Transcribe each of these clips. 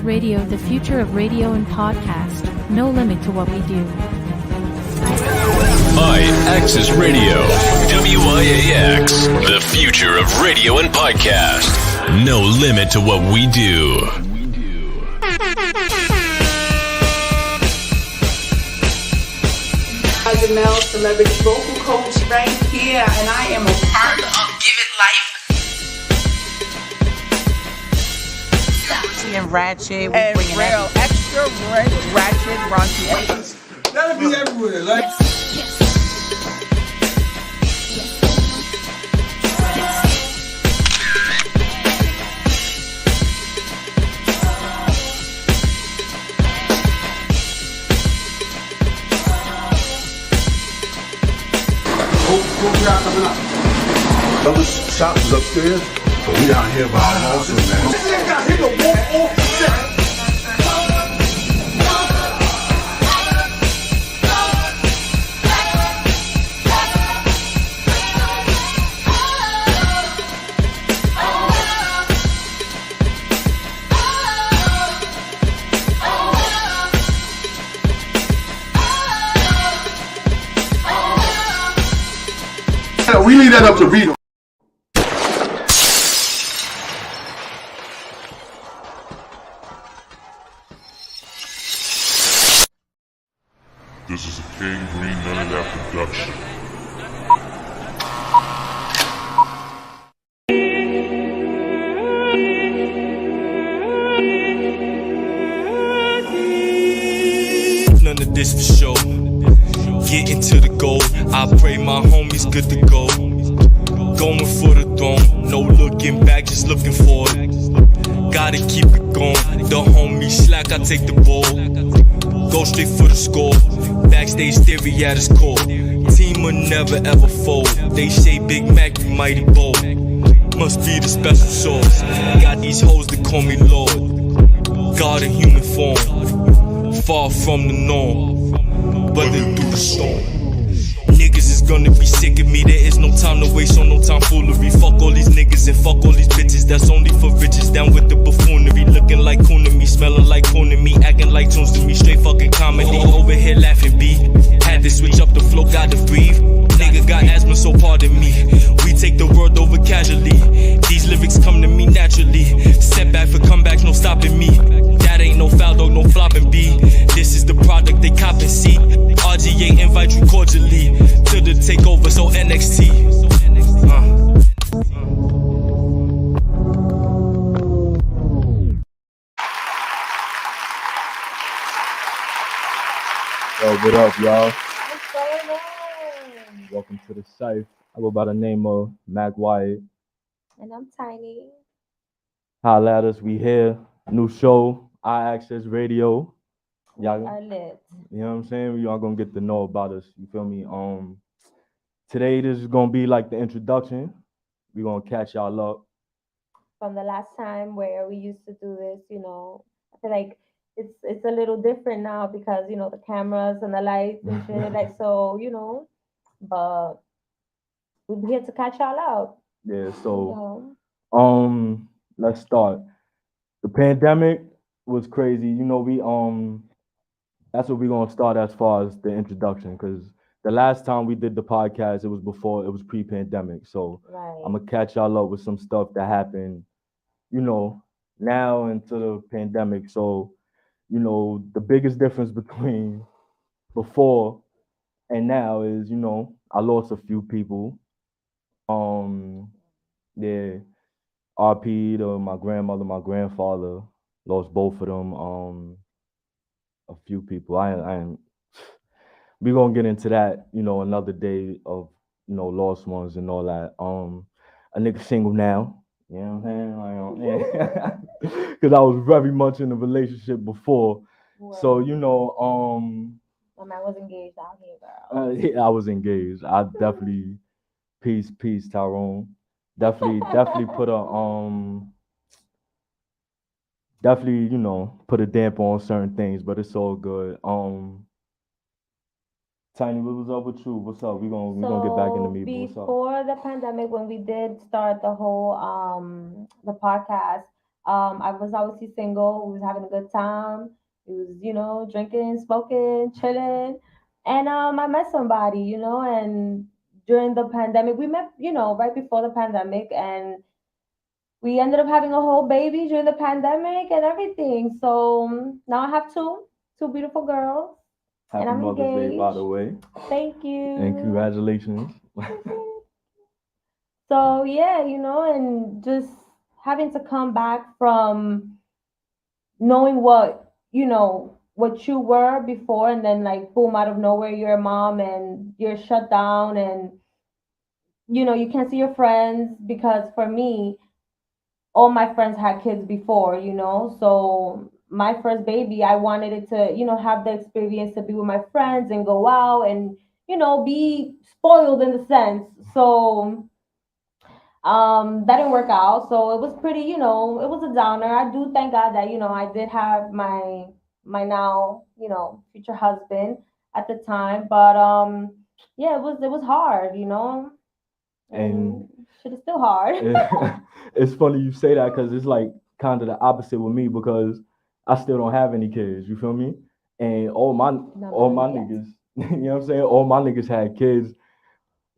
Radio, the future of radio and podcast. No limit to what we do. Access Radio, WYAX, the future of radio and podcast. No limit to what we do. Male celebrity vocal coach right here, and I am a part of Give It Life. And ratchet, and real extra ratchet, raunchy. That'll be everywhere, like. What we got coming up? Other shops is upstairs, but we down here by our house, man. This nigga got hit the wall off the set. We leave that up to Rita. This is a King Green None of That production. None of this for sure. Getting to the goal. I pray my homies good to go. Going for the throne. No looking back, just looking forward. Gotta keep it going. The homie slack, I take the ball. Go straight for the score. Backstage theory at its core. Team will never ever fold. They say Big Mac, you mighty bold. Must be the special sauce. Got these hoes that call me Lord. God in human form. Far from the norm. Buzzing through the storm. Niggas is gonna be sick of me. There is no time to waste on no time foolery. Fuck all these niggas and fuck all these bitches. That's only for riches. Down with the buffoonery. Looking like coon to me, smelling like coon to me, acting like tunes to me. Straight fucking comedy. Over here laughing B. Had to switch up the flow, gotta breathe. Nigga got asthma, so pardon me. We take the world over casually. These lyrics come to me naturally. Setback for comebacks, no stopping me. That ain't no foul dog, no flopping B. This is the product they cop and see. RGA invite you cordially to the takeover, so NXT. Yo, what up, y'all? What's going on? Welcome to the Cyph. I go by the name of MACK. And I'm Tiny. Holla at us, we here. New show, Access Radio. Y'all are lit. You know what I'm saying? Y'all gonna get to know about us. You feel me? Today this is gonna be like the introduction. We're gonna catch y'all up. From the last time where we used to do this, you know, I feel like it's a little different now because, you know, the cameras and the lights and shit. Like, so, you know, but we're here to catch y'all out. Yeah, so let's start. The pandemic was crazy. You know, we that's what we're gonna start as far as the introduction, because the last time we did the podcast, it was pre-pandemic. So right. I'm gonna catch y'all up with some stuff that happened, you know, now into the pandemic. So, you know, the biggest difference between before and now is, you know, I lost a few people. Yeah, RP to my grandmother, my grandfather, lost both of them. A few people. We gonna get into that, you know, another day of, you know, lost ones and all that. A nigga single now, you know what I'm saying? Because I was very much in a relationship before, well, so you know, my man was engaged out here, girl. Yeah, I was engaged. I definitely, peace, Tyrone. Definitely put a definitely, you know, put a damper on certain things, but it's all good. Tiny, what was up with you? What's up? We're gonna get back into me. What's up? Before the pandemic, when we did start the whole the podcast, I was obviously single. We was having a good time. We was, drinking, smoking, chilling. And I met somebody, and during the pandemic, we met, right before the pandemic, and we ended up having a whole baby during the pandemic and everything. So now I have two beautiful girls, and Happy I'm Mother's Day, by engaged. the way, Thank you. and congratulations. So yeah, and just having to come back from knowing what you were before, and then like boom, out of nowhere you're a mom and you're shut down, and you can't see your friends, because for me, all my friends had kids before, so my first baby, I wanted it to, have the experience to be with my friends and go out and, be spoiled in the sense. So that didn't work out. So it was pretty, it was a downer. I do thank God that, I did have my now, future husband at the time. But yeah, it was hard, And and shit is still hard. it's funny you say that because it's like kind of the opposite with me because I still don't have any kids. You feel me? And all my Yes. niggas, you know what I'm saying? All my niggas had kids,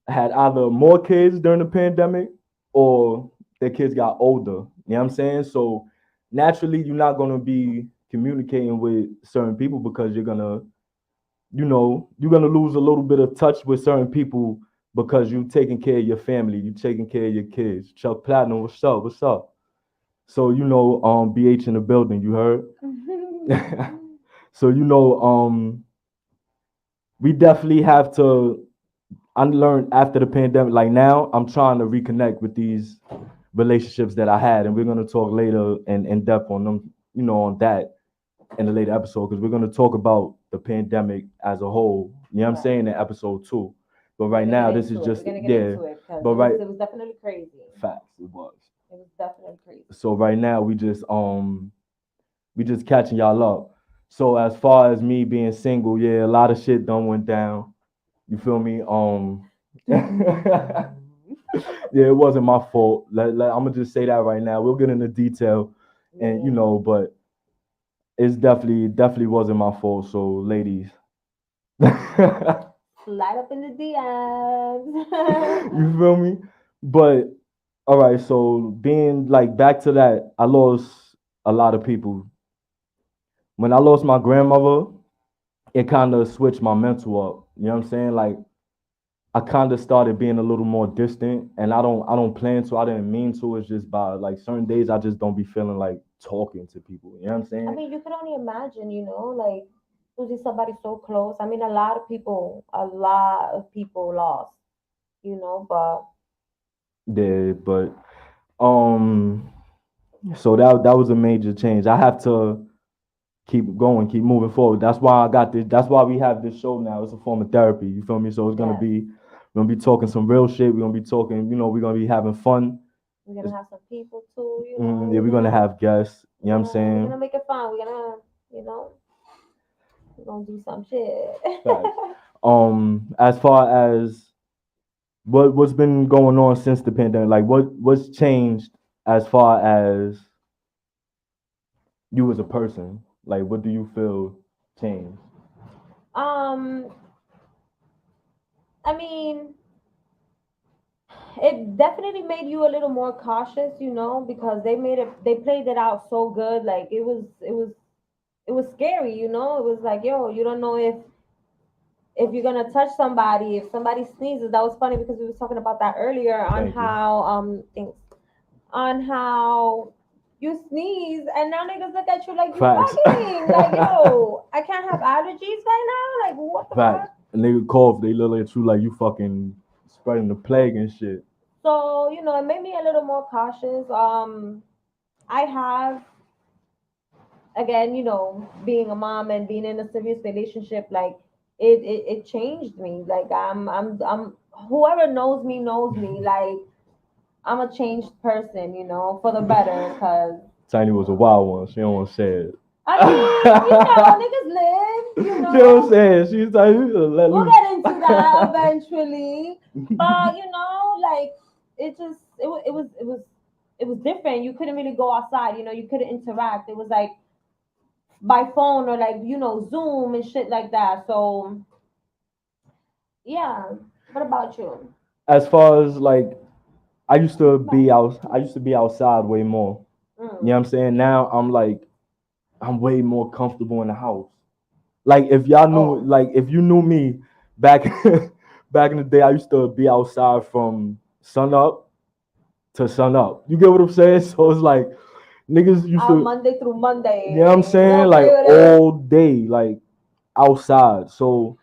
had either more kids during the pandemic or their kids got older. You know what I'm saying? So naturally, you're not gonna be communicating with certain people because you're gonna lose a little bit of touch with certain people because you taking care of your family, you taking care of your kids. Chuck Platinum, what's up? What's up? So BH in the building, you heard? So we definitely have to unlearn after the pandemic. Like now, I'm trying to reconnect with these relationships that I had, and we're gonna talk later and in depth on them, on that in a later episode because we're gonna talk about the pandemic as a whole. You know what I'm saying in episode 2. But right now, this is just we're gonna get into it because But right, it was definitely crazy. facts it was. It was definitely crazy. So right now we just catching y'all up. So as far as me being single, yeah, a lot of shit done went down. You feel me? Yeah, it wasn't my fault. I'm gonna just say that right now. We'll get into detail, and but it's definitely wasn't my fault. So ladies, you Slide up in the DMs. feel me? But all right, so being like back to that, I lost a lot of people. When I lost my grandmother, it kind of switched my mental up. You know what I'm saying? Like I kind of started being a little more distant, and I don't plan to. I didn't mean to. It's just by like certain days I just don't be feeling like talking to people. You know what I'm saying? I mean, you could only imagine, like losing somebody so close. I mean, a lot of people lost, but Yeah, but um, so that was a major change. I have to keep going, keep moving forward. That's why I got this. That's why we have this show now. It's a form of therapy. You feel me? So it's gonna yes, be we're gonna be talking some real shit. We're gonna be talking. We're gonna be having fun. we're gonna have some people too, Yeah, we're gonna have guests. You know what I'm we're saying? gonna make it fun. We're gonna do some shit. Facts. As far as what's been going on since the pandemic, like what's changed as far as you as a person? Like, what do you feel changed? um, I mean, it definitely made you a little more cautious, because they played it out so good. Like it was scary, It was like, yo, you don't know if you're gonna touch somebody, if somebody sneezes. That was funny because we was talking about that earlier on Thank you. how on how you sneeze and now niggas look at you like you Facts. fucking like, yo, I can't have allergies right now. Like what the Facts. fuck? A nigga cough, they look at you like you fucking spreading the plague and shit. So, it made me a little more cautious. I have, again, being a mom and being in a serious relationship, like it changed me. Like I'm whoever knows me, like I'm a changed person, for the better. Cause Tiny was a wild one. She don't want to say it. I mean, niggas live, You know what I'm saying? She's like, let We'll loose. get into that eventually. But like it just it was it was different. You couldn't really go outside. You couldn't interact. It was like by phone or like Zoom and shit like that. So yeah. What about you? As far as like, I used to be outside way more. You know what I'm saying? Now I'm way more comfortable in the house. Like if y'all knew, like if you knew me back back in the day, I used to be outside from sun up to sun up. You get what I'm saying? So it's like niggas used to Monday through Monday. You know what I'm saying? Like all day, like outside. So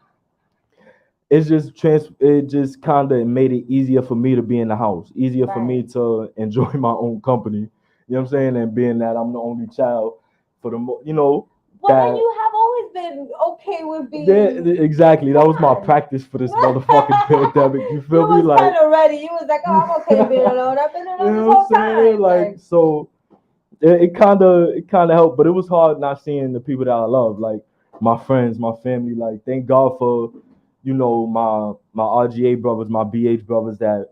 it just kind of made it easier for me to be in the house, easier for me to enjoy my own company. You know what I'm saying? And being that I'm the only child for Well, then you have always been okay with being. Yeah, exactly. That was my practice for this motherfucking pandemic. You feel me? You was kind of ready. You was like, oh, I'm okay being alone. I've been alone this whole time. Like so, it kind of helped, but it was hard not seeing the people that I love, like my friends, my family. Like thank God for my RGA brothers, my BH brothers that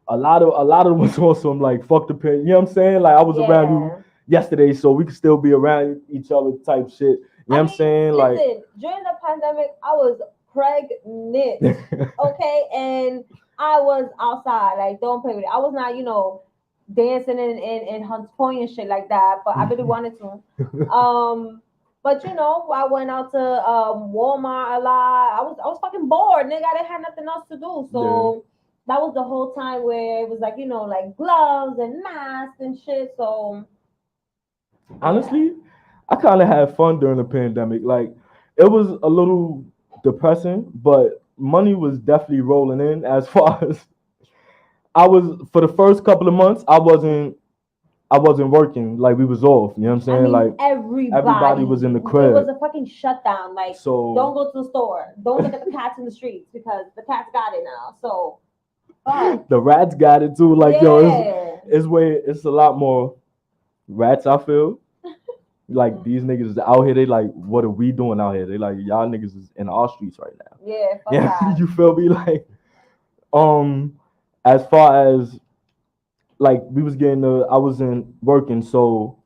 a lot of them was awesome. Like fuck the pain. You know what I'm saying? Like I was around you yesterday, so we could still be around each other type shit. You know what I'm saying? Listen, like during the pandemic, I was pregnant, okay, and I was outside. Like don't play with it. I was not, dancing in Hunts Point and shit like that, but I really wanted to. But I went out to Walmart a lot. I was fucking bored, nigga. I didn't have nothing else to do, so. That was the whole time where it was like, like gloves and masks and shit. So honestly, I kind of had fun during the pandemic. Like it was a little depressing, but money was definitely rolling in. As far as I was for the first couple of months, I wasn't working. Like we was off. You know what I'm saying? I mean, like everybody was in the crib. It was a fucking shutdown. Like so, don't go to the store. Don't look at the cats in the streets because the cats got it now. So the rats got it too. Like it's a lot more rats. I feel like these niggas is out here. They like, what are we doing out here? They like, y'all niggas is in our streets right now. Yeah. You feel me? Like, as far as like we was getting I wasn't working, so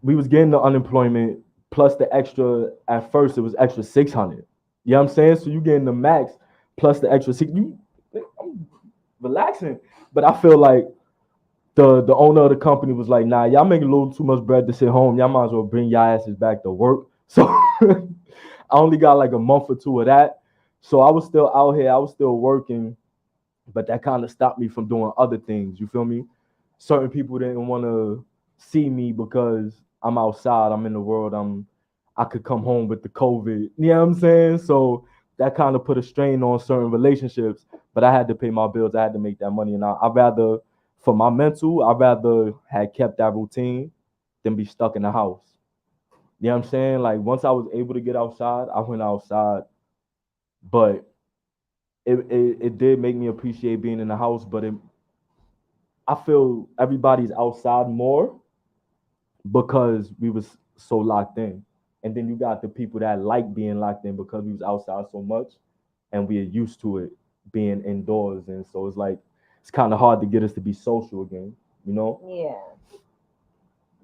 we was getting the unemployment plus the extra. At first, it was extra 600. You know what I'm saying? So you getting the max plus the extra 6. I'm relaxing, but I feel like the owner of the company was like, nah, y'all making a little too much bread to sit home. Y'all might as well bring y'all asses back to work. So I only got like a month or two of that. So I was still out here. I was still working, but that kind of stopped me from doing other things. You feel me? Certain people didn't want to see me because I'm outside. I'm in the world. I could come home with the COVID. You know what I'm saying? So that kind of put a strain on certain relationships, but I had to pay my bills. I had to make that money. And I'd rather, for my mental, I'd rather had kept that routine than be stuck in the house. You know what I'm saying? Like once I was able to get outside, I went outside, but it did make me appreciate being in the house, but I feel everybody's outside more because we was so locked in. And then you got the people that like being locked in because we was outside so much and we are used to it being indoors. And so it's like, it's kind of hard to get us to be social again, Yeah,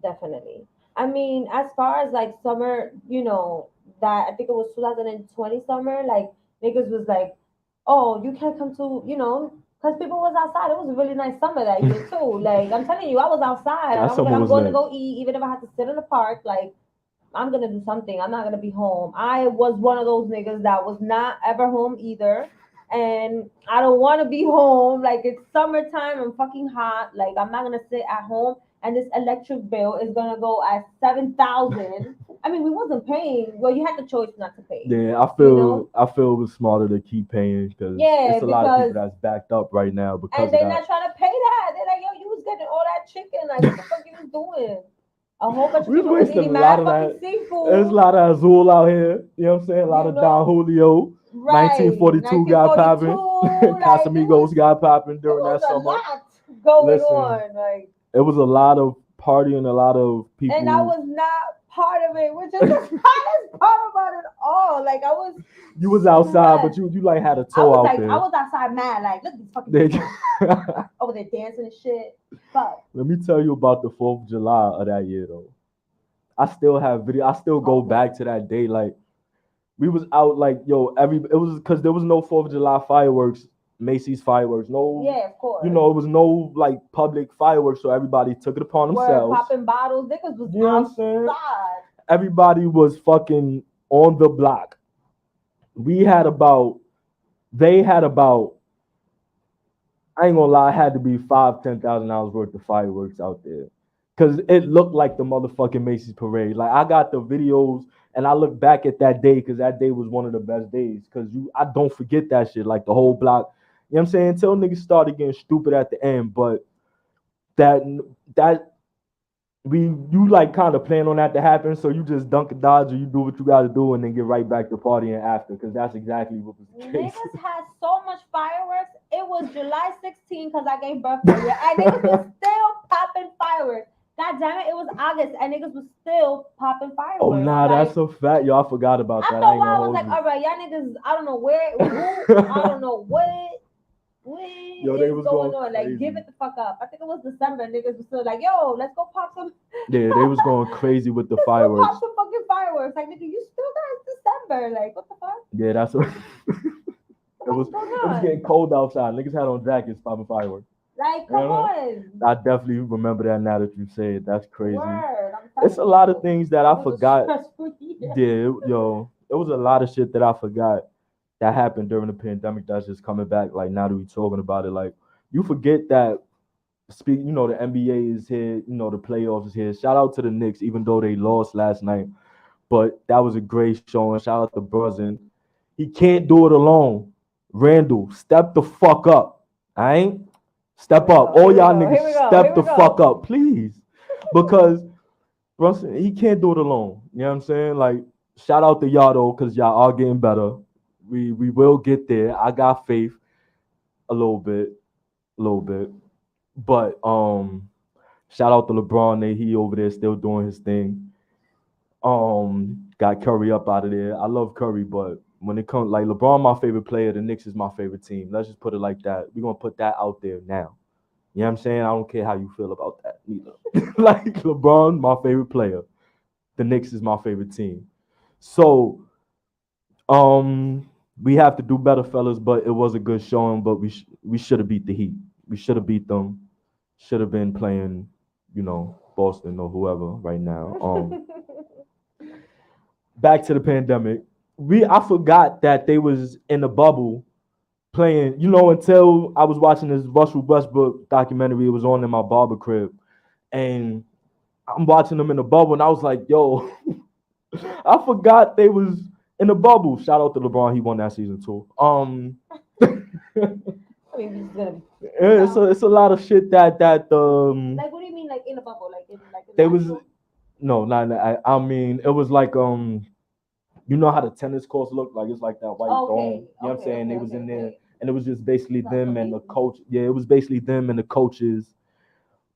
definitely. I mean, as far as like summer, that I think it was 2020 summer, like niggas was like, oh, you can't come to, because people was outside. It was a really nice summer that year too. Like I'm telling you, I was outside. I'm going to go eat, even if I had to sit in the park, like I'm gonna do something. I'm not gonna be home. I was one of those niggas that was not ever home either. And I don't want to be home. Like it's summertime. I'm fucking hot. Like I'm not gonna sit at home. And this electric bill is gonna go at 7,000. I mean, we wasn't paying. Well, you had the choice not to pay. Yeah, I feel it was smarter to keep paying because there's a lot of people that's backed up right now because and they're not trying to pay that. They're like, yo, you was getting all that chicken. Like what the fuck you was doing? A whole bunch of people was eating mad fucking seafood. There's a lot of Azul out here. You know what I'm saying? A lot of Don Julio. Right. 1942 got popping. Casamigos got popping during that summer. Lot going on. Like it was a lot of partying, a lot of people. And I was not part of it, which is the hottest part about it all. Like I was. You was outside, but you like had a toe out there. I was outside mad. Like look at these fucking people over there dancing and shit. But let me tell you about the 4th of July of that year though. I still have video. I still go back to that day. Like we was out like yo. It was because there was no 4th of July fireworks. Macy's fireworks, no, yeah, of course. You know, it was no like public fireworks, so everybody took it upon themselves. Popping bottles, niggas was outside. Everybody was fucking on the block. They had about, I ain't gonna lie, it had to be $5,000-$10,000 worth of fireworks out there. Cause it looked like the motherfucking Macy's parade. Like I got the videos and I look back at that day because that day was one of the best days. Cause I don't forget that shit. Like the whole block, you know what I'm saying? Until niggas started getting stupid at the end. But you like kind of plan on that to happen. So you just dunk and dodge or you do what you gotta do and then get right back to partying after. Cause that's exactly what was the case. Niggas had so much fireworks. It was July 16 because I gave birth that year. And niggas was still popping fireworks. God damn it, it was August and niggas was still popping fireworks. Oh nah, like, that's a fact. Yo, I forgot about that. After a while, I was like, all right, y'all niggas, I don't know where, I don't know what is going on. Like, give it the fuck up. I think it was December. Niggas was still like, yo, let's go pop some. Yeah, they was going crazy with the fireworks. Pop some fucking fireworks. Like, nigga, you still got December. Like, what the fuck? Yeah, that's what. It was getting cold outside. Niggas had on jackets popping fireworks. Like, come on. I definitely remember that now that you say it. That's crazy. It's a lot of things that I forgot. Yeah, yo, it was a lot of shit that I forgot that happened during the pandemic that's just coming back. Like, now that we talking about it, like, you forget that, the NBA is here, the playoffs is here. Shout out to the Knicks, even though they lost last night. But that was a great showing. Shout out to Brunson. He can't do it alone. Randall, step the fuck up. All right? Step up. All y'all niggas step the fuck up, please. Because Brunson, he can't do it alone. You know what I'm saying? Like, shout out to y'all though, because y'all are getting better. We will get there. I got faith a little bit. But shout out to LeBron. He over there still doing his thing. Got Curry up out of there. I love Curry, but when it comes, like, LeBron, my favorite player, the Knicks is my favorite team. Let's just put it like that. We're going to put that out there now. You know what I'm saying? I don't care how you feel about that either. Like, LeBron, my favorite player. The Knicks is my favorite team. So, we have to do better, fellas, but it was a good showing, but we should have beat the Heat. We should have beat them. Should have been playing, Boston or whoever right now. Back to the pandemic. I forgot that they was in the bubble playing, until I was watching this Russell Westbrook documentary. It was on in my barber crib. And I'm watching them in the bubble, and I was like, yo, I forgot they was in the bubble. Shout out to LeBron. He won that season too. It's a lot of shit that like, what do you mean, like, in the bubble? Like, they was, no, I mean, it was like, you know how the tennis courts look like? It's like that white dome. You know what I'm saying? They was in there, and it was just basically them and the coach. Yeah, it was basically them and the coaches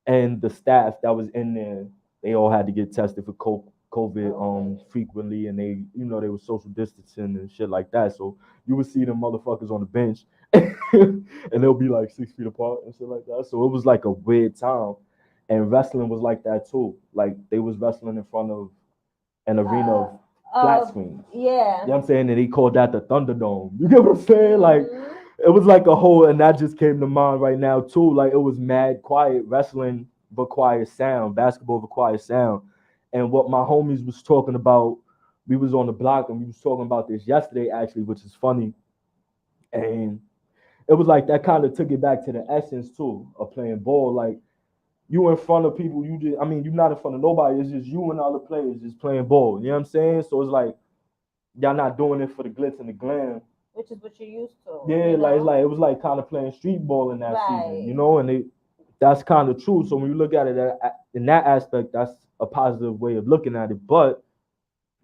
and the staff that was in there. They all had to get tested for COVID frequently, and they, they were social distancing and shit like that. So you would see them motherfuckers on the bench, and they'll be like 6 feet apart and shit like that. So it was like a weird time, and wrestling was like that too. Like, they was wrestling in front of an arena of flat screens. Yeah. You know what I'm saying? And they called that the Thunderdome. You get what I'm saying? Like, it was like a whole, and that just came to mind right now too. Like, it was mad quiet. Wrestling requires sound. Basketball requires sound. And what my homies was talking about, we was on the block and we was talking about this yesterday actually, which is funny. And it was like that kind of took it back to the essence too of playing ball. Like, you in front of people, you're not in front of nobody. It's just you and all the players just playing ball. You know what I'm saying? So it's like, y'all not doing it for the glitz and the glam. Which is what you're used to. Yeah, like it was like kind of playing street ball in that season, and that's kind of true. So when you look at it in that aspect, that's a positive way of looking at it. But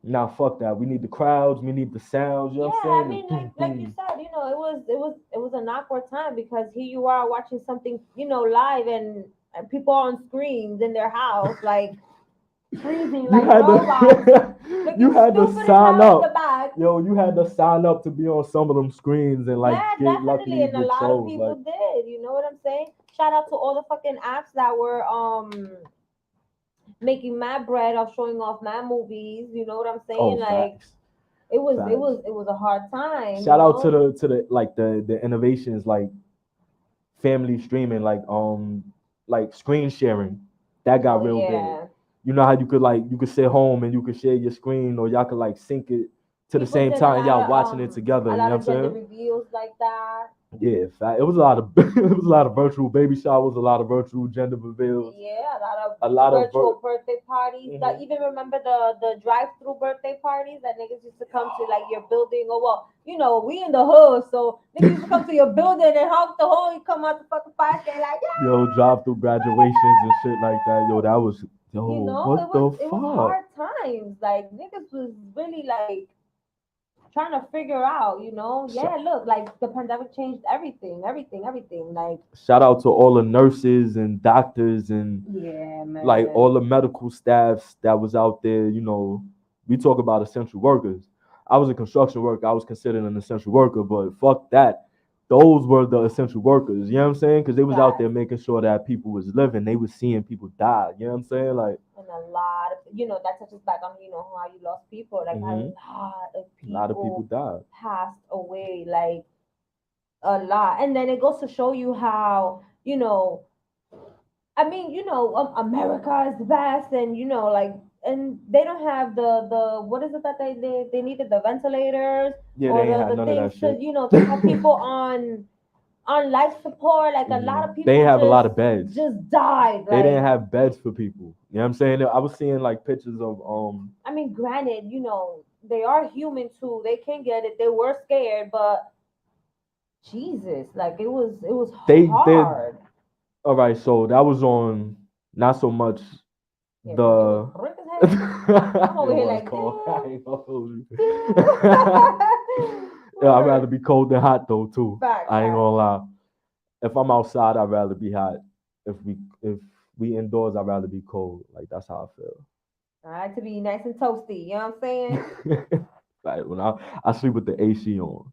now, fuck that. We need the crowds. We need the sounds. You know what I'm saying? I mean, like you said, it was an awkward time because here you are watching something, live and people on screens in their house, like freezing, like robots. You had to sign up. The back, Yo, you had to sign up to be on some of them screens and like Yeah, get lucky definitely, and a with lot of shows. people Like, did. You know what I'm saying? Shout out to all the fucking apps that were making mad bread off showing off mad movies. You know what I'm oh, saying? Like facts, facts. it was a hard time. You Shout out to know? the like the innovations like family streaming, like screen sharing. That got Oh real big. yeah. You know how you could sit home and you could share your screen or y'all could like sync it to the People same did a time and lot y'all of watching it together. a You know lot what I'm of gender saying? reveals like that. Yeah, fact. It was a lot of it was a lot of virtual baby showers, a lot of virtual gender reveals, Yeah, a lot a of lot of virtual birthday parties. That Mhm. even remember the drive-through birthday parties that niggas used to come to like your building or well, you know, we in the hood, so niggas used to come to your building and honk the horn, you come out the fucking fire escape like yo yeah, drive through graduations and shit like that. Yo, that was you yo, know, what the it was fuck? hard times. Like niggas was really like trying to figure out, you know, yeah, look, like the pandemic changed everything, everything. Like Shout out to all the nurses and doctors and yeah, like all man. the medical staffs that was out there. You know, we talk about essential workers. I was a construction worker. I was considered an essential worker, but fuck that. Those were the essential workers. You know what I'm saying? Because they was out there Facts. making sure that people was living. They was seeing people die. You know what I'm saying? Like, And a lot of you know that touches back on you know how you lost people like a mhm, lot of a lot of people people died. passed away like a lot and then it goes to show you how you know I mean you know America is the best and you know like and they don't have the what is it that they needed the ventilators Yeah, they or ain't had the none of things that to shit. you know to have people on life support like a lot of They ain't people have a lot of beds. just died They didn't like have beds for people. You know what I'm saying? I was seeing like pictures of I mean, granted, you know, they are human too. They can get it. They were scared, but Jesus, like it was they did hard. all right, so that was on not so much Yeah, but you was the brick as it hell. I'm over here was like, cold. I damn, ain't gonna hold you. damn. Yeah, I'd rather Word. be cold than hot though too. Fact, I ain't fact. gonna lie. If I'm outside, I'd rather be hot. If we indoors, I'd rather be cold. Like that's how All right, to be nice and toasty. You know what I'm I saying? feel. Like when I sleep with the AC on.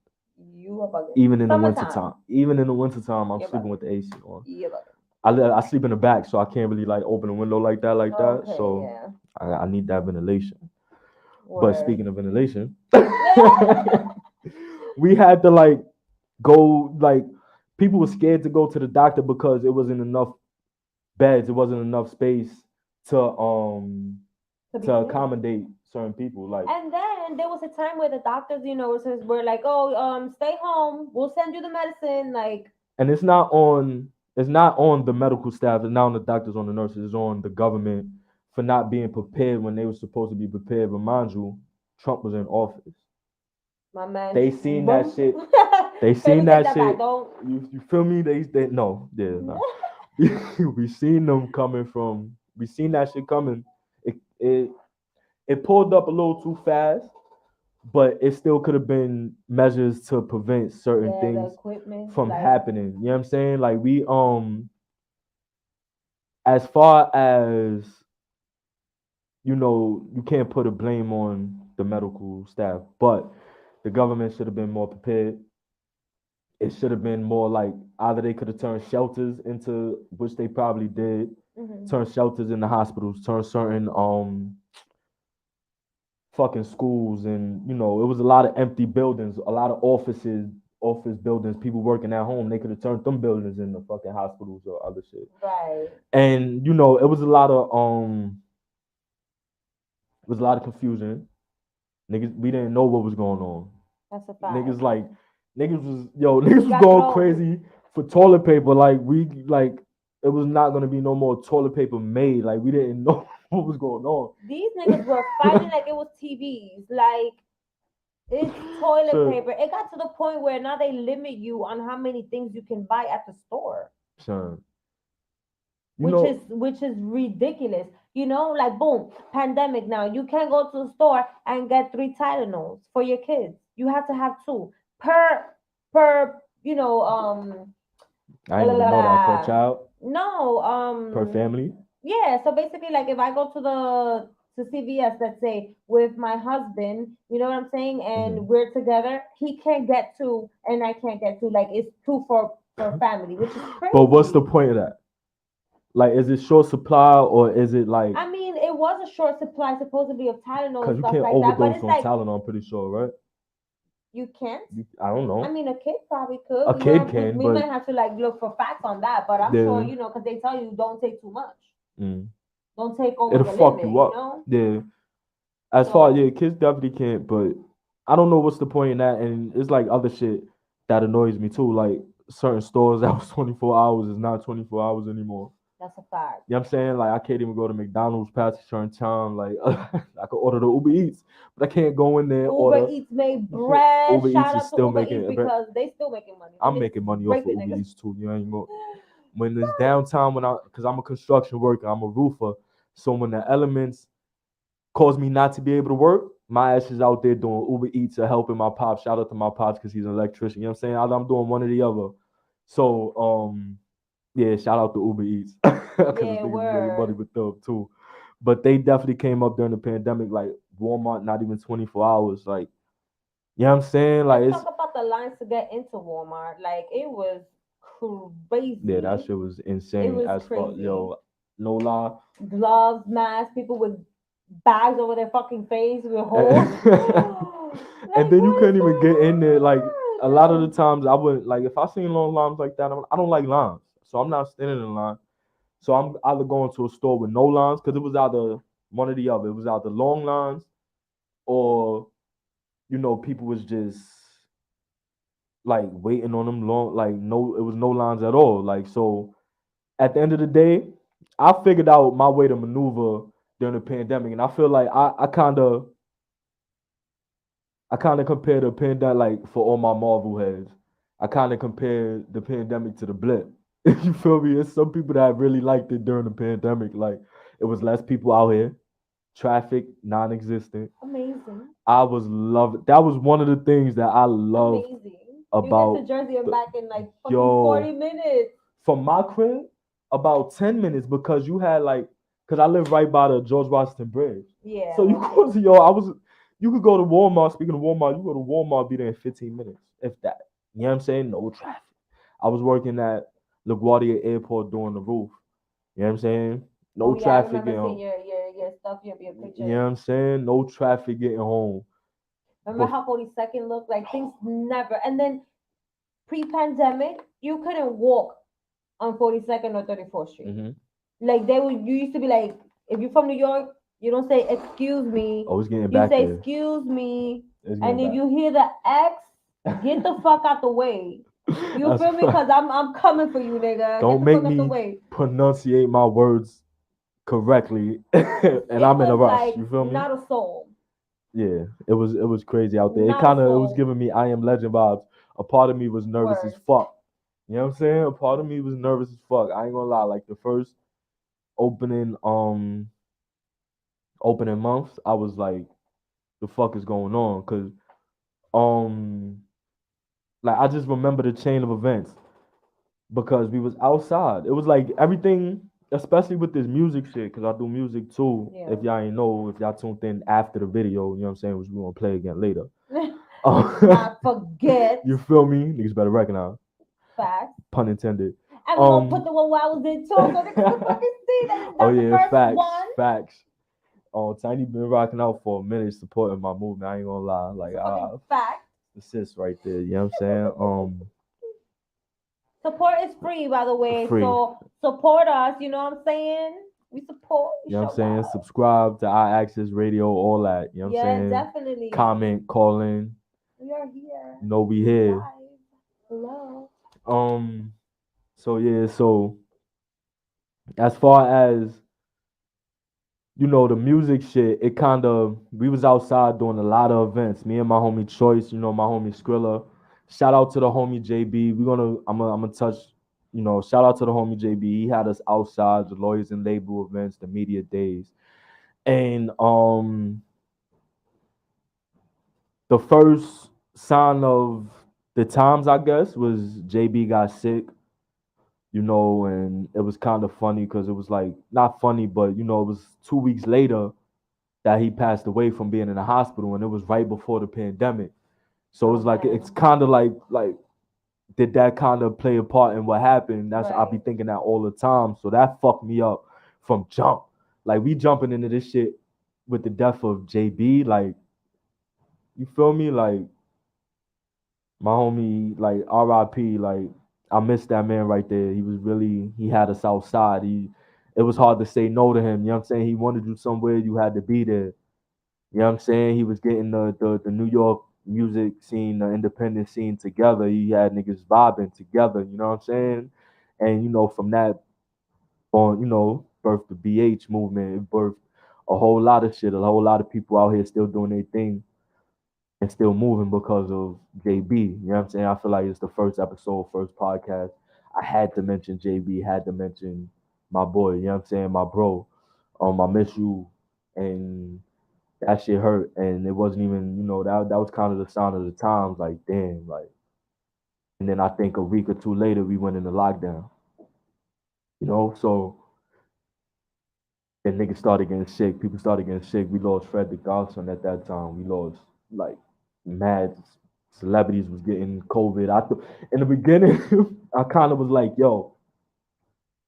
You a bugging. Even in the Summertime. wintertime. Even in the wintertime, I'm You're sleeping bugging. with the AC on. You're bugging. I sleep in the back, so I can't really like open the window like that. Okay, So yeah. I need that ventilation. But Word. speaking of ventilation, we had to like go like people were scared to go to the doctor because it wasn't enough beds, it wasn't enough space To be to safe. accommodate certain people. Like And then there was a time where the doctors, you know, were like, "Oh, stay home. We'll send you the medicine." Like, and it's not on the medical staff, it's not on the doctors, on the nurses, it's on the government for not being prepared when they were supposed to be prepared. But mind you, Trump was in office. my man, They seen that boom. shit. They Let seen me take that that back. shit. Don't. You feel me? They no, yeah, no. We seen them coming from. We seen that shit coming. It pulled up a little too fast, but it still could have been measures to prevent certain Yeah, the things equipment, from like, happening. You know what I'm saying? Like we as far as you know, you can't put a blame on the medical staff, but the government should have been more prepared. It should have been more like either they could have turned shelters into, which they probably did, turn shelters into hospitals, turn certain fucking schools, and you know, it was a lot of empty buildings, a lot of office buildings, people working at home. They could have turned them buildings into fucking hospitals or other shit. right. And you know, it was a lot of confusion. Niggas, we didn't know what was going on. That's a fact. Niggas was going crazy for toilet paper. Like it was not gonna be no more toilet paper made. Like we didn't know what was going on. These niggas were fighting like it was TVs. Like, it's toilet Sure. paper. It got to the point where now they limit you on how many things you can buy at the store. Son. Which is ridiculous. You know, like boom, pandemic now. You can't go to the store and get 3 Tylenols for your kids. You have to have 2 per you know I didn't even know that per child, no per family. yeah. So basically, like if I go to to CVS, let's say, with my husband, you know what I'm saying, and Mhm. we're together, he can't get to, and I can't get to. Like it's two for family, which is crazy. But what's the point of that? Like, is it short supply or is it like? I mean, it was a short supply supposedly of Tylenol and Because you stuff can't like that, but overdose it's on like Tylenol. I'm pretty sure, right? you can't. I don't know. I mean, a kid probably could. A kid can, we but might have to like look for facts on that, but I'm sure yeah, because they tell you don't take too much, mm, don't take over it'll the fuck limit, you up. Yeah. As far as So kids definitely can't, but I don't know what's the point in that. And it's like other shit that annoys me too. Like certain stores that was 24 hours is not 24 hours anymore. that's a fact. You know what I'm saying? Like I can't even go to McDonald's past a certain time. Like I could order the Uber Eats, but I can't go in there and Uber order. Eats made bread. Uber Shout Eats is out to still Uber making Eats it. because they still making money. I'm They making money off of raping Uber niggas. Eats too. You know, when it's downtime, because I'm a construction worker, I'm a roofer. So when the elements cause me not to be able to work, my ass is out there doing Uber Eats or helping my pops. Shout out to my pops because he's an electrician. You know what I'm saying? I'm doing one or the other. So yeah, shout out to Uber Eats because Yeah, niggas making money word. with them too. But they definitely came up during the pandemic, like Walmart, not even 24 hours. Like, you know what I'm saying? Like Let's it's talk about the lines to get into Walmart. Like it was yeah, that crazy. shit was It insane was as fuck. crazy. Yo, no lie. Gloves, masks, people with bags over their fucking face with holes. And Like then you what is couldn't even get in there. Like a lot of the going times, I would like if I seen long lines like that. I don't like lines, so I'm not standing in line. So I'm either going to a store with no lines because it was either one or the other. It was either long lines or people was just like waiting on them long. Like no, it was no lines at all. Like so, at the end of the day, I figured out my way to maneuver during the pandemic, and I feel like I kind of compare the pandemic, like for all my Marvel heads, I kind of compare the pandemic to the blip. You feel me? It's some people that really liked it during the pandemic. Like it was less people out here, traffic non-existent. amazing. I was loving. That was one of the things that I loved Amazing. You get to about Jersey and the, back in like fucking 40 yo minutes. from my crib about 10 minutes because you had because I live right by the George Washington Bridge. Yeah. So you go to you could go to Walmart. Speaking of Walmart, you go to Walmart, be there in 15 minutes, if that. You know what I'm saying? No traffic. I was working at LaGuardia Airport doing the roof. You know what I'm saying? Oh No yeah, I traffic remember getting seeing home. your stuff, your You pictures. know what I'm saying? No traffic getting home. Remember But how 42nd looked? Like things never. And then pre-pandemic, you couldn't walk on 42nd or 34th Street. mhm. Like you used to be like, if you're from New York, you don't say excuse me. Oh, it's getting You back say there. excuse me. It's And getting if back. you hear the X, get the fuck out the way. You That's feel me? fact. Cause I'm coming for you, nigga. Don't Get the make fuck out the me way. pronunciate my words correctly, and It I'm in a was rush. like You feel me? not a soul. Yeah, it was crazy out there. It Not a kind of it was soul. giving me I Am Legend vibes. A part of me was nervous as Word. fuck. You know what I'm saying? A part of me was nervous as fuck. I ain't gonna lie. Like the first opening opening months, I was like, the fuck is going on? Cause um like I just remember the chain of events because we was outside. It was like everything, especially with this music shit, because I do music too. Yeah. If y'all ain't know, if y'all tuned in after the video, you know what I'm saying, which we gonna play again later. Not forget. You feel me? Niggas better recognize. Facts. Pun intended. And we're gonna put the one where I was in too, so niggas can fucking see that it's Oh not the yeah, first facts, one. facts. Tiny been rocking out for a minute, supporting my movement. I ain't gonna lie, like It's a fucking fact. the sis right there. You know what I'm saying? Support is free, by the way. Free. So support us. You know what I'm saying? We support. We You know what I'm show saying? love. Subscribe to our Access Radio, all that. You know what I'm Yeah, saying? definitely. Comment, call in. We are here. You know we here. Live. Hello. So yeah, so as far as the music shit, it kind of we was outside doing a lot of events. Me and my homie Choice, my homie Skrilla. Shout out to the homie JB. I'm gonna touch, shout out to the homie JB. He had us outside the lawyers and label events, the media days. And the first sign of the times, I guess, was JB got sick, and it was kind of funny because it was like not funny, but it was 2 weeks later that he passed away from being in the hospital, and it was right before the pandemic. So it's like it's kind of like did that kind of play a part in what happened? That's I'll be thinking that all the time. So that fucked me up from jump. Like we jumping into this shit with the death of JB. Like you feel me? Like my homie, like RIP. Like I miss that man right there. He was really he had us outside. It was hard to say no to him. You know what I'm saying? He wanted you somewhere, you had to be there. You know what I'm saying? He was getting the New York music scene, the independent scene together. He had niggas vibing together, you know what I'm saying? And from that on, birthed the BH movement. It birthed a whole lot of shit, a whole lot of people out here still doing their thing and still moving because of JB. You know what I'm saying? I feel like it's the first episode, first podcast. I had to mention JB, had to mention my boy, you know what I'm saying? My bro. I miss you. And that shit hurt, and it wasn't even, that was kind of the sign of the times. Like, damn, like. And then I think a week or two later, we went into lockdown. So and niggas started getting sick. People started getting sick. We lost Fred the Godson at that time. We lost like mad celebrities was getting COVID. In the beginning, I kind of was like, yo,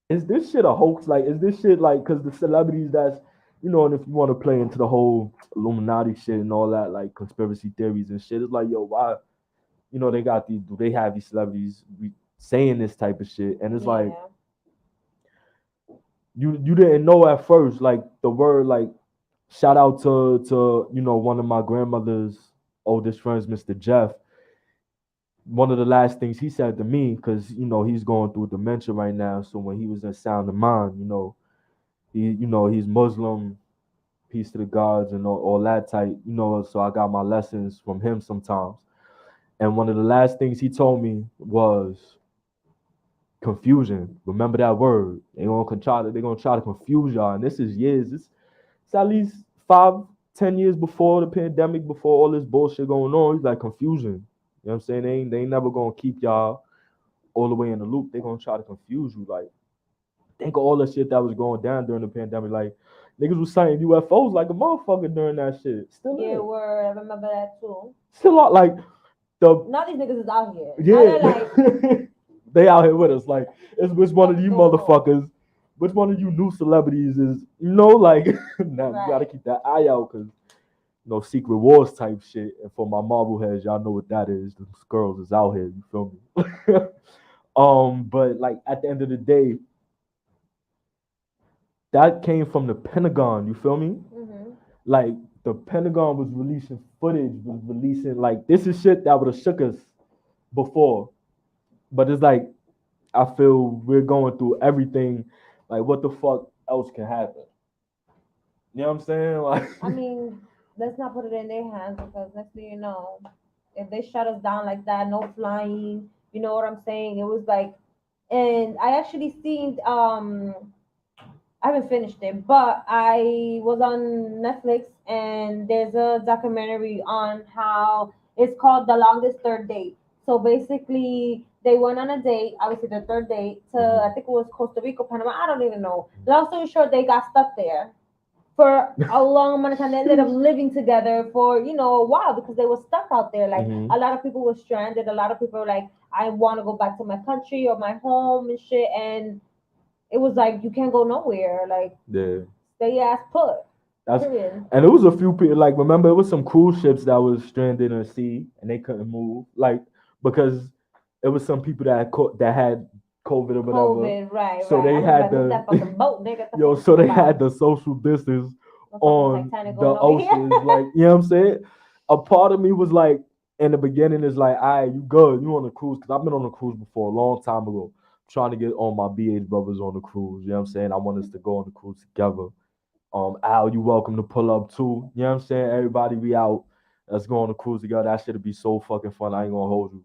is this shit a hoax? Like, is this shit like, because the celebrities that's, and if you want to play into the whole Illuminati shit and all that, like conspiracy theories and shit, it's like, yo, why, they got these, do they have these celebrities saying this type of shit? And it's like, you didn't know at first, like the word, like, shout out to one of my grandmother's oldest friends, Mr. Jeff. One of the last things he said to me, because he's going through dementia right now. So when he was in Sound of Mind, he's Muslim, peace to the gods and all that type, so I got my lessons from him sometimes. And one of the last things he told me was confusion. Remember that word. They're gonna try to confuse y'all. And this is years. It's at least 5-10 years before the pandemic, before all this bullshit going on. He's like confusion. You know what I'm saying? They ain't never gonna keep y'all all the way in the loop. They're gonna try to confuse you. Like, think of all the shit that was going down during the pandemic. Like, niggas was saying UFOs like a motherfucker during that shit. Still I remember that too. Still out, like now these niggas is out here. Yeah. Like, they out here with us. Like, it's which one of you motherfuckers, which one of you new celebrities is, like, now you gotta keep that eye out, because Secret Wars type shit. And for my Marvel heads, y'all know what that is. The girls is out here, you feel me? But like at the end of the day, that came from the Pentagon, you feel me? Mm-hmm. Like, the Pentagon was releasing footage, like, this is shit that would have shook us before. But it's like, I feel we're going through everything. Like, what the fuck else can happen? You know what I'm saying? Like, I mean, let's not put it in their hands, because next thing you know, if they shut us down like that, no flying, you know what I'm saying? It was like, and I actually seen I haven't finished it, but I was on Netflix, and there's a documentary on how it's called The Longest Third Date. So basically, they went on a date, obviously the third date, to I think it was Costa Rica, Panama. I don't even know. Long story short, they got stuck there for a long amount of time. They ended up living together for a while, because they were stuck out there. Like, a lot of people were stranded. A lot of people were like, I want to go back to my country or my home and shit. And it was like, you can't go nowhere. Like, stay ass put. And it was a few people. Like, remember, it was some cruise ships that was stranded in the sea and they couldn't move. Like, because it was some people that had COVID or whatever. COVID, right? So they had that fucking boat, nigga. So they had the social distance on the oceans. Like, you know what I'm saying? A part of me was like, in the beginning, is like, all right, you good, you on a cruise, because I've been on a cruise before a long time ago, trying to get all my BH brothers on the cruise. You know what I'm saying? I want us to go on the cruise together. Al, you welcome to pull up too. You know what I'm saying? Everybody, we out. Let's go on the cruise together. That shit'll be so fucking fun. I ain't gonna hold you.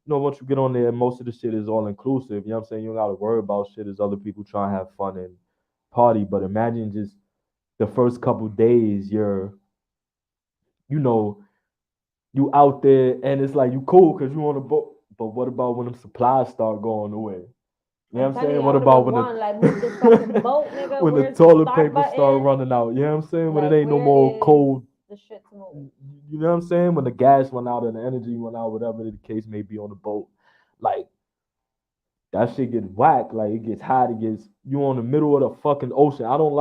Once you get on there, most of the shit is all inclusive. You know what I'm saying? You don't gotta worry about shit as other people trying to have fun and party. But imagine just the first couple days, you out there, and it's like you cool because you on a boat. But what about when the supplies start going away? You know what I'm saying? I What would've about been when one, like move this fucking boat, nigga. when the Where's toilet start paper start button? running out? You know what I'm saying? When Like, it ain't no where more is cold. the shit to move? You know what I'm saying? When the gas went out and the energy went out, whatever the case may be on the boat, like that shit gets whacked. Like it gets hot. It gets you on the middle of the fucking ocean. I don't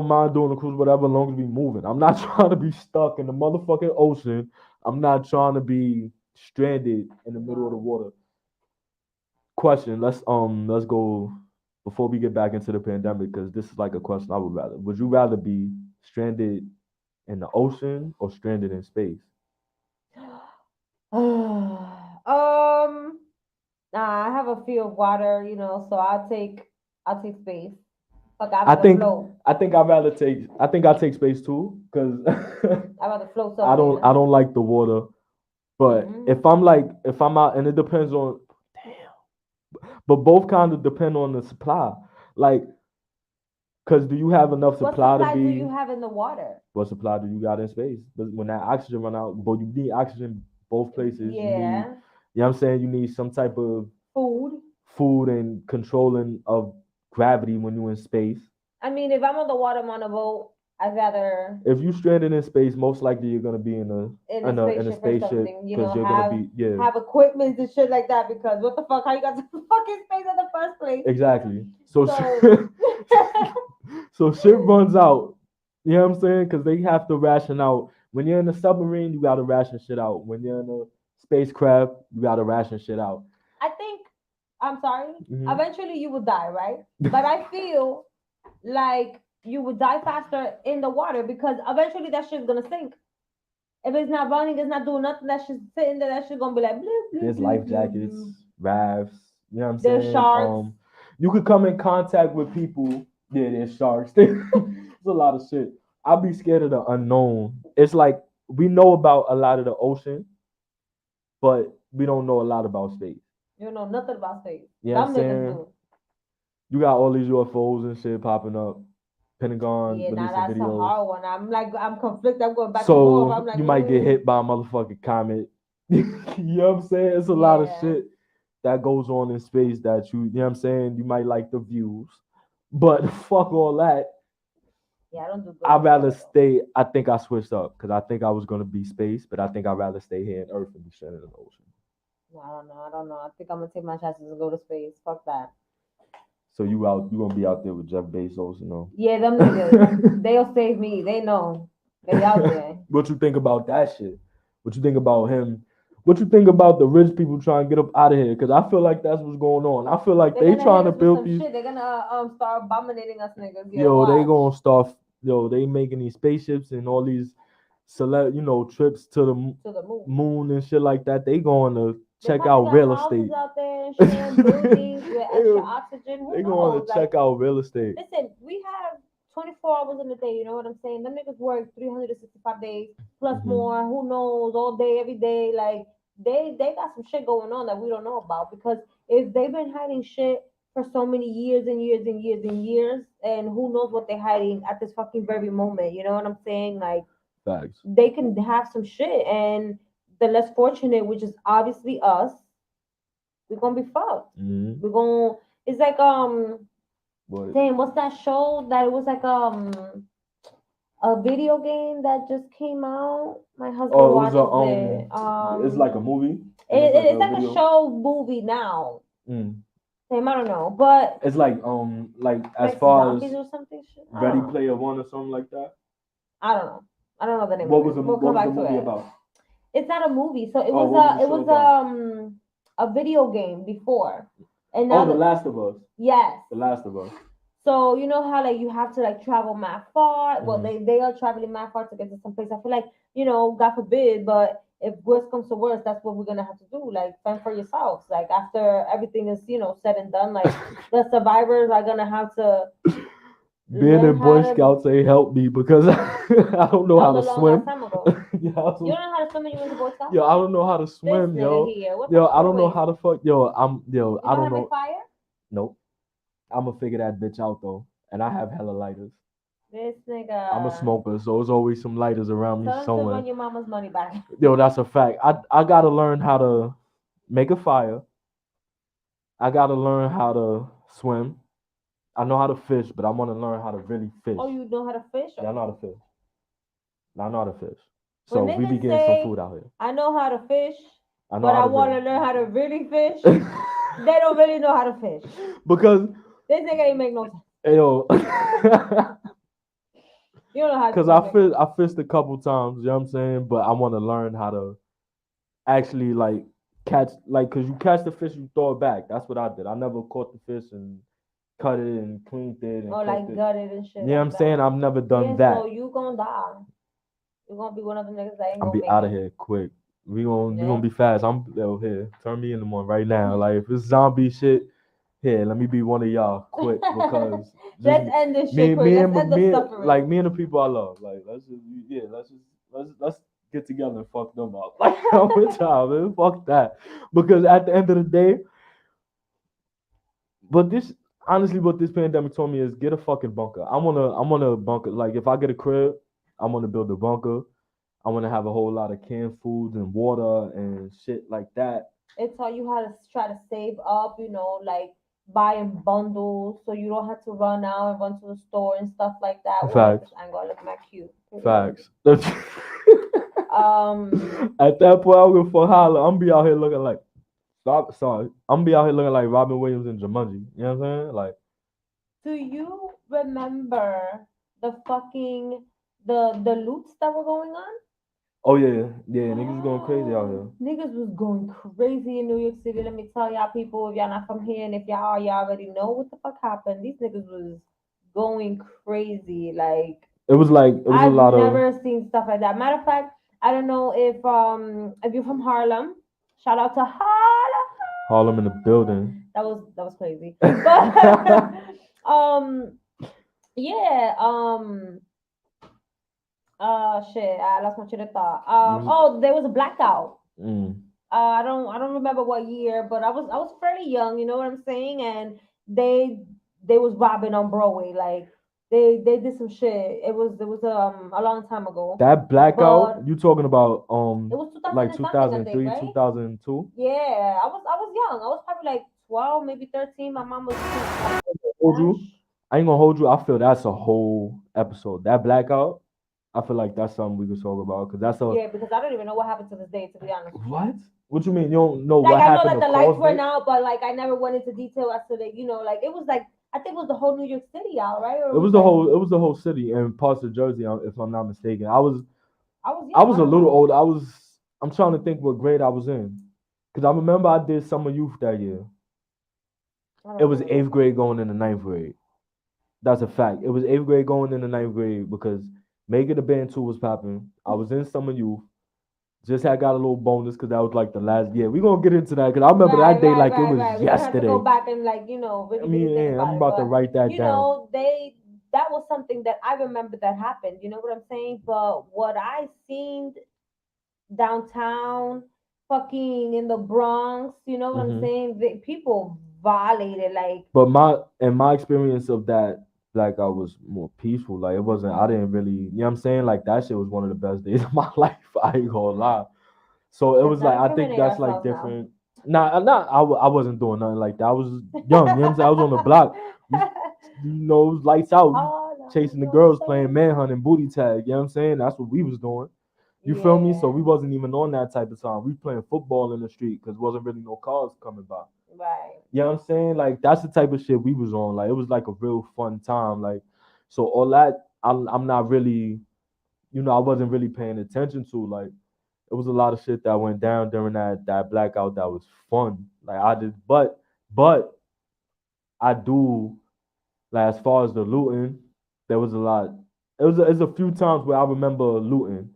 mind doing the cruise, whatever, as long as we moving. I'm not trying to be stuck in the motherfucking ocean. I'm not trying to be stranded in the middle of the water. Question. Let's go before we get back into the pandemic because this is like a question I would rather. Would you rather be stranded in the ocean or stranded in space? Nah, I have a fear of water, so I'll take space. Fuck, I'd I rather think float. I think I take space too because I'd rather float I somewhere. don't I don't like the water. But if I'm out and it depends on but both kind of depend on the supply. Like because do you have enough What supply to supply be do you have in the water? what supply do you got in space? But when that oxygen run out, but you need oxygen both places. You know Yeah. what I'm saying? You need some type of Food. and controlling of gravity when you're in space. I mean, if I'm on the water, I'm on a boat. I'd rather If you stranded in space, most likely you're gonna be in a spaceship or something. because you're gonna be have equipment and shit like that. Because what the fuck? How you got to fucking space in the first place? exactly. So So- so shit runs out. You know what I'm saying? Because they have to ration out. When you're in a submarine, you gotta ration shit out. When you're in a spacecraft, you gotta ration shit out. I think I'm sorry. Mhm. Eventually, you would die, right? But I feel like you would die faster in the water because eventually that shit's gonna sink. If it's not running, it's not doing nothing. That shit's sitting there. That shit's gonna be like. Bloop, bloop, There's bloop, life bloop, jackets, bloop. rafts. You know what I'm There's saying? sharks. You could come in contact with people. Yeah, there's sharks. There's a lot of shit. I'd be scared of the unknown. It's like we know about a lot of the ocean, but we don't know a lot about space. You know nothing about space. You know what Some I'm niggas saying? do. You got all these UFOs and shit popping up. Pentagon Yeah, now releasing that's a videos. hard one. I'm conflicted. I'm going back and So forth. I'm like, you might get hit by a motherfucking comet. You know what I'm saying? It's a lot of shit that goes on in space that you know what I'm saying? You might like the views. But fuck all that. Yeah, I don't do good. I'd rather stay. I think I switched up because I think I was gonna be space, but I think I'd rather stay here in Earth and be stranded in the ocean. No, I don't know. I think I'm gonna take my chances and go to space. Fuck that. So you gonna be out there with Jeff Bezos, you know? Yeah, them niggas. They'll save me. They know. They out there. What you think about that shit? What you think about him? What you think about the rich people trying to get up out of here? Because I feel like that's what's going on. I feel like they trying to build these. Shit. They're gonna start abominating us niggas. They gonna start. They making these spaceships and all these trips to the moon and shit like that. They going to check out real estate. Out there and shit, buildings with extra oxygen. They going to check out real estate. Listen, we have 24 hours in the day. You know what I'm saying? Them niggas work 365 days plus more. Who knows? All day, every day. Like they got some shit going on that we don't know about because if they've been hiding shit for so many years and years and years and years, and who knows what they're hiding at this fucking very moment. You know what I'm saying? Like. Facts. They can have some shit, and the less fortunate, which is obviously us, we're gonna be fucked. Mm-hmm. We're gonna. It's like What? Damn, what's that show that it was like a video game that just came out? My husband watches it. It's like a movie. It's like a show movie now. Damn, I don't know, but it's like as far as or something. Ready Player One or something like that. I don't know. I don't know the name. What was the movie about? It's not a movie, so it was a video game before. And now The Last of Us. Yes. The Last of Us. So you know how like you have to like travel mad far. Mm-hmm. Well, they are traveling mad far to get to some place. I feel like God forbid, but if worse comes to worse, that's what we're gonna have to do. Like fend for yourselves. Like after everything is said and done, like the survivors are gonna have to. Being in Boy Scouts ain't helped me because I don't know how to swim. You don't know how to swim when you went to Boy Scouts? Yo, I don't know how to swim, yo. I don't know how to fuck. I don't know. Fire? Nope. I'm gonna figure that bitch out though, and I have hella lighters. This nigga. I'm a smoker, so there's always some lighters around me somewhere. To run your mama's money back. Yo, that's a fact. I gotta learn how to make a fire. I gotta learn how to swim. I know how to fish, but I want to learn how to really fish. Oh, you know how to fish? Yeah, I know how to fish. I know how to fish. When So we be niggas getting some say, food out here. I know how to fish, I know but how I to want to really. learn how to really fish, they don't really know how to fish. Because This nigga ain't make no sense. yo, You don't know how to because I fished a couple times. You know what I'm saying? But I want to learn how to actually like catch, like, because you catch the fish, you throw it back. That's what I did. I never caught the fish and cut it and cleaned it and or like cooked it. gutted and shit. You know what I'm like saying? that. I've never done Yeah, that. so you gonna die. You're gonna be one of them niggas that ain't I'll gonna be make out it. of here quick. We gonna Yeah. be fast. I'm here. Turn me in the morning right now. Like if it's zombie shit, here, let me be one of y'all quick because Let's end this shit quick. Let's end the suffering. like me and the people I love. Like let's get together and fuck them up. Like I'm with y'all, man. Fuck that. Because at the end of the day, but this honestly what this pandemic told me is get a fucking bunker. I'm on a bunker. Like if I get a crib, I'm gonna build a bunker. I want to have a whole lot of canned foods and water and shit like that. It taught you how to try to save up, like buying bundles so you don't have to run out and run to the store and stuff like that. Oh, I like Facts. this angle. I look my cute. Facts. Um, At that point, I'm gonna for holler. I'm be out here looking like, sorry, I'm be out here looking like Robin Williams and Jumanji. You know what I'm saying? Like, do you remember the fucking the loots that were going on? oh yeah, niggas going crazy out here. Niggas was going crazy in New York City. Let me tell y'all people, if y'all not from here and if y'all are, y'all already know what the fuck happened. These niggas was going crazy. Like It was a I've lot never seen stuff like that. Matter of fact, I don't know if you're from Harlem. Shout out to Harlem. Harlem in the building. That was crazy. But yeah, shit, I lost my train of thought. Oh, there was a blackout. Mm. I don't remember what year, but I was fairly young. You know what I'm saying? And they was robbing on Broadway. Like they did some shit. It was a long time ago. That blackout, But you talking about it was 2000 like and something, I think, 2003, right? 2002? Yeah, I was young. I was probably like 12, maybe 13. My mom was Hold you. I ain't gonna hold you. I feel that's a whole episode. That blackout, I feel like that's something we could talk about because that's a yeah, because I don't even know what happened to this day, to be honest. what? What you mean? You don't know Like what I know happened that the to lights cause went it? out, but like I never went into detail as to like it was like I think it was the whole New York City out, right? Or It was the whole city and parts of Jersey, if I'm not mistaken. I was young, a little know. old. I'm trying to think what grade I was in because I remember I did summer youth that year. It was eighth grade going into ninth grade. That's a fact. It was eighth grade going into ninth grade because Make It a Band 2 was popping. I was in summer youth. Just had got a little bonus because that was like the last year. We're gonna get into that because I remember that day like it was We're gonna have to yesterday. go back and really think about I'm it. about to But, write that down. That was something that I remember that happened. You know what I'm saying? But what I seen downtown, fucking in the Bronx, you know what I'm Mhm. saying? People violated like But my experience of that blackout was more peaceful. Like it wasn't. I didn't really. You know what I'm saying? Like that shit was one of the best days of my life. I ain't gonna lie. So it let's was not like I think incriminate that's like ourselves now. different. Nah, I wasn't doing nothing like that. I was young. You know what I'm saying? I was on the block. It was lights out. Chasing the girls, playing manhunt and booty tag. You know what I'm saying? That's what we was doing. You feel me? So we wasn't even on that type of time. We playing football in the street because wasn't really no cars coming by. Right. You know what I'm saying? Like that's the type of shit we was on. Like it was like a real fun time. Like so all that I'm not really, I wasn't really paying attention to. Like it was a lot of shit that went down during that blackout that was fun. Like I did, but I do like as far as the looting, there was a lot. It's a few times where I remember looting.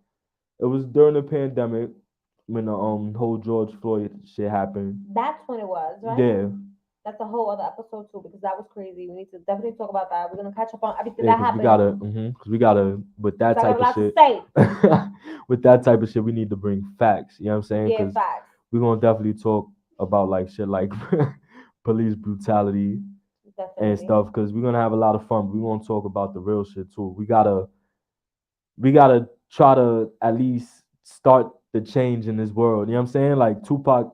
It was during the pandemic when the whole George Floyd shit happened. That's when it was, right? Yeah. That's a whole other episode too, because that was crazy. We need to definitely talk about that. We're gonna catch up on everything that happened. Because we gotta, with that type of shit, with that type of shit, we need to bring facts. You know what I'm saying? Yeah, facts. We're gonna definitely talk about like shit like police brutality and stuff. Because we're gonna have a lot of fun. We're gonna talk about the real shit too. We gotta try to at least start the change in this world. You know what I'm saying? Like Tupac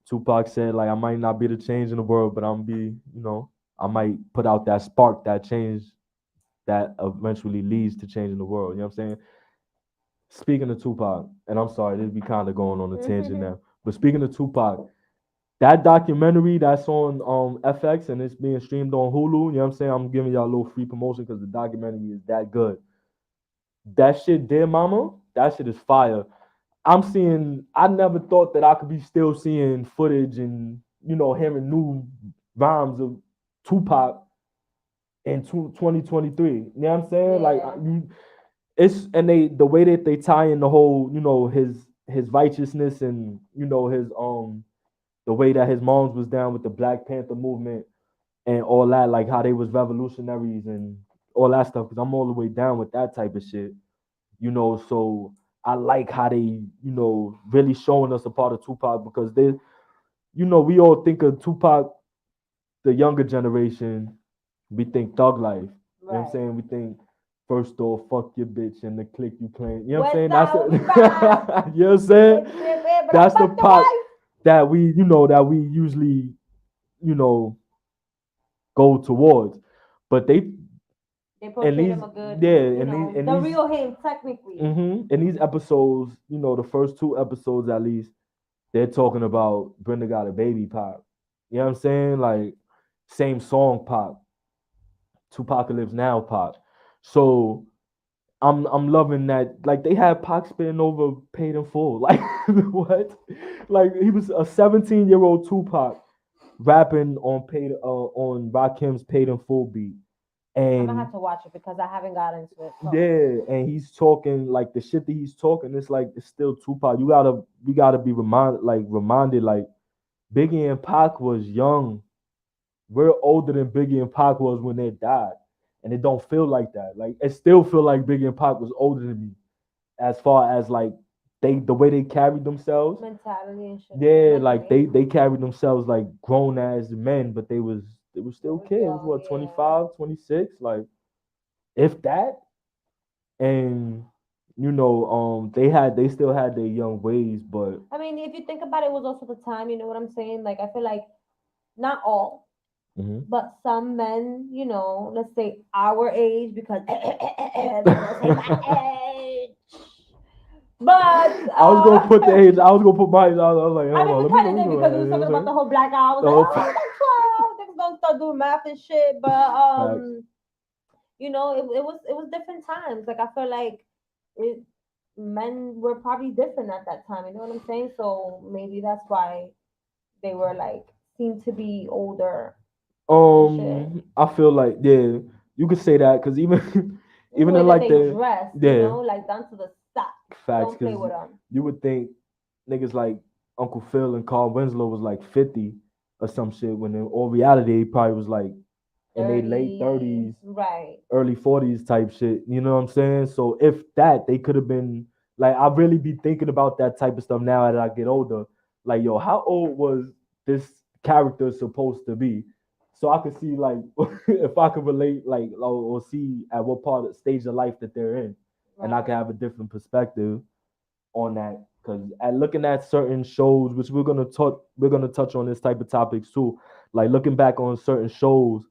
Tupac said, like, I might not be the change in the world, but I might put out that spark, that change that eventually leads to changing the world. You know what I'm saying? Speaking of Tupac, and I'm sorry, this be kind of going on a tangent now, but speaking of Tupac, that documentary that's on FX and it's being streamed on Hulu, you know what I'm saying? I'm giving y'all a little free promotion because the documentary is that good. That shit, Dear Mama, that shit is fire. I never thought that I could be still seeing footage and, hearing new rhymes of Tupac in 2023. You know what I'm saying? Like, the way that they tie in the whole, his righteousness and, his, the way that his moms was down with the Black Panther movement and all that, like how they was revolutionaries and all that stuff, because I'm all the way down with that type of shit. So I like how they, really showing us a part of Tupac because they, we all think of Tupac, the younger generation, we think thug life. You know what I'm saying? We think first off, fuck your bitch and the click you playing. You know what I'm saying? That's the, you know what I'm saying? That's the part that we usually, go towards. But they portrayed him a good, the real him technically. In these episodes, the first 2 episodes at least, they're talking about Brenda Got a Baby Pop. You know what I'm saying? Like, same song Pop. Tupacalypse Now Pop. So I'm loving that. Like, they had Pac spitting over Paid in Full. Like, what? Like, he was a 17-year-old Tupac rapping on Rakim's Paid in Full beat. And I'm gonna have to watch it because I haven't gotten into it. So. Yeah, and he's talking like the shit that he's talking. It's still Tupac. We gotta be reminded like Biggie and Pac was young. We're older than Biggie and Pac was when they died, and it don't feel like that. Like, it still feel like Biggie and Pac was older than me, as far as like the way they carried themselves, mentality and shit. Yeah, like they carried themselves like grown ass men, but they was still kids. What, 25, 26, like, if that. And they still had their young ways, but I mean, if you think about it, was also the time. You know what I'm saying? Like, I feel like not all, but some men, let's say our age, because my age. But I was gonna put the age. I was gonna put my age. I was like, I mean, we kind of did because we was talking about the whole black guy. I was like, oh, that's 12. Niggas don't start doing math and shit. But it was different times. Like, I feel like men were probably different at that time. You know what I'm saying? So maybe that's why they were like seemed to be older. I feel like, yeah, you could say that because even in like the dress, like down to the sock. Facts, don't play with them. You would think niggas like Uncle Phil and Carl Winslow was like 50 or some shit, when in all reality he probably was like in their late 30s, right, early 40s type shit. You know what I'm saying? So if that, they could have been like, I really be thinking about that type of stuff now as I get older. Like, yo, how old was this character supposed to be? So I could see, like, if I could relate, like, or see at what part of stage of life that they're in, right, and I can have a different perspective on that. Because at looking at certain shows, which we're gonna touch on this type of topics too, like looking back on certain shows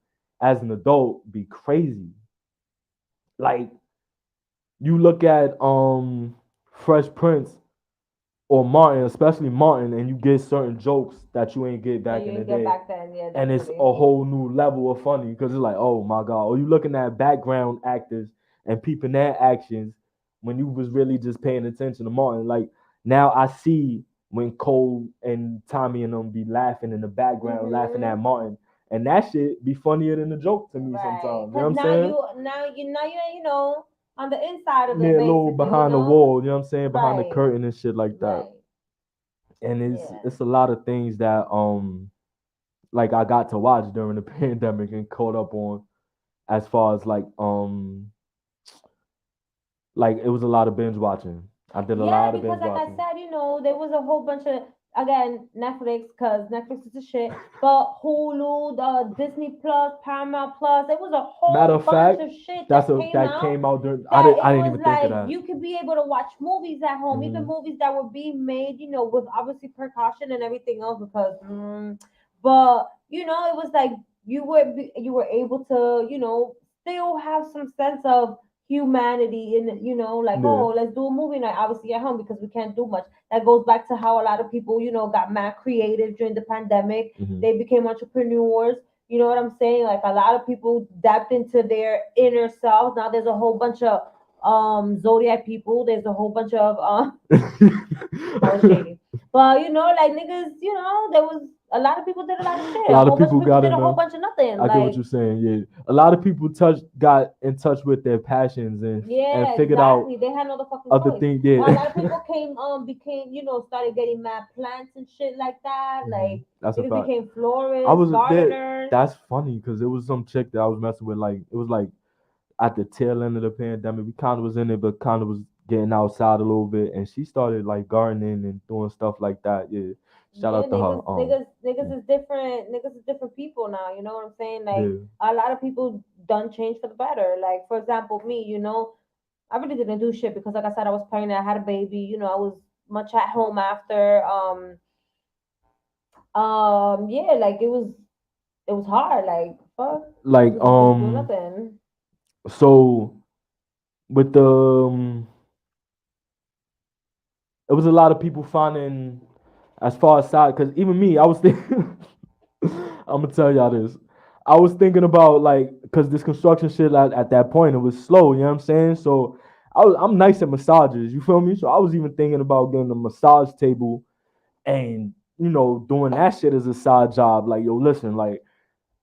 as an adult, be crazy. Like, you look at Fresh Prince or Martin, especially Martin, and you get certain jokes that you ain't get back in the day. And it's a whole new level of funny because it's like, oh my God. Or you looking at background actors and peeping their actions when you was really just paying attention to Martin. Like, now I see when Cole and Tommy and them be laughing in the background, laughing at Martin. And that shit be funnier than the joke to me sometimes. You know what I'm saying? Now you on the inside of it, a little behind the wall, you know what I'm saying? Behind the curtain and shit like that. Right. And it's a lot of things that like I got to watch during the pandemic and caught up on, as far as like it was a lot of binge watching. I did a lot of binge watching. Like I said, there was a whole bunch of again, Netflix, because Netflix is the shit. But Hulu, the Disney Plus, Paramount Plus, it was a Matter whole of bunch fact, of shit that came that out came out during. that I it didn't was even think of like that. you could be able to watch movies at home, even Mhm. movies that were being made, with obviously precaution and everything else because but it was like you were able to, still have some sense of humanity and like, Yeah. oh, let's do a movie night obviously at home because we can't do much. That goes back to how a lot of people, got mad creative during the pandemic. Mhm. They became entrepreneurs. You know what I'm saying? Like a lot of people tapped into their inner selves. Now there's a whole bunch of zodiac people. There's a whole bunch of that was shady. But like niggas, there was a lot of people did a lot of shit. A A lot of whole bunch of people people got did in a whole the. bunch of nothing. I get what Like, you're saying. Yeah, a lot of people got in touch with their passions and yeah, figured out exactly. They had no other fucking other choice. things. Now, a Yeah. lot of people became, started getting mad plants and shit like that. Mhm. Like, That's a niggas fact. became I florists, was there. gardeners. That's funny because it was some chick that I was messing with. Like it was like at the tail end of the pandemic. We kind of was in it, but kind of was getting outside a little bit, and she started like gardening and doing stuff like that. Yeah, shout Yeah, out to her. niggas is different. Niggas is different people now. You know what I'm saying? Like, Yeah. a lot of people done change for the better. Like, for example, me. I really didn't do shit because, like I said, I was pregnant. I had a baby. I was much at home after. Yeah, like it was hard. Like, fuck, Like just didn't do nothing. so with the it was a lot of people finding as far as side because even me, I was thinking. I'm gonna tell y'all this. I was thinking about like because this construction shit at that point it was slow. You know what I'm saying? So I'm nice at massages. You feel me? So I was even thinking about getting a massage table and doing that shit as a side job. Like yo, listen, like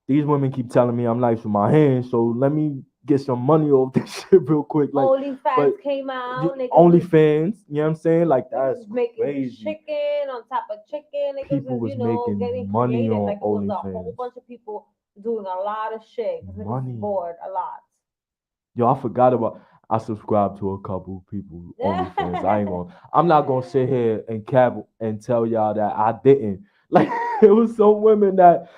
these women keep telling me I'm nice with my hands, so let me get some money off this shit real quick. Like, but OnlyFans came out. OnlyFans, you know what I'm saying? Like Niggas that's was making crazy. chicken on top of chicken. Niggas People was, was making getting money creative. on Like it was a whole OnlyFans. bunch of people doing a lot of shit because niggas was Money. bored a lot. Yo, I forgot about. I subscribed to a couple people OnlyFans. I'm not gonna sit here and cap and tell y'all that I didn't. Like it was some women that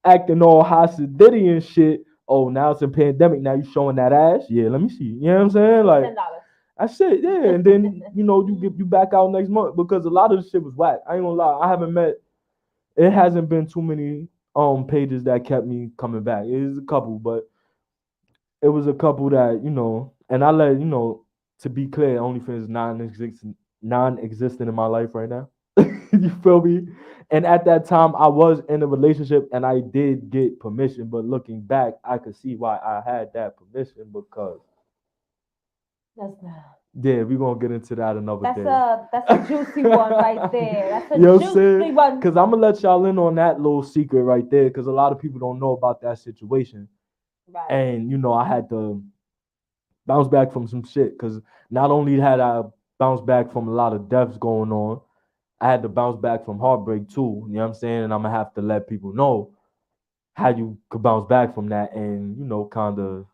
acting all hostility and shit. Oh, now it's a pandemic. Now you showing that ass? Yeah, let me see. You know what I'm saying? Like $10. I said, yeah. And then you back out next month because a lot of the shit was whack. I ain't gonna lie. I haven't met. It hasn't been too many pages that kept me coming back. It was a couple, but it was a couple that and I let to be clear, OnlyFans is non-existent in my life right now. You feel me? And at that time, I was in a relationship and I did get permission. But looking back, I could see why I had that permission because That's not. yeah, we're gonna get into that another That's day. a juicy one right there. That's a You know what I'm juicy saying? one. Because I'm gonna let y'all in on that little secret right there, because a lot of people don't know about that situation. Right. And I had to bounce back from some shit because not only had I bounced back from a lot of deaths going on, I had to bounce back from heartbreak too. You know what I'm saying? And I'm gonna have to let people know how you could bounce back from that and kind of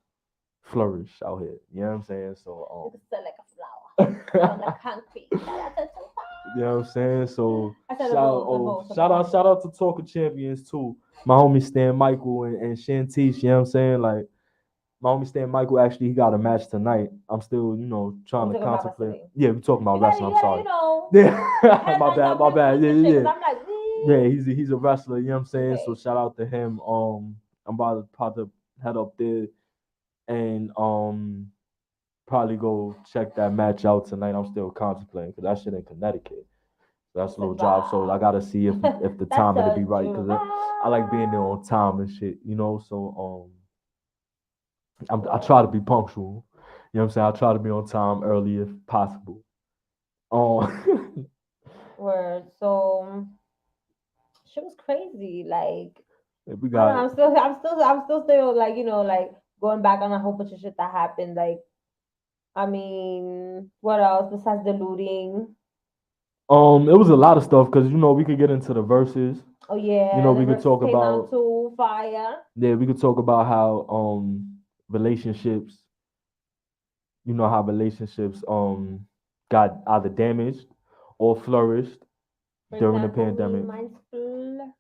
flourish out here. You know what I'm saying? So Niggas feel like a flower on the concrete. you know what I'm saying? So I said the bulls. shout out to Talk of Champions too. My homie Stan Michael and Shantice, you know what I'm saying? Like my homie Stan Michael actually he got a match tonight. I'm still, trying to contemplate. Yeah, we're talking about wrestling. I'm sorry. Yeah, my bad. Yeah. I'm like, yeah, he's a wrestler, you know what I'm saying? Okay. So shout out to him. I'm about to head up there and probably go check that match out tonight. I'm still contemplating because that shit in Connecticut. So that's a little drive. So I gotta see if the time it'll be right because I like being there on time and shit, So I try to be punctual. You know what I'm saying? I try to be on time early if possible. Word. So shit was crazy. Like we got. I'm still like like going back on a whole bunch of shit that happened. Like, I mean, what else besides the looting? It was a lot of stuff because we could get into the verses. Oh yeah, we could talk about to fire. Yeah, we could talk about how relationships. How relationships got either damaged or flourished For during the example, pandemic. me, mine's full. You know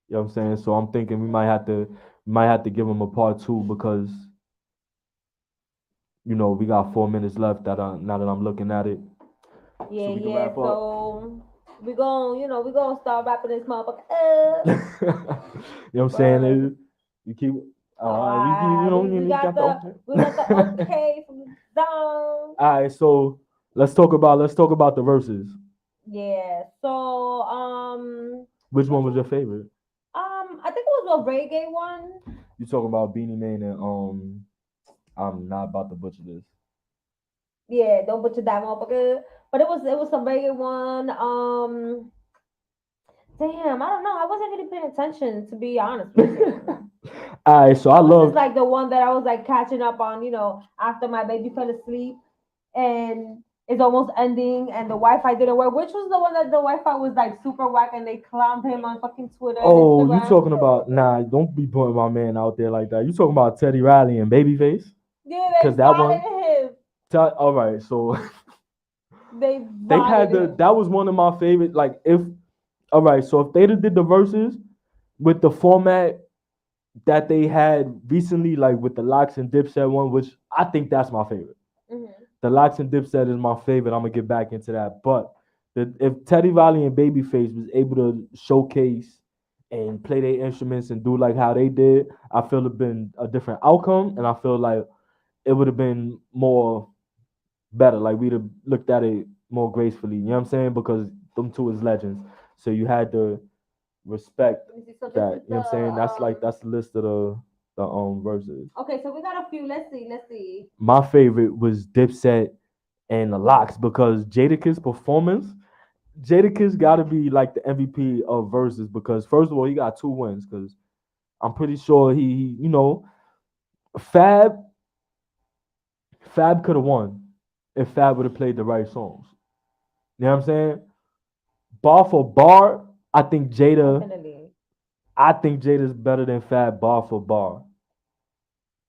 what I'm saying? So I'm thinking we might have to give them a part two because we got 4 minutes left now that I'm looking at it. Yeah, So we can yeah. wrap up. So we gonna start wrapping this motherfucker You up. know what I'm saying? Word. You keep we keep, We you got got the the okay. we got the okay from the zone. All right, so let's talk about the verses. Yeah. So Which one was your favorite? I think it was a reggae one. You talking about Beanie Man and I'm not about to butcher this. Yeah, don't butcher that motherfucker. But it was some reggae one. Damn, I don't know. I wasn't really paying attention to be honest with you. All right, so I It was just love. like the one that I was like catching up on, after my baby fell asleep and it's almost ending and the Wi-Fi didn't work. Which was the one that the Wi-Fi was like super whack and they clowned him on fucking Twitter and Oh, you Instagram. talking about? Nah, don't be putting my man out there like that. You talking about Teddy Riley and Babyface? Yeah, they 'Cause that one- violated him. All right, so They they had violated him. that was one of my favorite. Like if all right, so if they did the verses with the format that they had recently, like with the Locks and Dipset one, which I think that's my favorite. Mhm. The Locks and Dipset is my favorite. I'm gonna get back into that. But if Teddy Riley and Babyface was able to showcase and play their instruments and do like how they did, I feel it'd been a different outcome, and I feel like it would have been more better. Like we'd have looked at it more gracefully. You know what I'm saying? Because them two is legends. So you had to respect Let me see. So this that. is You know what I'm saying? That's the that's the list of the verses. okay. So we got a few. Let's see. Let's see. My favorite was Dipset and the Locks because Jadakiss performance. Jadakiss got to be like the MVP of verses because first of all he got 2 wins because I'm pretty sure Fab Fab could have won if Fab would have played the right songs. You know what I'm saying? Bar for bar, Definitely. I think Jada's better than Fab bar for bar.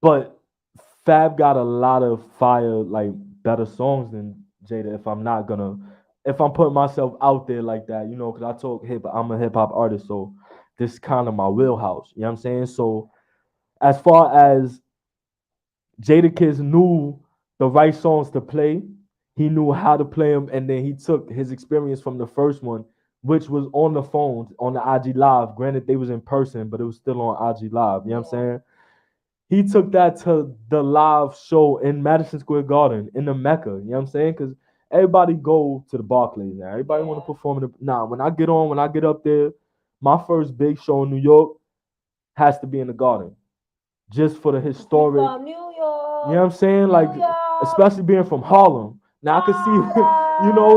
But Fab got a lot of fire, like better songs than Jada. If I'm putting myself out there like that, because I'm a hip hop artist, so this is kind of my wheelhouse. You know what I'm saying? So as far as Jadakiss knew the right songs to play, he knew how to play them, and then he took his experience from the first one, which was on the phones on the IG Live. Granted, they was in person, but it was still on IG Live. You know what I'm saying? He took that to the live show in Madison Square Garden in the Mecca. You know what I'm saying? Because everybody go to the Barclays now. Everybody want to perform in the. Nah, when I get up there, my first big show in New York has to be in the Garden, just for the historic. From New York. You know what I'm saying? Like, especially being from Harlem. Now I can see,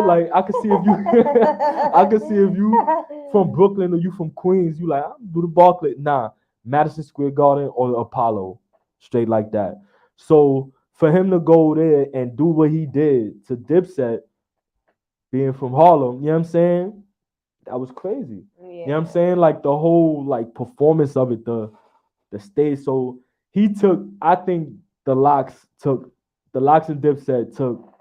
like I can see if you, I can see if you from Brooklyn or you from Queens, you like I'm do the Barclays. Nah, Madison Square Garden or the Apollo, straight like that. So for him to go there and do what he did to Dipset, being from Harlem, you know what I'm saying? That was crazy. Yeah. You know what I'm saying? Like the whole like performance of it, the stage. So I think the Locks and Dipset took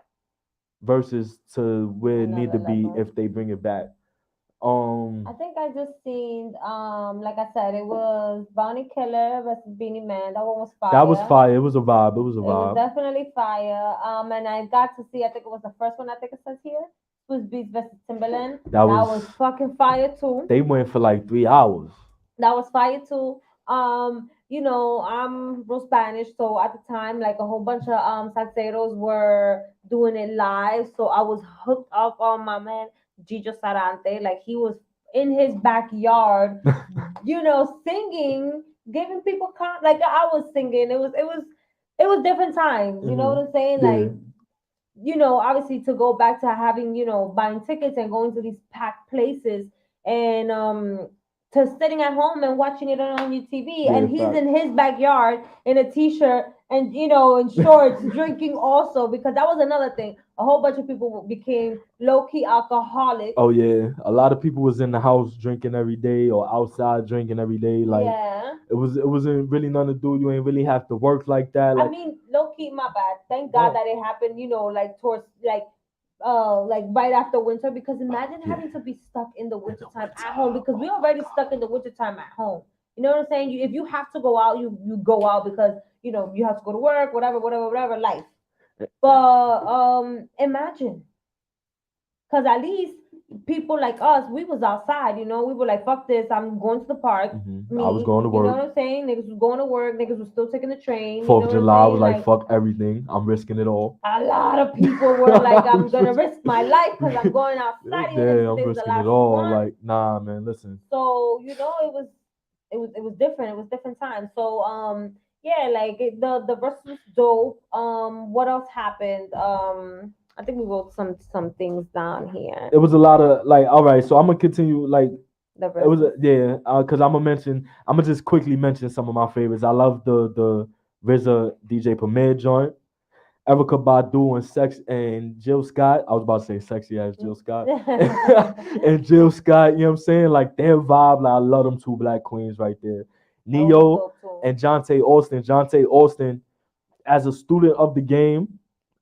versus to where it need to Another be level. if they bring it back. I think I just seen like I said, it was Bonnie Killer versus Beanie Man. That one was fire. That was fire. It was a vibe. It was a It was vibe. definitely fire. And I got to see. I think it was the first one. I think it says here. It was Beats versus Timberland. That was fucking fire too. They went for like 3 hours. That was fire too. I'm real Spanish, so at the time, like a whole bunch of salseros were doing it live. So I was hooked up on my man Gigi Sarante. Like he was in his backyard, singing, giving people like I was singing. It was different times. You know what I'm saying? Yeah. Like, obviously to go back to having, buying tickets and going to these packed places and to sitting at home and watching it on your TV, Yeah, and he's fact. in his backyard in a t-shirt and in shorts drinking also, because that was another thing. A whole bunch of people became low-key alcoholics. Oh yeah, a lot of people was in the house drinking every day or outside drinking every day. Like Yeah. it wasn't really nothing to do. You ain't really have to work like that. Like I mean, low-key, my bad. Thank God that it happened, like towards like like right after winter, because imagine having to be stuck in the wintertime at home, because we're already stuck in the wintertime at home. You know what I'm saying? If you have to go out, you go out because you have to go to work, whatever, life. But imagine, because at least people like us, we was outside, we were like, fuck this, I'm going to the park. I was going to You know work. what I'm saying? Niggas was going to work, niggas was still taking the train, you Fourth know of what I'm July, I was saying? like, fuck everything. I'm risking it all. A lot of people were like, I'm gonna risk my life because I'm going outside, even if Yeah, I'm this is the risking it last all. one. Like, nah, man, listen. So it was different. It was different times. So yeah, like the verse was dope. What else happened? I think we wrote some things down here. It was a lot of like, all right, so I'm gonna continue like The it was verses. because I'm gonna just quickly mention some of my favorites. I love the RZA DJ Premier joint, Erica Badu and Sex and Jill Scott. I was about to say sexy as Jill Scott and Jill Scott. You know what I'm saying? Like their vibe. Like I love them two black queens right there. That one was Neo dope too. and Jonte Austin. Jonte Austin, as a student of the game,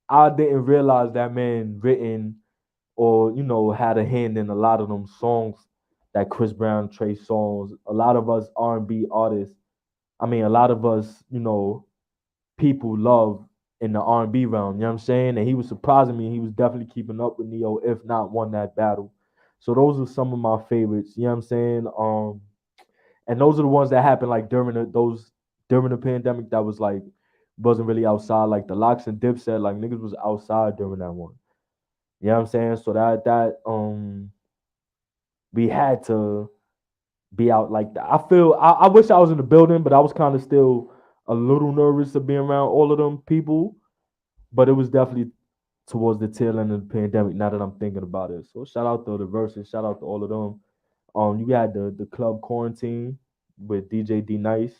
I didn't realize that man written or had a hand in a lot of them songs that Chris Brown, Trey songs. A lot of us R&B artists, I mean, a lot of us, people love in the R&B realm. You know what I'm saying? And he was surprising me. He was definitely keeping up with Neo, if not won that battle. So those are some of my favorites. You know what I'm saying? And those are the ones that happened like during the pandemic that was like wasn't really outside. Like the Locks and Dipset, like niggas was outside during that one. You know what I'm saying? So that we had to be out like that. I wish I was in the building, but I was kind of still a little nervous to be around all of them people. But it was definitely towards the tail end of the pandemic. Now that I'm thinking about it, so shout out to the Versus, shout out to all of them. You had the club quarantine with DJ D Nice.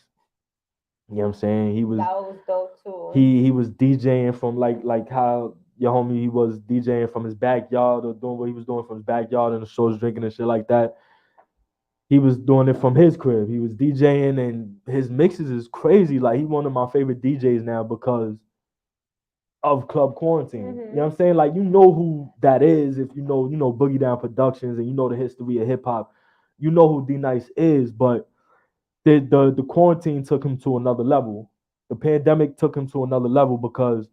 You know what I'm saying? That was dope too. He was DJing from like how your homie he was DJing from his backyard or doing what he was doing from his backyard in the shows, drinking and shit like that. He was doing it from his crib. He was DJing and his mixes is crazy. Like he one of my favorite DJs now because of Club Quarantine. You know what I'm saying? Like you know who that is if you know Boogie Down Productions and you know the history of hip hop. You know who D Nice is, but the quarantine took him to another level. The pandemic took him to another level because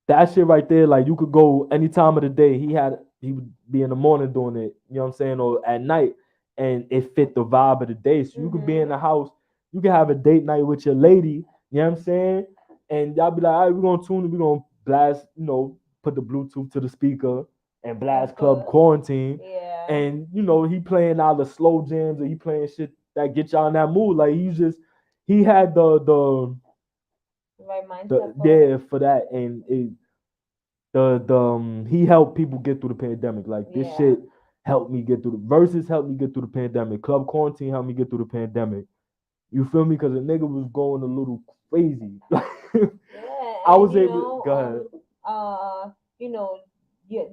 that shit right there, like you could go any time of the day. He would be in the morning doing it, you know what I'm saying, or at night, and it fit the vibe of the day. So you could be in the house, you could have a date night with your lady, you know what I'm saying? And y'all be like, all right, we're gonna tune it, we're gonna blast, put the Bluetooth to the speaker and blast Club Quarantine. Yeah. And he playing either slow jams or he playing shit that get y'all in that mood. Like he had the right mindset for that, and he helped people get through the pandemic. Like this shit helped me get through the Versus helped me get through the pandemic. Club Quarantine helped me get through the pandemic. You feel me? Because the nigga was going a little crazy. I was able. Go ahead.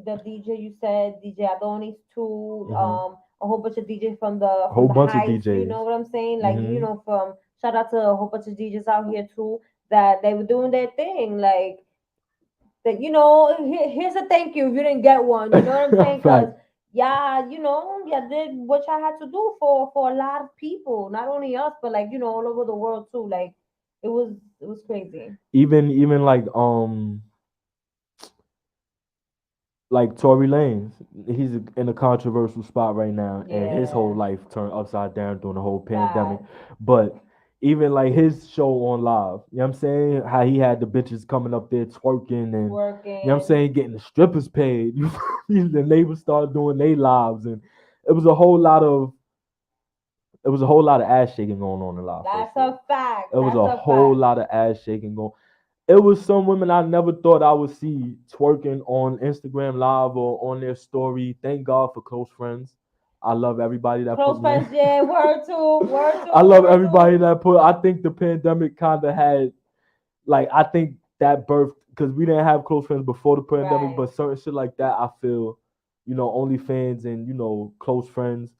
The DJ you said, DJ Adonis too. A whole bunch of DJs from the Whole bunch of Heights, DJs. you know what I'm saying? Like from shout out to a whole bunch of DJs out here too that they were doing their thing. Like that, here's a thank you if you didn't get one. You know what I'm saying? Because did what y'all had to do for a lot of people, not only us, but like all over the world too. Like it was crazy. Even like Tory Lanez, he's in a controversial spot right now, and his whole life turned upside down during the whole pandemic. But even like his show on live, you know what I'm saying? How he had the bitches coming up there twerking and you know what I'm saying, getting the strippers paid. The neighbors started doing their lives, and it was a whole lot of ass shaking going on in live. That's a fact. It was a whole lot of ass shaking going. It was some women I never thought I would see twerking on Instagram Live or on their story. Thank God for close friends. I love everybody that close put friends. Yeah, word too. I love everybody that put. I think the pandemic kind of had, like, I think that birthed because we didn't have close friends before the pandemic, but certain shit like that, I feel, OnlyFans and close friends.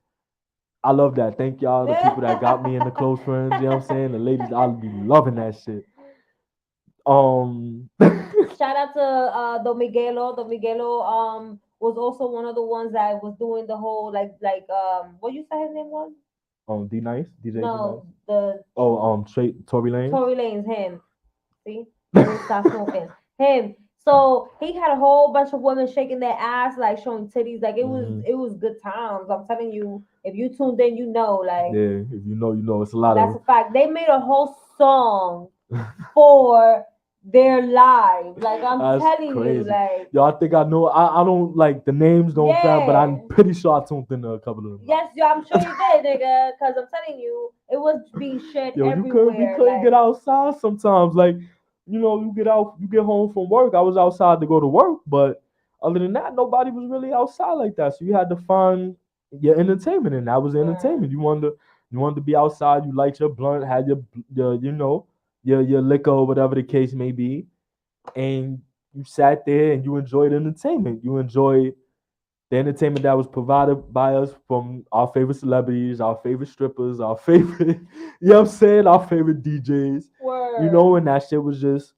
I love that. Thank y'all, the people that got me in the close friends. You know what I'm saying? The ladies, I'll be loving that shit. shout out to Don Miguelo. Don Miguelo was also one of the ones that was doing the whole what you said his name was? D Nice, DJ D Nice. No, the Straight Tory Lanez. Tory Lanez, him. See, let me stop smoking. Him. So he had a whole bunch of women shaking their ass, like showing titties. Like it was good times. I'm telling you, if you tuned in, you know, like yeah, if you know, it's a lot that's of. a fact. They made a whole song for their lives. Like I'm telling you, like yo, I think I know. I don't like the names don't sound, but I'm pretty sure I tuned into a couple of them. Yes, yo, I'm sure you did, nigga. Cause I'm telling you, it was being shared everywhere. We couldn't get outside sometimes. Like, you get home from work. I was outside to go to work, but other than that, nobody was really outside like that. So you had to find your entertainment, and that was entertainment. You wanted to be outside. You light your blunt, had your liquor or whatever the case may be, and you sat there and you enjoyed entertainment. You enjoyed the entertainment that was provided by us from our favorite celebrities, our favorite strippers, our favorite, you know what I'm saying, our favorite DJs. Word. And that shit was just,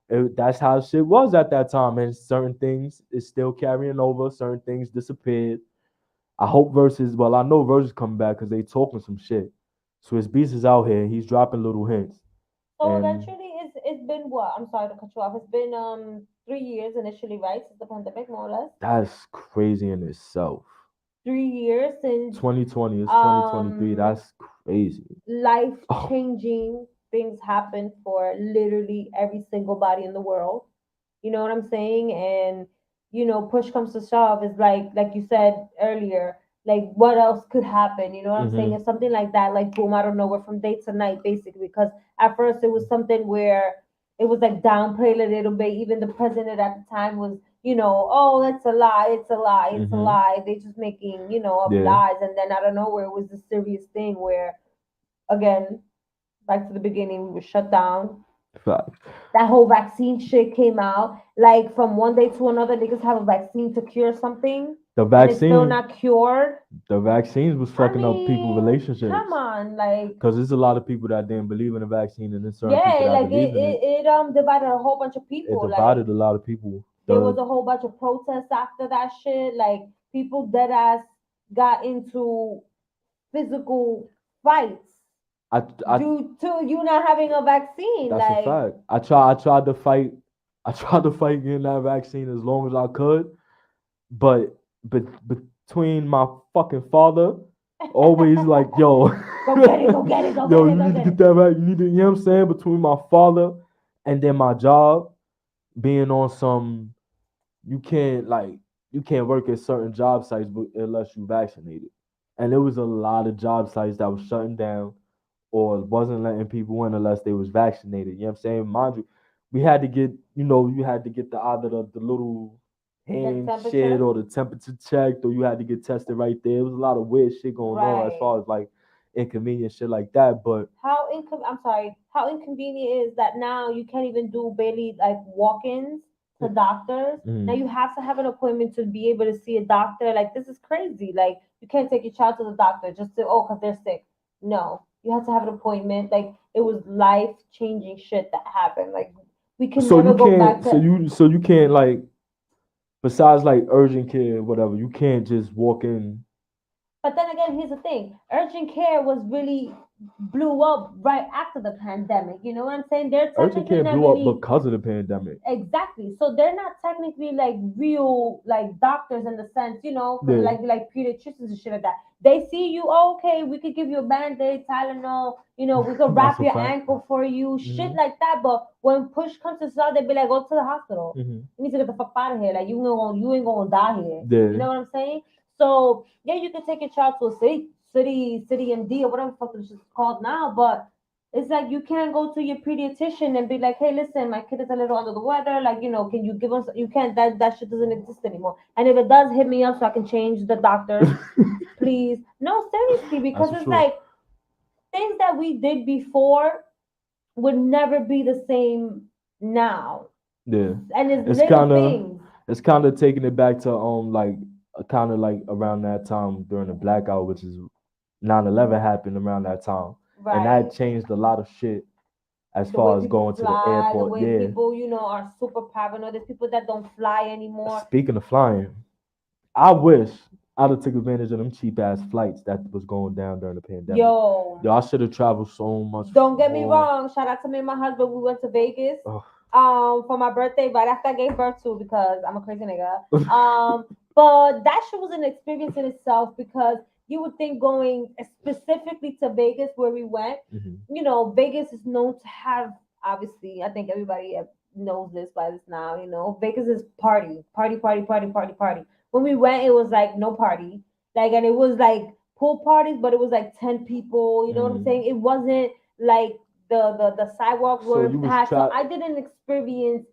that's how shit was at that time. And certain things is still carrying over, certain things disappeared. I hope I know Versus coming back because they talking some shit. So his beast is out here. He's dropping little hints. So eventually, it's been what? I'm sorry to cut you off. It's been 3 years initially, right, since the pandemic, more or less. That's crazy in itself. 3 years since 2020. It's 2023. That's crazy. Life changing things happen for literally every single body in the world. You know what I'm saying? And push comes to shove, is like you said earlier. Like, what else could happen? You know what I'm saying? It's something like that, like boom, out of nowhere, from day to night, basically. Because at first it was something where it was like downplayed a little bit. Even the president at the time was, oh, it's a lie, it's a lie, it's a lie. They just making, up lies. And then out of nowhere, it was a serious thing where, again, back to the beginning, we were shut down. Fact. That whole vaccine shit came out. Like from one day to another, niggas have a vaccine to cure something. The vaccine, and it's still not cured. The vaccines was fucking up people's relationships. Come on, like, because there's a lot of people that didn't believe in the vaccine, and then certain people that believed in it. It divided a whole bunch of people. It divided a lot of people. There was a whole bunch of protests after that shit. Like people dead ass got into physical fights. Due to you not having a vaccine. That's a fact. I tried to fight getting that vaccine as long as I could, but between my fucking father, always like, yo, go get it, go get it, go yo, get it. You need to get that right. You need to, you know what I'm saying? Between my father and then my job, being on some, you can't work at certain job sites unless you vaccinated, and there was a lot of job sites that was shutting down or wasn't letting people in unless they was vaccinated. You know what I'm saying? Mind you, we had to get, you had to get either the little hand shit or the temperature checked, or you had to get tested right there. It was a lot of weird shit going on as far as like inconvenient shit like that. But how inconvenient is that now you can't even do barely like walk-ins to doctors. Now you have to have an appointment to be able to see a doctor. Like, this is crazy. Like, you can't take your child to the doctor just to because they're sick. No. You have to have an appointment. Like, it was life-changing shit that happened. Like, we can never go back to... So you can't, like, besides, like, urgent care or whatever, you can't just walk in. But then again, here's the thing. Urgent care was really blew up right after the pandemic. You know what I'm saying? They're urgent care blew up because of the pandemic. Exactly. So they're not technically, like, real, like, doctors in the sense, like pediatricians and shit like that. They see you, okay, we could give you a Band-Aid, Tylenol, we could wrap your ankle for you, shit like that. But when push comes to shove, they be like, go to the hospital. You need to get the fuck out of here. Like, you ain't gonna die here. Yeah. You know what I'm saying? So yeah, you can take your child to a city MD or whatever the fuck it's called now, but it's like you can't go to your pediatrician and be like, hey, listen, my kid is a little under the weather. Like, can you give us? You can't. That shit doesn't exist anymore. And if it does, hit me up so I can change the doctor, please. No, seriously, because it's like things that we did before would never be the same now. Yeah, and it's kind of taking it back to like kind of like around that time during the blackout, which is 9/11 happened around that time. Right. And that changed a lot of shit as The way far as people going to the fly, the airport. way Yeah. people, are super paranoid. There's people that don't fly anymore. Speaking of flying, I wish I'd have took advantage of them cheap ass flights that was going down during the pandemic. Yo, I should have traveled so much. don't get me more. wrong. Shout out to me and my husband. We went to Vegas. Ugh. For my birthday, right after I gave birth to, because I'm a crazy nigga. But that shit was an experience in itself, because you would think going specifically to Vegas where we went, Mhm. Vegas is known to have, obviously, I think everybody knows this by this now, Vegas is party, party, party, party, party, party. When we went, it was like no party, and it was like pool parties, but it was like 10 people, you know what I'm saying? It wasn't like the sidewalks So were you was packed. So tra- I didn't experience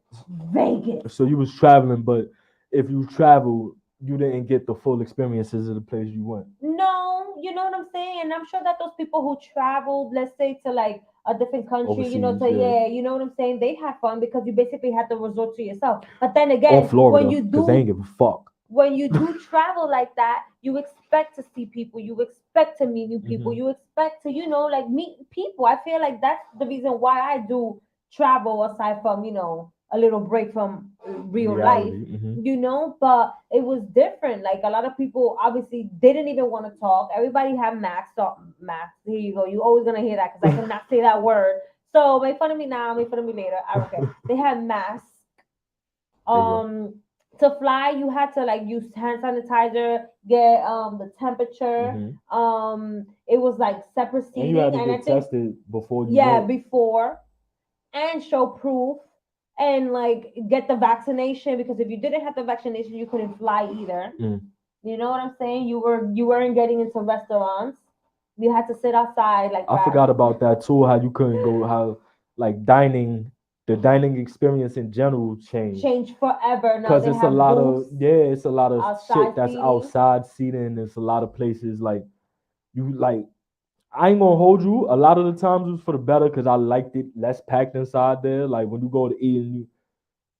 Vegas. So you was traveling, but if you traveled, you didn't get the full experiences of the place you went. No, you know what I'm saying? And I'm sure that those people who traveled, let's say to like a different country, Overseas, yeah. you know what I'm saying? They had fun because you basically had to resort to yourself. But then again, Or Florida, when you because they ain't do give a fuck. when you do travel like that, you expect to see people, you expect to meet new people, Mhm. you expect to, like meet people. I feel like that's the reason why I do travel aside from, a little break from real life, Reality. Mhm. but it was different. Like a lot of people obviously didn't even want to talk. Everybody had masks. So masks, here you go. You always gonna hear that because I cannot say that word. So make fun of me now, make fun of me later. I don't care. They had masks. There you go. To fly, you had to like use hand sanitizer, get the temperature. Mhm. It was like separate And you had seating, to and I get think tested before you yeah, went. before, and show proof, and like get the vaccination, because if you didn't have the vaccination, you couldn't fly either. Mm. You know what I'm saying? You weren't getting into restaurants. You had to sit outside like I rats. forgot about that too. How you couldn't go. How like the dining experience in general changed. Change forever. Now Cause they it's a have lot booths, of it's a lot of outside shit that's seating. outside seating. It's a lot of places like you like. I ain't gonna hold you. A lot of the times it was for the better because I liked it less packed inside there. Like when you go to eat and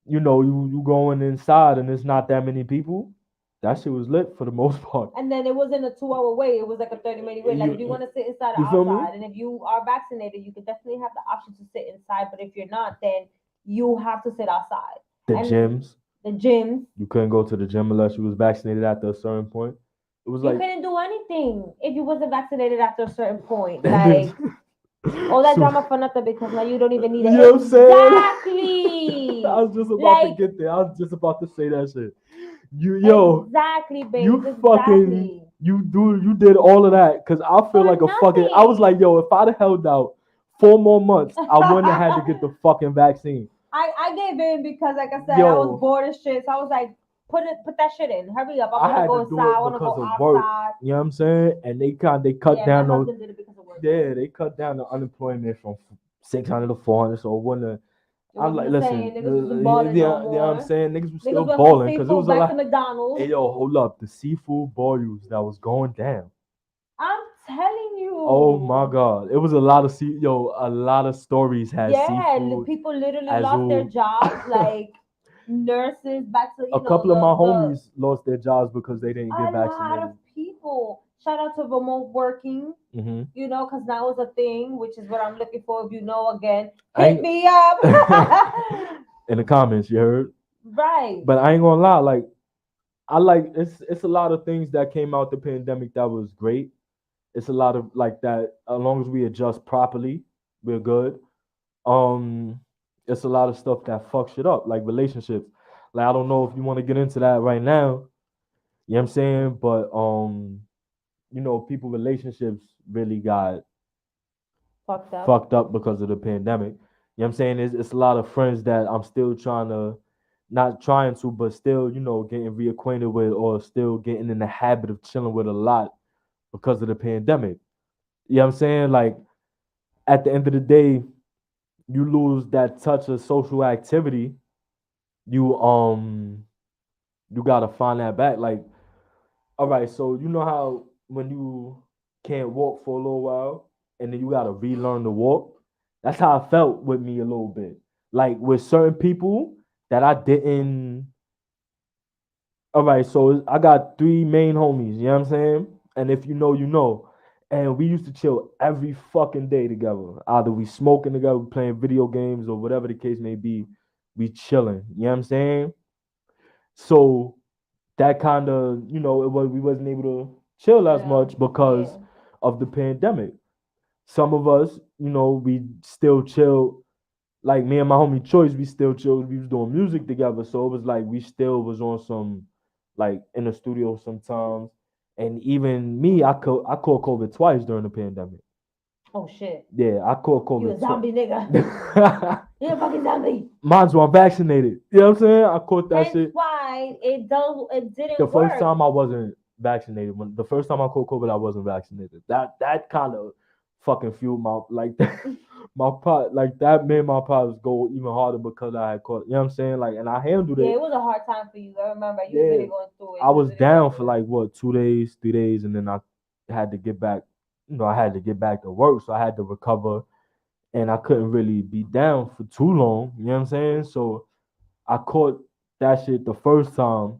you going inside and it's not that many people. That shit was lit for the most part. And then it wasn't a 2 hour wait, it was like a 30-minute wait. Like if you want to sit inside or You feel me? outside, and if you are vaccinated, you could definitely have the option to sit inside. But if you're not, then you have to sit outside. The And gyms. the gyms, You couldn't go to the gym unless you was vaccinated after a certain point. It was you like couldn't do anything if you wasn't vaccinated after a certain point. Like all that So- drama for nothing, because now you don't even need You it. know what I'm saying? Exactly. I was just about Like to get there. I was just about to say that shit. Yo, exactly, babe. you Exactly. fucking you did all of that because I feel For like a fucking. I was like, yo, if I'd have held out 4 more months, I wouldn't have had to get the fucking vaccine. I gave in because, like I said, I was Yo, bored as shit. So I was like, put that shit in. Hurry up. I I want to had go to do inside. I it want to because go of work. outside. You know what I'm saying? And they cut Yeah, down my those. husband did it because of work. Yeah, they cut down the unemployment from 600 to 400. So when It I'm like, wasn't the same. listen, Niggas wasn't balling yeah, no you know what I'm more. saying? Niggas was still Niggas went balling from because it seafood was a back to lot. McDonald's. Hey, yo, hold up. The seafood boils that was going down. I'm telling you. Oh my God. It was a lot of a lot of stories had Yeah, seafood. people literally as lost their well. jobs, like nurses back to A couple of my homies lost their jobs because they didn't get a lot vaccinated. of people. Shout out to remote working. Mm-hmm. Because now is a thing, which is what I'm looking for. If you know, again, I hit ain't- me up. In the comments, you heard? Right. But I ain't gonna lie, like I like it's a lot of things that came out the pandemic that was great. It's a lot of like that. As long as we adjust properly, we're good. Um, it's a lot of stuff that fucks shit up, like relationships. Like I don't know if you want to get into that right now. You know what I'm saying? But people relationships really got fucked up because of the pandemic. You know what I'm saying? It's a lot of friends that I'm still trying to not trying to, but still, getting reacquainted with or still getting in the habit of chilling with a lot because of the pandemic. You know what I'm saying? Like at the end of the day, you lose that touch of social activity. You gotta find that back. Like, all right, so you know how when you can't walk for a little while and then you gotta relearn to walk? That's how I felt with me a little bit. Like with certain people that I didn't. All right, so I got three main homies, you know what I'm saying? And if you know, you know. And we used to chill every fucking day together. Either we smoking together, we playing video games, or whatever the case may be. We chilling. You know what I'm saying? So that kind of, we wasn't able to chill as much because of the pandemic. Some of us, we still chill. Like me and my homie Choice, we still chilled. We was doing music together, so it was like we still was on some, like in the studio sometimes. And even me, I caught COVID twice during the pandemic. Oh shit. Yeah, I caught COVID. You a zombie nigga. You're a fucking zombie. Mine's one vaccinated. You know what I'm saying? I caught that That's shit. why it didn't The work. first time I wasn't vaccinated. The first time I caught COVID, I wasn't vaccinated. That kind of fucking fueled my that made my pots go even harder because I had caught. You know what I'm saying? Like, and I handled it. Yeah, it was a hard time for you. I remember you really going through it. I was down for like 2 days, 3 days, and then I had to get back. I had to get back to work, so I had to recover, and I couldn't really be down for too long. You know what I'm saying? So I caught that shit the first time,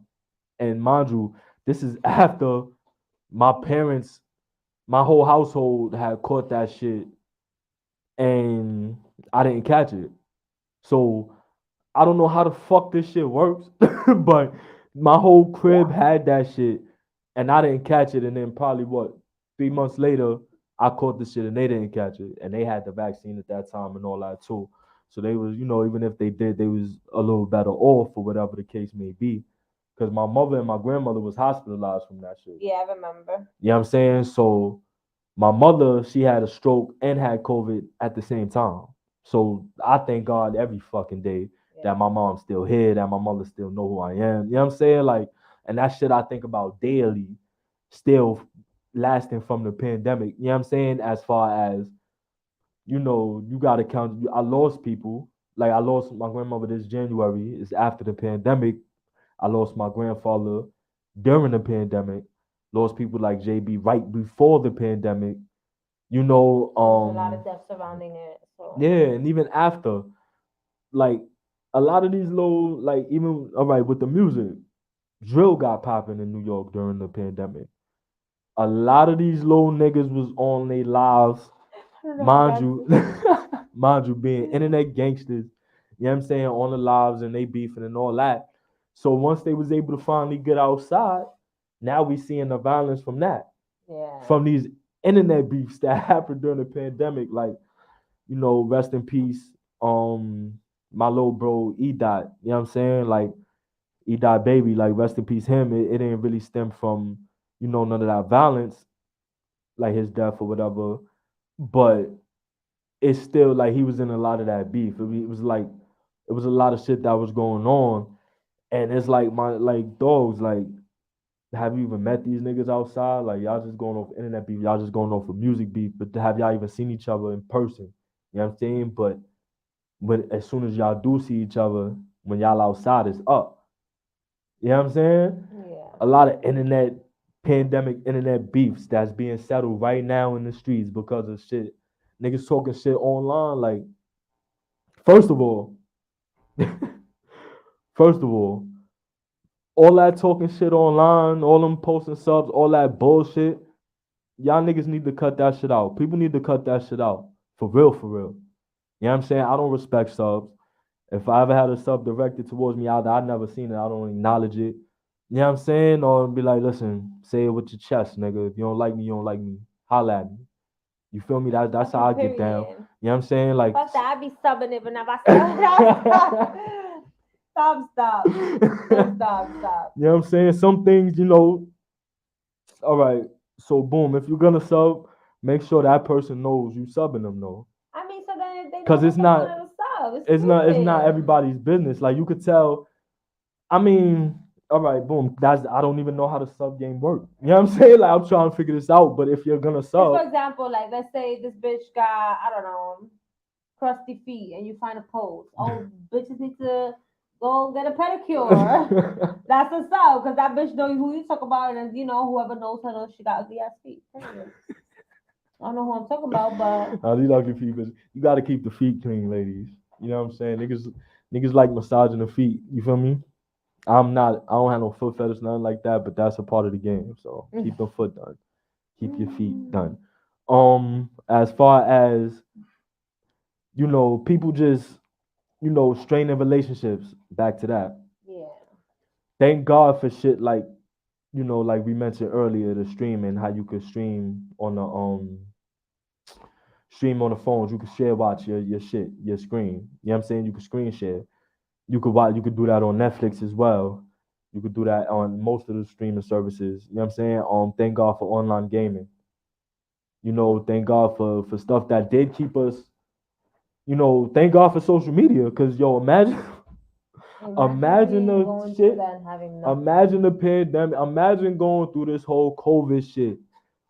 and mind you, this is after my parents, my whole household had caught that shit, and I didn't catch it. So I don't know how the fuck this shit works, but my whole crib had that shit, and I didn't catch it. And then probably 3 months later, I caught the shit, and they didn't catch it, and they had the vaccine at that time and all that too. So they was, even if they did, they was a little better off or whatever the case may be. Because my mother and my grandmother was hospitalized from that shit. Yeah, I remember. You know what I'm saying? So my mother, she had a stroke and had COVID at the same time. So I thank God every fucking day that my mom's still here, that my mother still know who I am. You know what I'm saying? Like, and that shit I think about daily, still lasting from the pandemic. You know what I'm saying? As far as, you gotta count. I lost people. Like I lost my grandmother this January. It's after the pandemic. I lost my grandfather during the pandemic. Lost people like JB right before the pandemic. There's a lot of death surrounding it. So. Yeah, and even after, like a lot of these little, like even all right with the music, drill got popping in New York during the pandemic. A lot of these little niggas was on their lives, mind you, being internet gangsters. You know what I'm saying, on the lives and they beefing and all that. So once they was able to finally get outside, now we seeing the violence from that. Yeah. From these internet beefs that happened during the pandemic, like, rest in peace, my little bro E-Dot, you know what I'm saying? Like E-Dot baby, like rest in peace him. It didn't really stem from, none of that violence, like his death or whatever. But it's still like he was in a lot of that beef. It was like it was a lot of shit that was going on. And it's like dogs, like, have you even met these niggas outside? Like y'all just going off internet beef, y'all just going off for music beef, but have y'all even seen each other in person? You know what I'm saying? But as soon as y'all do see each other, when y'all outside, it's up. You know what I'm saying? Yeah. A lot of pandemic internet beefs that's being settled right now in the streets because of shit. Niggas talking shit online. Like, first of all, all that talking shit online, all them posting subs, all that bullshit, y'all niggas need to cut that shit out. People need to cut that shit out. For real, for real. You know what I'm saying? I don't respect subs. If I ever had a sub directed towards me out there, I've never seen it. I don't acknowledge it. You know what I'm saying? Or be like, listen, say it with your chest, nigga. If you don't like me, you don't like me. Holla at me. You feel me? That's how I get down. You know what I'm saying? Like, fuck that, I be subbing it, but never stop. Stop. You know what I'm saying? Some things, all right. So boom, if you're gonna sub, make sure that person knows you subbing them, though. I mean, so then if they because it's not everybody's business. Like you could tell. I mean, all right, boom. I don't even know how the sub game works. You know what I'm saying? Like I'm trying to figure this out. But if you're gonna sub, for example, like let's say this bitch got, I don't know, crusty feet, and you find a post. Oh, bitches need to go get a pedicure. That's a sub, because that bitch know who you talk about, and whoever knows her knows she got ugly ass feet. I don't know who I'm talking about, but these ugly feet, bitch. You gotta keep the feet clean, ladies. You know what I'm saying? Niggas like massaging the feet. You feel me? I don't have no foot fetish, nothing like that, but that's a part of the game. So keep the foot done. Keep your feet done. As far as people just straining relationships. Back to that. Yeah. Thank God for shit like like we mentioned earlier, the streaming, how you could stream on the phones. You could share watch your shit, your screen. You know what I'm saying? You could screen share. You could do that on Netflix as well. You could do that on most of the streaming services. You know what I'm saying? Thank God for online gaming. Thank God for stuff that did keep us. Thank God for social media, cause imagine imagine being the going through shit. that and having nothing Imagine the pandemic. Imagine going through this whole COVID shit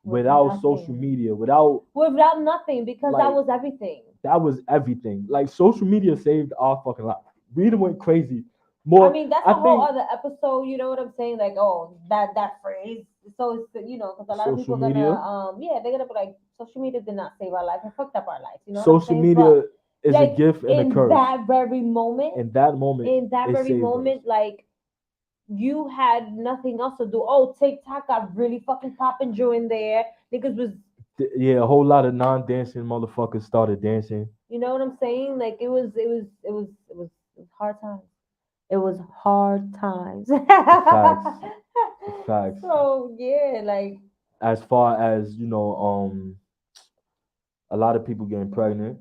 with without social nothing. media, without Without nothing, because that like was everything. that was everything. Like social media saved our fucking life. We done went crazy. I More, mean, that's I a whole think other episode. You know what I'm saying? Like, oh, that phrase. So it's because a lot of social people are gonna media. they're gonna be like, social media did not save our life. It fucked up our life. You know what I'm Social saying? But media is a like gift and a in curse. that very moment, In that moment, it saved us. like you had nothing else to do. Oh, TikTok got really fucking popping during there. Niggas was, Yeah, a whole lot of non-dancing motherfuckers started dancing. you know what I'm saying? Like it was hard times. It was hard times. Facts. Facts. So yeah, like As far as a lot of people getting pregnant.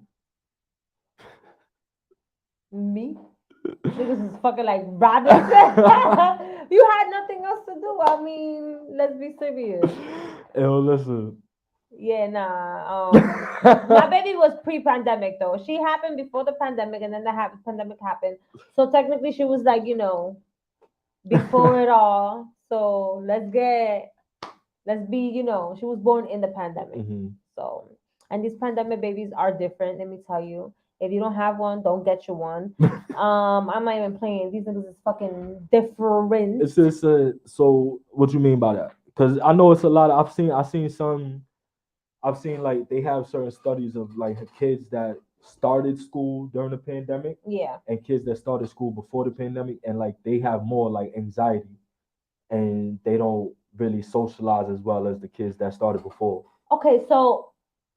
me, niggas is fucking like rabbits. You had nothing else to do. I mean, let's be serious. Yo, listen. Yeah, nah. My baby was pre-pandemic though. She happened before the pandemic, and then the pandemic happened. So technically, she was like, before it all. So let's be, she was born in the pandemic. Mm-hmm. So, and these pandemic babies are different. Let me tell you. If you don't have one, don't get you one. I'm not even playing. These niggas is fucking different. It's just so what you mean by that? Because I know it's a lot. I've seen like they have certain studies of like kids that started school during the pandemic Yeah. and kids that started school before the pandemic, and like they have more like anxiety and they don't really socialize as well as the kids that started before. Okay, so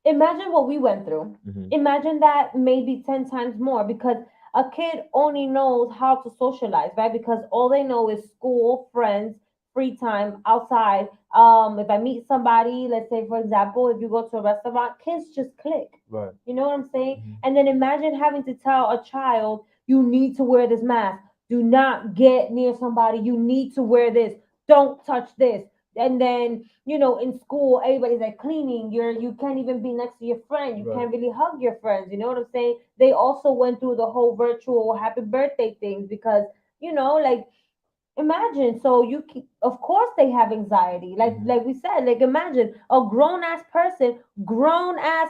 imagine what we went through. Mm-hmm. Imagine that maybe 10 times more, because a kid only knows how to socialize, right? Because all they know is school, friends, free time, outside. If I meet somebody, let's say for example, if you go to a restaurant, kids just click. Right. You know what I'm saying? Mm-hmm. And then imagine having to tell a child, you need to wear this mask. Do not get near somebody. You need to wear this. Don't touch this. And then, in school, everybody's like cleaning. You can't even be next to your friend. You Right. can't really hug your friends. You know what I'm saying? They also went through the whole virtual happy birthday things because, like imagine. So of course they have anxiety. Like we said, like imagine a grown ass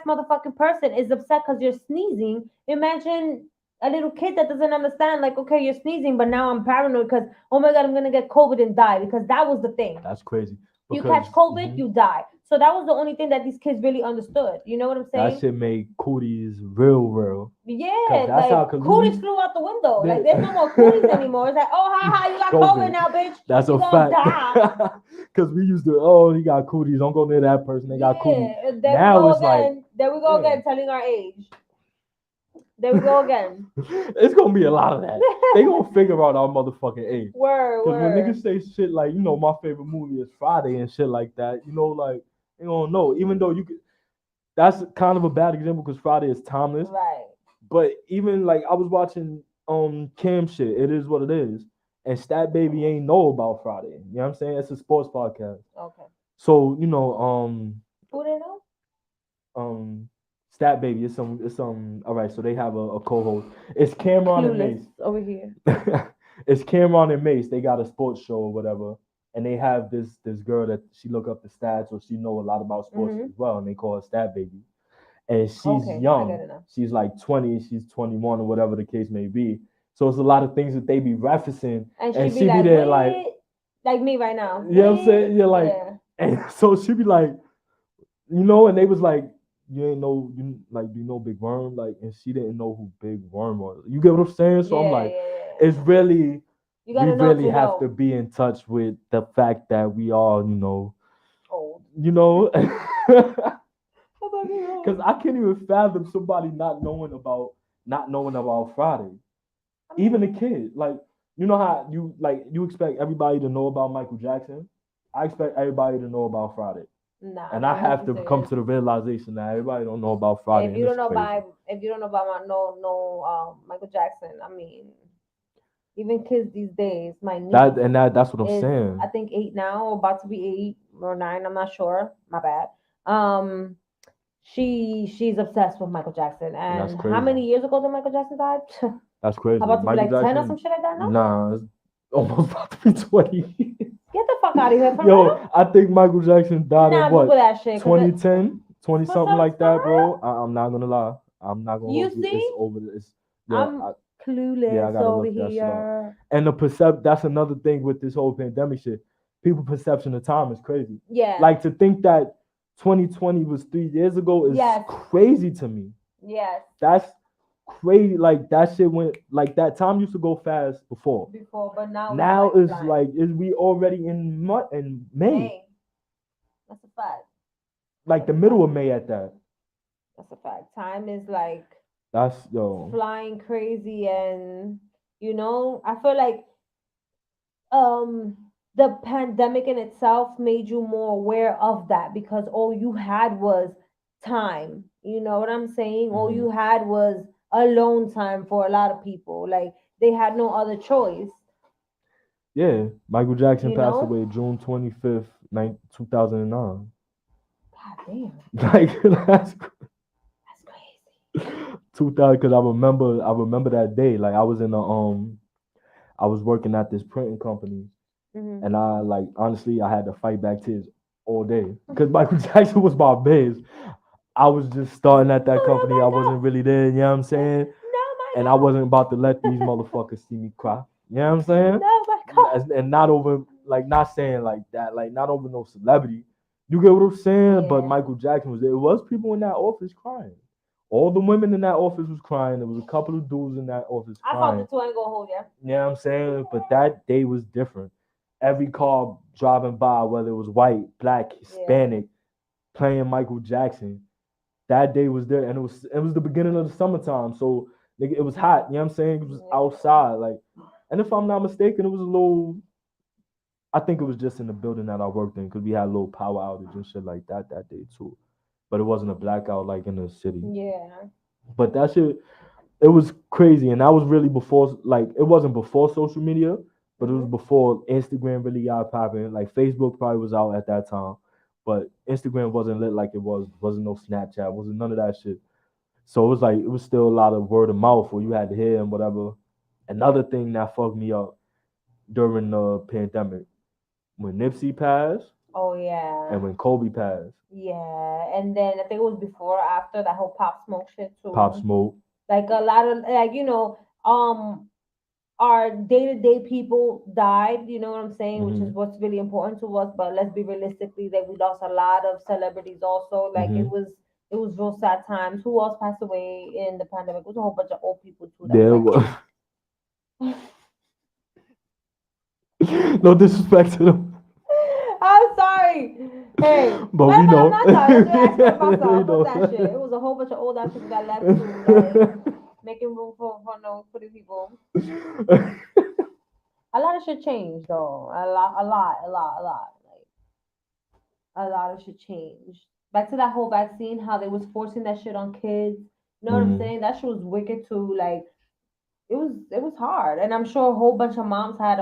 motherfucking person is upset because you're sneezing. Imagine a little kid that doesn't understand, like, okay, you're sneezing, but now I'm paranoid because, oh my God, I'm gonna get COVID and die, because that was the thing. That's crazy. You catch COVID, you die. So that was the only thing that these kids really understood. You know what I'm saying? That shit made cooties real. Yeah, that's like cooties flew out the window. Like there's no more cooties anymore. It's like, oh, ha, you got COVID now, bitch. That's you a fact. Because we used to, he got cooties. Don't go near that person. They got cooties. Now it's like, there we go again, telling our age. There we go again. It's gonna be a lot of that. They gonna figure out our motherfucking age. Word. Because when niggas say shit like, my favorite movie is Friday and shit like that, like they don't know. Even though you could, that's kind of a bad example because Friday is timeless. Right. But even like I was watching Cam shit. It is what it is. And Stat Baby ain't know about Friday. You know what I'm saying? It's a sports podcast. Okay. So, who they know? Stat Baby, it's some all right, so they have a co-host. It's Cameron and Mace. Over here. It's Cameron and Mace. They got a sports show or whatever. And they have this girl that she look up the stats, so she know a lot about sports as well, and they call her Stat Baby. And she's young. She's like 20, she's 21 or whatever the case may be. So it's a lot of things that they be referencing. And she be there like me right now. You know what I'm saying? Yeah, like and so she be like, and they was like, you ain't know, do you know Big Worm? Like, and she didn't know who Big Worm was. You get what I'm saying? So I'm like, it's really, we really have to be in touch with the fact that we all, old. Because I can't even fathom somebody not knowing about Friday. Even a kid, like you know how you expect everybody to know about Michael Jackson. I expect everybody to know about Friday. Nah, and I have to come to the realization that everybody don't know about Friday. If you don't know about Michael Jackson, I mean, even kids these days, my niece. That's what I'm saying. I think 8 now, or about to be 8 or 9. I'm not sure. My bad. She's obsessed with Michael Jackson. And how many years ago did Michael Jackson die? That's crazy. About to Michael be like Jackson, 10 or some shit like that, no? Nah, it's almost about to be 20 years. Get the fuck out of here. Yo, I think Michael Jackson died in what? That shit, 2010, 20 something like that, bro. I'm not gonna lie. I'm not gonna you hold see? It's over this. I'm clueless I gotta over look that shit up. here. And that's another thing with this whole pandemic shit. People's perception of time is crazy. Yeah. Like to think that 2020 was 3 years ago is crazy to me. Yes. That's crazy. Like that shit went like that time used to go fast before. But now it's like we already in May. That's a fact. Like the middle of May at that. That's a fact. Time is like that's flying crazy, and I feel like the pandemic in itself made you more aware of that, because all you had was time. You know what I'm saying? All you had was alone time for a lot of people. Like they had no other choice. Yeah, Michael Jackson passed away June 25th, 2009. God damn. Like that's crazy. 2000, because I remember that day. Like I was I was working at this printing company, and I honestly I had to fight back tears all day because Michael Jackson was my biz. I was just starting at that company. I wasn't really there. You know what I'm saying? And I wasn't about to let these motherfuckers see me cry. You know what I'm saying? No, my God. And not over not saying like that, not over no celebrity. You get what I'm saying? Yeah. But Michael Jackson was there. It was people in that office crying. All the women in that office was crying. There was a couple of dudes in that office crying. I thought the two ain't gonna hold you. You know what I'm saying? But that day was different. Every car driving by, whether it was white, black, Hispanic, playing Michael Jackson, that day was there. And it was the beginning of the summertime. So it was hot. You know what I'm saying? It was outside. And if I'm not mistaken, it was a little, I think it was just in the building that I worked in, because we had a little power outage and shit like that day too. But it wasn't a blackout like in the city. Yeah. But that shit, it was crazy. And that was really before, it wasn't before social media, but it was before Instagram really got popping. Like Facebook probably was out at that time, but Instagram wasn't lit like it was. Wasn't no Snapchat, wasn't none of that shit. So it was still a lot of word of mouth where you had to hear and whatever. Another thing that fucked me up during the pandemic, when Nipsey passed. Oh yeah. And when Kobe passed. Yeah, and then I think it was before or after that whole Pop Smoke shit too. Pop Smoke. Like a lot of our day-to-day people died, you know what I'm saying, which is what's really important to us. But let's be realistically, that we lost a lot of celebrities also. Like it was real sad times. Who else passed away in the pandemic? It was a whole bunch of old people too. There was. No disrespect to them. I'm sorry. Hey, but we know. I'm not sorry. That shit. It was a whole bunch of old ass people that left too, making room for the people. A lot of shit changed though. A lot. Like a lot of shit changed. Back to that whole vaccine, how they was forcing that shit on kids. You know what I'm saying? That shit was wicked too. Like it was hard, and I'm sure a whole bunch of moms had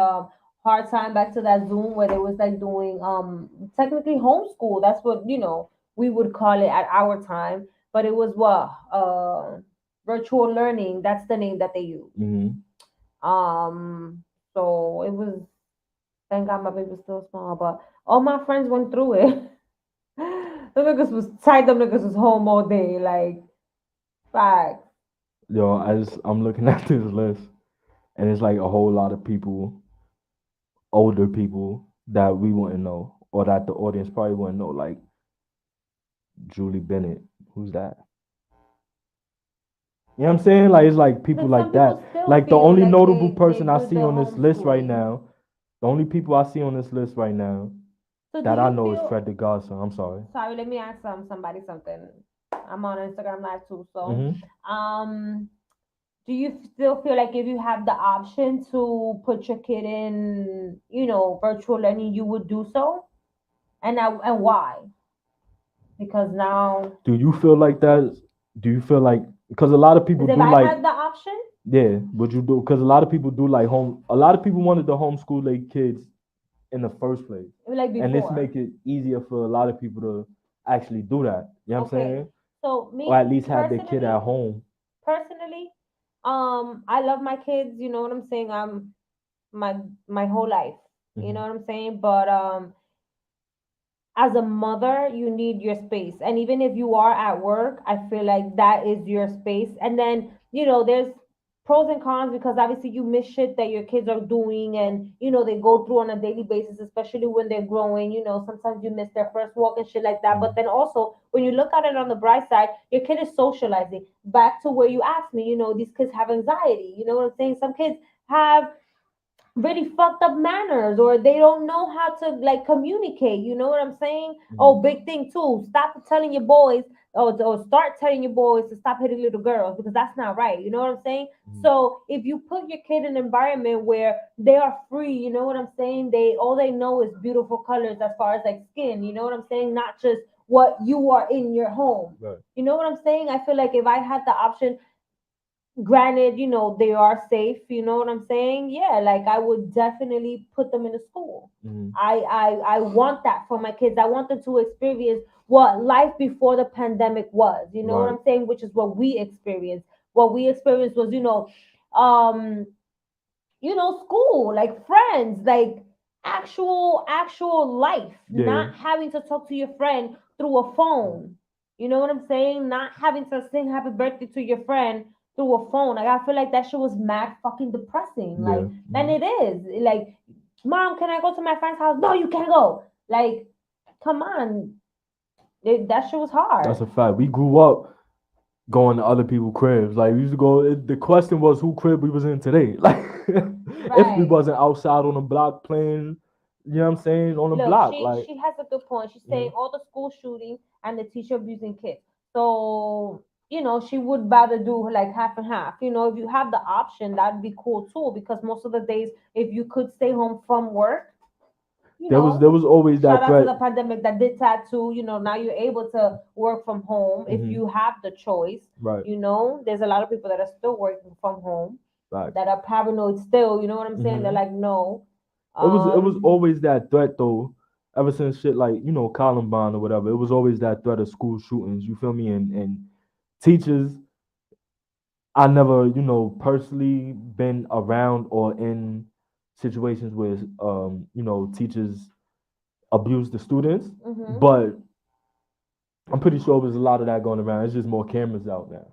hard time back to that Zoom where they was doing technically homeschool. That's what we would call it at our time, but it was virtual learning. That's the name that they use. So it was, thank God my baby was still small, but all my friends went through it. Them niggas was tight. Them niggas was home all day, like facts. Yo, I'm looking at this list, and it's like a whole lot of people. Older people that we wouldn't know, or that the audience probably wouldn't know, like Julie Bennett. Who's that? You know what I'm saying? Like it's like people like that. Like the only notable person I see on this list right now, the only people I see on this list right now that I know is Fred the Godson. I'm sorry. Sorry, let me ask somebody something. I'm on Instagram Live too. So, Mm-hmm. do you still feel like if you have the option to put your kid in, virtual learning, you would do so? And why? Because now, Do you feel like that? Do you feel like because a lot of people because if do I like had the option, yeah, would you do? Because a lot of people do like home. A lot of people wanted to homeschool their kids in the first place, like and this before. make it easier for a lot of people to actually do that. You know what I'm Okay. saying? So Or me at least have their kid personally, at home. personally, I love my kids. You know what I'm saying. My my whole life. You know Mm-hmm. what I'm saying. But as a mother, you need your space. And even if you are at work, I feel like that is your space. And then, there's pros and cons because obviously you miss shit that your kids are doing and, they go through on a daily basis, especially when they're growing. Sometimes you miss their first walk and shit like that. But then also, when you look at it on the bright side, your kid is socializing. Back to where you asked me, these kids have anxiety. You know what I'm saying? Some kids have really fucked up manners or they don't know how to like communicate. You know what I'm saying? Oh, Mm-hmm. big thing too. Stop telling your boys or start telling your boys to stop hitting little girls because that's not right. You know what I'm saying? Mm-hmm. So if you put your kid in an environment where they are free, you know what I'm saying? They all they know is beautiful colors as far as like skin, you know what I'm saying? Not just what you are in your home. Right. You know what I'm saying? I feel like if I had the option, granted, they are safe, you know what I'm saying? Yeah, like I would definitely put them in a school. Mm-hmm. I want that for my kids. I want them to experience what life before the pandemic was, you know what Right. I'm saying? Which is what we experienced. What we experienced was, um school, like friends, like actual life, Yeah. not having to talk to your friend through a phone. You know what I'm saying? Not having to sing happy birthday to your friend through a phone. Like I feel like that shit was mad fucking depressing. Like, Yeah. and Mm-hmm. it is. Like, mom, can I go to my friend's house? No, you can't go. Like, come on. That shit was That's hard. a fact. We grew up going to other people's cribs. Like we used to go. The question was who crib we was in today. Like if we Right. wasn't outside on the block playing, you know what I'm saying, on the Look, block. she Like she has a good point. She's saying mhm. all the school shooting and the teacher abusing kids. So, she would rather do like half and half. If you have the option, that'd be cool too. Because most of the days, if you could stay home from work, There was always shout that out to threat. the pandemic that did that too. Now you're able to work from home if Hmm. you have the choice. Right. There's a lot of people that are still working from home Facts. that are paranoid still. You know what I'm saying? They're Hmm. like, no. It was always that threat though. Ever since shit like Columbine or whatever, it was always that threat of school shootings. You feel me? And teachers, I never personally been around or in situations where teachers abuse the students, Mm-hmm. but I'm pretty sure there's a lot of that going around. It's just more cameras out now.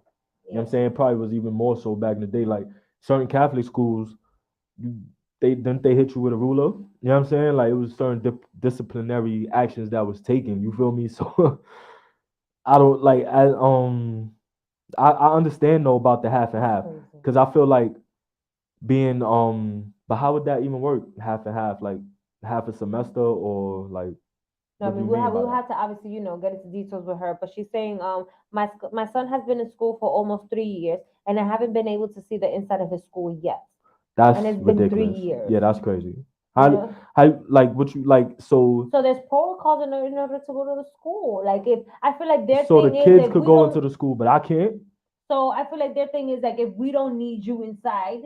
You know what I'm saying? It probably was even more so back in the day. Like certain Catholic schools, you, they hit you with a ruler. You know what I'm saying? Like it was certain disciplinary actions that was taken. You feel me? So I don't like I understand though about the half and That's half crazy. because I feel like being but how would that even work? Half and half, like half a semester or like No, I what do mean you we mean have by we will that? have to obviously get into details with her, but she's saying my son has been in school for almost 3 years, and I haven't been able to see the inside of his school yet, and That's it's been three ridiculous. years. Yeah, that's crazy. You How know, how like what you like so there's protocols in order to go to the school. Like if I feel like their so the thing is kids if could we go into don't, the school, but I can't? so I feel like their thing is like if we don't need you inside,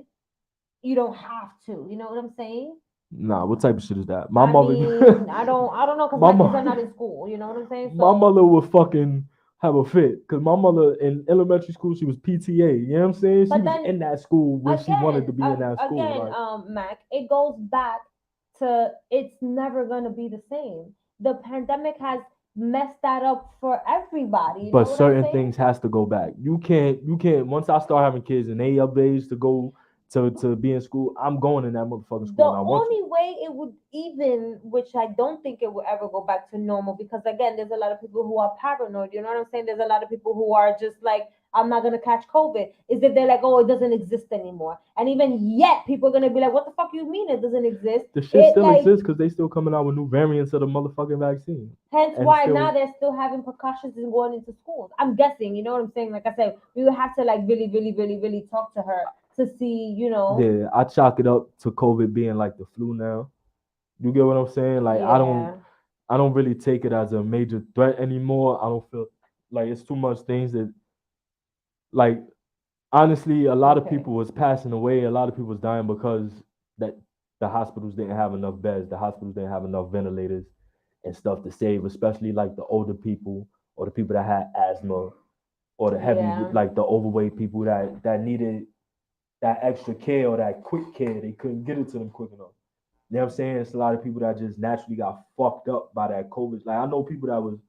you don't have to. You know what I'm saying? Nah, what type of shit is that? My I mother mean, I don't know because my my kids are not mom in school. You know what I'm saying? my So mother would fucking have a fit. Cause my mother in elementary school, she was PTA. You know what I'm saying? She but was then in that school when she wanted to again, be in that school. Like Mac, it goes back to it's never gonna be the same. The pandemic has messed that up for everybody. You but know what I'm certain saying? things has to go back. You can't once I start having kids and they of age to go to be in school, I'm going in that motherfucking school The and I want to. only way it would even, which I don't think it will ever go back to normal, because again, there's a lot of people who are paranoid. You know what I'm saying? There's a lot of people who are just like, I'm not gonna catch COVID is if they're like, oh, it doesn't exist anymore. And even yet, people are gonna be like, what the fuck you mean it doesn't exist? The shit still exists because they still coming out with new variants of the motherfucking vaccine. Hence why now they're still having precautions and going into schools. I'm guessing, you know what I'm saying? Like I said, we would have to like really, really, really, really talk to her to see, you know. Yeah, I chalk it up to COVID being like the flu now. You get what I'm saying? Like I don't really take it as a major threat anymore. I don't feel like it's too much things that, like, honestly, a lot of people was passing away. A lot of people was dying because that the hospitals didn't have enough beds. The hospitals didn't have enough ventilators and stuff to save, especially like the older people or the people that had asthma or the heavy, like the overweight people that needed that extra care or that quick care. They couldn't get it to them quick enough. You know what I'm saying? It's a lot of people that just naturally got fucked up by that COVID. Like I know people that was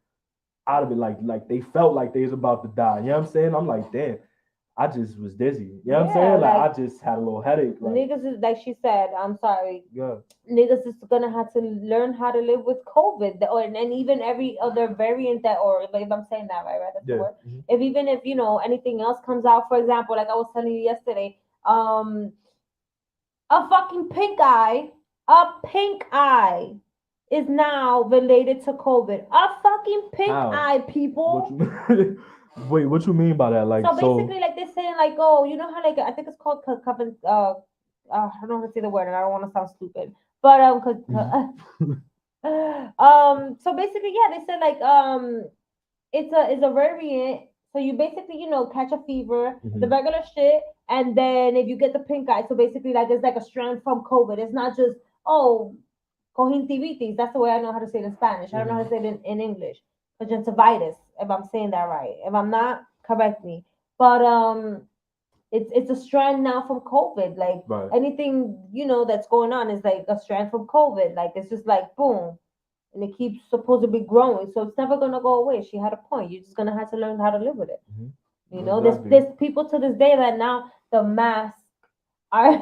out of it, like they felt like they was about to die. You know what I'm saying? I'm like, damn, I just was dizzy. You know what I'm saying? Like I just had a little headache. Like, niggas is like she said, I'm sorry. Yeah. Niggas is gonna have to learn how to live with COVID, and even every other variant that, or if I'm saying that right, that's the word. Mm-hmm. If you know anything else comes out, for example, like I was telling you yesterday, a fucking pink eye is now related to COVID. A fucking pink eye, people. Wait, what you mean by that? Like, so basically, like they're saying, like, oh, you know how, like, I think it's called I don't know how to say the word, and I don't want to sound stupid, but so basically, yeah, they said like it's a variant. So you basically, you know, catch a fever, the regular shit, and then if you get the pink eye, so basically, like it's like a strand from COVID. It's not just conjuntivitis. That's the way I know how to say it in Spanish. I don't know how to say it in English. Conjunctivitis, if I'm saying that right. If I'm not, correct me. But it's a strand now from COVID. Like anything, you know, that's going on is like a strand from COVID. Like it's just like boom. And it keeps supposedly growing. So it's never gonna go away. She had a point. You're just gonna have to learn how to live with it. You know, there's people to this day that now the masks are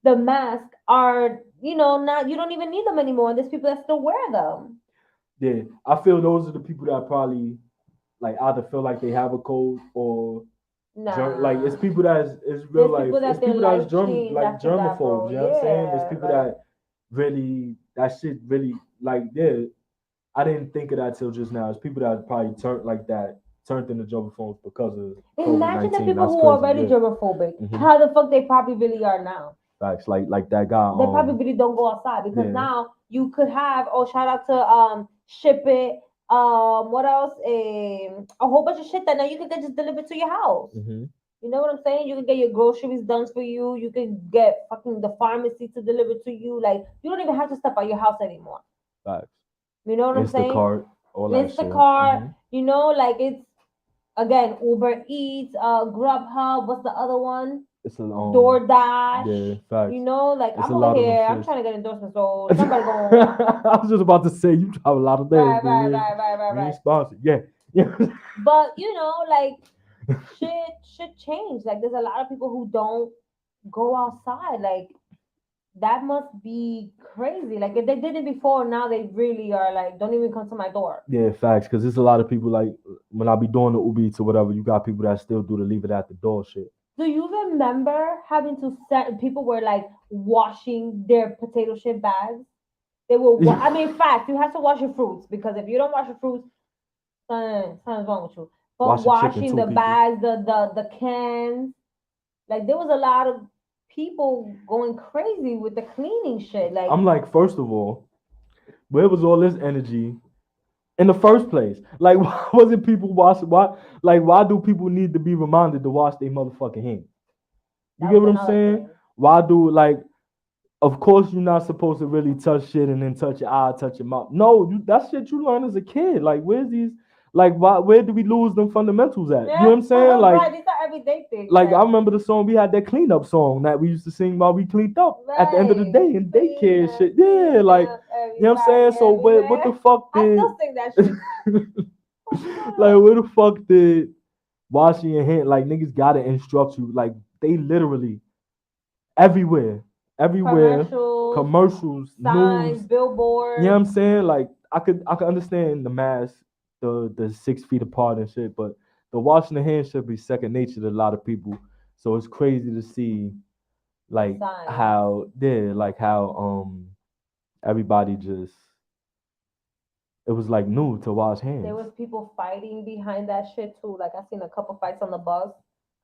the masks are, you know, not, you don't even need them anymore. There's people that still wear them. Yeah, I feel those are the people that probably like either feel like they have a cold or like it's people that is real life. It's people that's germaphobes. You know what I'm saying? There's people that really that shit really like I didn't think of that till just now. It's people that probably turned into germaphobes because of imagine COVID-19. the people who are already germaphobic. How the fuck they probably really are now. Facts, like that guy. They probably really don't go outside because now you could have shout out to Ship It, what else? A whole bunch of shit that now you can get just delivered to your house. You know what I'm saying? You can get your groceries done for you. You can get fucking the pharmacy to deliver to you. Like you don't even have to step out your house anymore. Facts. You know what I'm saying? Instacart, you know, like it's again Uber Eats, Grubhub. What's the other one? It's a DoorDash. Yeah, facts. You know, like it's I'm over here. I'm trying to get endorsements. So somebody go. I was just about to say you drive a lot of things. Right. Sponsored. Yeah. But you know, like shit change. Like there's a lot of people who don't go outside. Like that must be crazy. Like if they did it before, now they really are like, don't even come to my door. Yeah, facts. Because there's a lot of people like when I be doing the Uber Eats or whatever, you got people that still do the leave it at the door shit. Do you remember having to people were like washing their potato chip bags? They were. I mean, in fact, you have to wash your fruits because if you don't wash your fruits, something's wrong with you. But washing the bags, the cans, like there was a lot of people going crazy with the cleaning shit. Like I'm like, first of all, where was all this energy in the first place? Like, why wasn't people washing? Why do people need to be reminded to wash their motherfucking hands? You get what I'm saying? Why do of course you're not supposed to really touch shit and then touch your eye, touch your mouth. No, that shit you learn as a kid. Like, where's these? Like, where do we lose them fundamentals at? Yeah, you know what I'm saying? Like, right, these are everyday things. Like, I remember the song we had, that cleanup song that we used to sing while we cleaned up at the end of the day in daycare and shit. Yeah, like, you know what I'm saying? So what the fuck did? I still sing that shit. Like, where the fuck did washing your hand? Like, niggas gotta instruct you. Like, they literally everywhere, commercials, signs, news, billboards. You know what I'm saying? Like, I could understand the mask, the 6 feet apart and shit, but the washing the hands should be second nature to a lot of people. So it's crazy to see like Signs. how everybody just it was like new to wash hands. There was people fighting behind that shit too. Like I seen a couple fights on the bus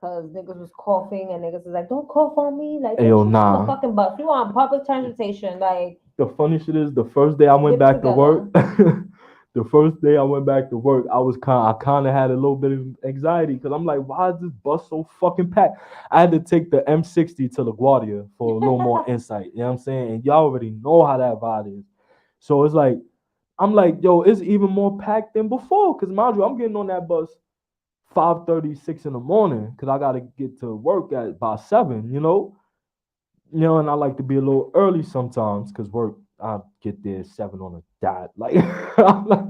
because niggas was coughing and niggas was like, "Don't cough on me!" Like, Ayo, on the nah. fucking bus. You on public transportation? Like, The funny shit is the first day I went Get it back to work, the first day I went back to work, I kind of had a little bit of anxiety because I'm like, why is this bus so fucking packed? I had to take the M60 to LaGuardia for a little more insight. You know what I'm saying? And y'all already know how that vibe is. So it's like, I'm like, yo, it's even more packed than before. Cause mind you, I'm getting on that bus 5:36 in the morning because I gotta get to work at by 7. And I like to be a little early sometimes because work, I get there 7 on a dot. Like, I'm like,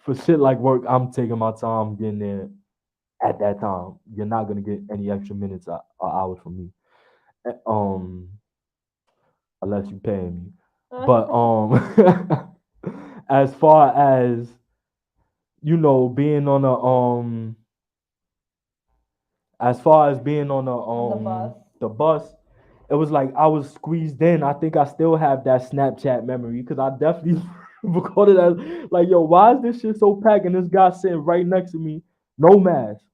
for shit like work, I'm taking my time getting there at that time. You're not gonna get any extra minutes or hours from me, unless you pay me. But as far as being on the bus, it was like I was squeezed in. I think I still have that Snapchat memory because I definitely recorded that. Like, yo, why is this shit so packed? And this guy sitting right next to me, no mask.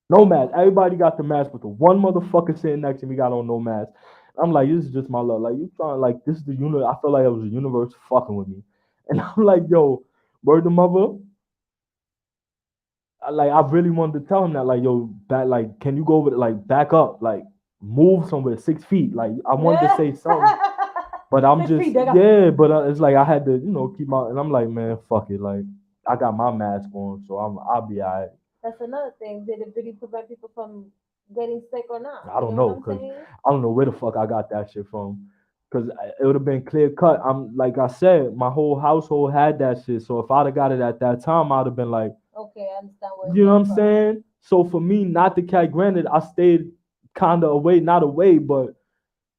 No mask. Everybody got the mask, but the one motherfucker sitting next to me got on no mask. I'm like, this is just my luck. Like, you trying, like, this is the universe. I feel like it was the universe fucking with me. And I'm like, yo, word to mother. I really wanted to tell him that, like, yo, back, like, can you go over, like, back up, like, move somewhere 6 feet. Like, I wanted to say something, but I'm 6 feet, but it's like I had to, keep my, and I'm like, man, fuck it. Like, I got my mask on, so I'll be all right. That's another thing. Did it really prevent people from getting sick or not? I don't know, because I don't know where the fuck I got that shit from. Because it would have been clear cut. I'm like I said, my whole household had that shit. So if I'd have got it at that time, I'd have been like, okay, I understand where you know what I'm saying? So for me, not to catch, granted, I stayed kind of away, not away, but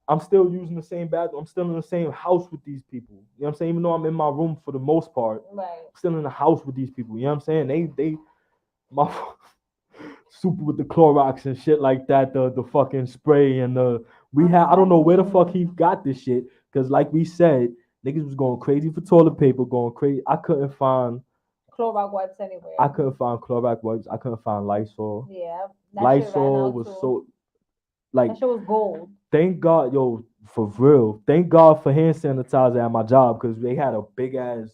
I'm still using the same bathroom. I'm still in the same house with these people. You know what I'm saying? Even though I'm in my room for the most part, right. I'm still in the house with these people. You know what I'm saying? They my super with the Clorox and shit like that, the fucking spray and I don't know where the fuck he got this shit, because like we said, niggas was going crazy for toilet paper, going crazy. I couldn't find Clorox wipes anywhere. I couldn't find Clorox wipes. I couldn't find Lysol. Yeah, Lysol was so like that shit was gold. Thank God, yo, for real. Thank God for hand sanitizer at my job, because they had a big ass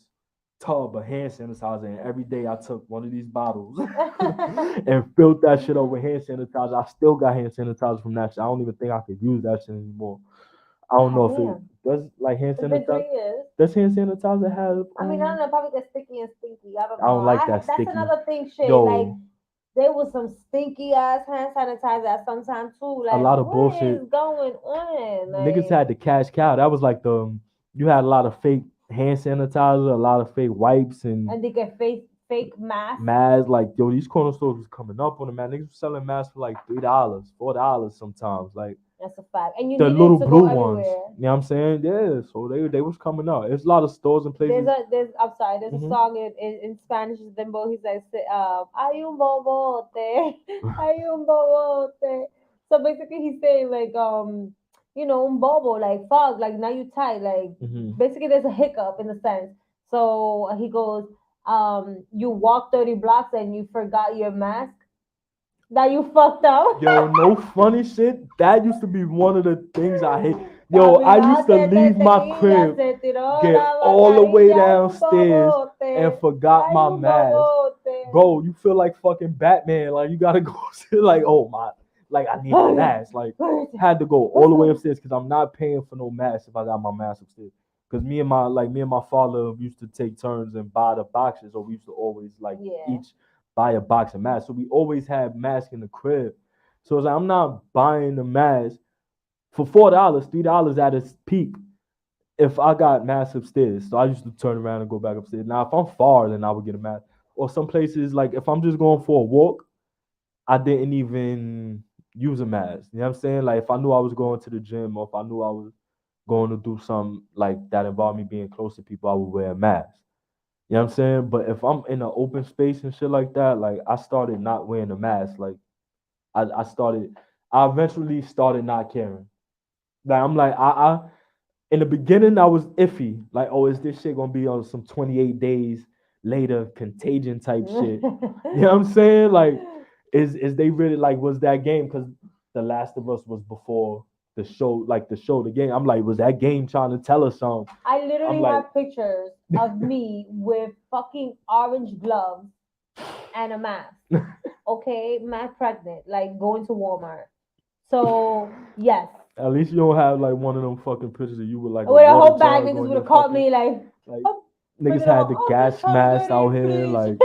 tub of hand sanitizer, and every day I took one of these bottles and filled that shit up with hand sanitizer. I still got hand sanitizer from that shit. I don't even think I could use that shit anymore. I don't know if it does, like, hand sanitizer. Does hand sanitizer have? I mean, I don't know. Probably get sticky and stinky. I don't know. I don't like that sticky. That's another thing. Shit, yo, like there was some stinky ass hand sanitizer at some time too. Like, a lot of what bullshit is going on? Like, niggas had the cash cow. That was like you had a lot of fake hand sanitizer, a lot of fake wipes, and they get fake masks. Like, yo, these corner stores was coming up on them, man. Niggas was selling masks for like $3, $4 sometimes. Like, that's a fact. And you the needed little to blue go ones. everywhere. You know what I'm saying? Yeah. So they was coming up. There's a lot of stores and places. There's a song in Spanish. Dembo, he's like, hay un bobote, hay un bobote. So basically, he's saying like, un bobo, like fog, like now you tight, like basically there's a hiccup in the sense. So he goes, you walk 30 blocks and you forgot your mask. That you fucked up. Yo, no funny shit. That used to be one of the things I hate. Yo, I used to leave my crib, get all the way downstairs, and forgot my mask. Bro, you feel like fucking Batman. Like, you gotta go like, oh my, like, I need a mask. Like, had to go all the way upstairs because I'm not paying for no mask if I got my mask upstairs. Because me and my father used to take turns and buy the boxes, or we used to always each buy a box of masks. So we always had masks in the crib. So it's like, I'm not buying the mask for $4, $3 at its peak if I got masks upstairs. So I used to turn around and go back upstairs. Now, if I'm far, then I would get a mask. Or some places, like if I'm just going for a walk, I didn't even use a mask. You know what I'm saying? Like, if I knew I was going to the gym, or if I knew I was going to do something like that involved me being close to people, I would wear a mask. You know what I'm saying? But if I'm in an open space and shit like that, like I started not wearing a mask. Like I eventually started not caring. Like I'm like, I in the beginning I was iffy. Like, oh, is this shit gonna be on some 28 days later contagion type shit? You know what I'm saying? Like, is they really like was that game? Because The Last of Us was before the show, like the game. I'm like, was that game trying to tell us something? I I'm literally like, have pictures of me with fucking orange gloves and a mask. Okay, man, pregnant, like going to Walmart. So yes, at least you don't have like one of them fucking pictures of you with like a with a water whole bag, jug niggas on would your have caught fucking me like, like oh, bring niggas it had on. the Oh, this gas mask out dirty, here, please. like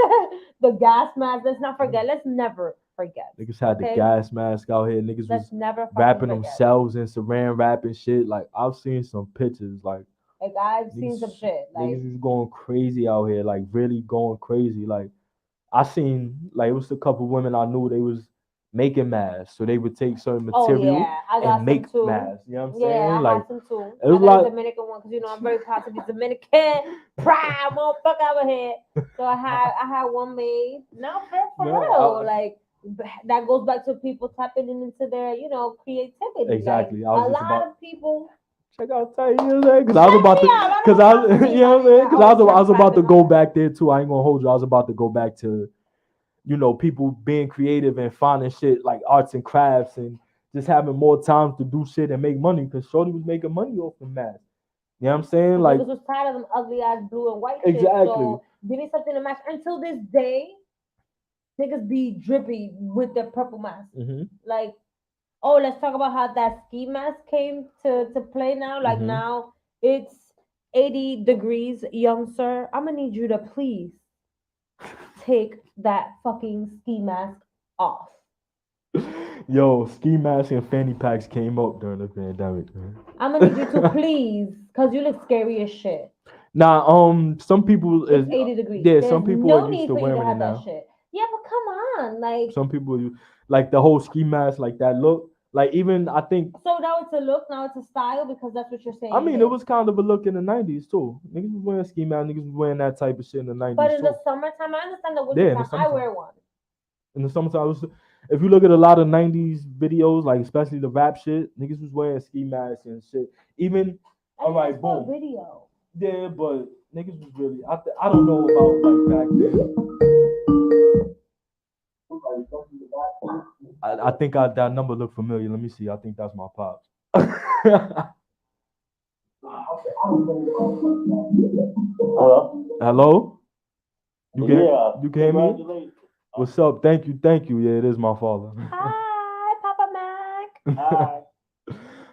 The gas mask. Let's not forget. Let's never forget. niggas had the Okay, gas mask out here. Niggas let's was never fucking wrapping forget. themselves in saran wrap and shit. Like I've seen some pictures. Like Like I've seen some shit. Like niggas is going crazy out here. Like really going crazy. Like I seen like it was a couple women I knew they was making masks, so they would take certain oh material yeah, I and got some make too. masks. You know what I'm Yeah, saying? I Like had some too. it was I got a like Dominican one because I'm very proud to be Dominican. Proud motherfucker over here. So I had one made. No, for no, real. Like that goes back to people tapping into their creativity. exactly. I Like was a just lot about of people. check out Tight, you know what I'm saying? Because I was about to, me out. I because don't I, talk to me, you know what I'm my saying? nigga. Because I was I was about to private, go my back there too. I ain't gonna hold you. I was about to go back to, people being creative and finding shit like arts and crafts and just having more time to do shit and make money. Because Shorty was making money off the mask. You know what I'm saying? Like niggas was tired of them ugly ass blue and white shit. exactly. So give me something to match. Until this day, niggas be drippy with their purple mask. Mm-hmm. Like, oh, let's talk about how that ski mask came to play now. Like Mhm. now it's 80 degrees, young sir. I'm gonna need you to please take that fucking ski mask off. Yo, ski masks and fanny packs came up during the pandemic, man. I'm gonna need you to please, cause you look scary as shit. Nah, some people is It's 80 degrees. yeah, There's some people no are used need to for you to wearing it have that now. shit. Yeah, but come on, like. Some people like the whole ski mask, like that look. Like even I think So now it's a look, now it's a style because that's what you're saying. I mean it was kind of a look in the '90s too. Niggas was wearing ski masks, niggas was wearing that type of shit in the '90s But in too. the summertime, I understand the Yeah, in wintertime. the I summertime. wear one. In the summertime, if you look at a lot of '90s videos, like especially the rap shit, niggas was wearing ski masks and shit. Even all right, boom. Video. Yeah, but niggas was really. I don't know about like back then. I think that number looked familiar. Let me see. I think that's my pops. Hello? Hello? You can Yeah. you can hear me? Congratulations. What's up? Thank you. Yeah, it is my father. Hi, Papa Mac. Hi.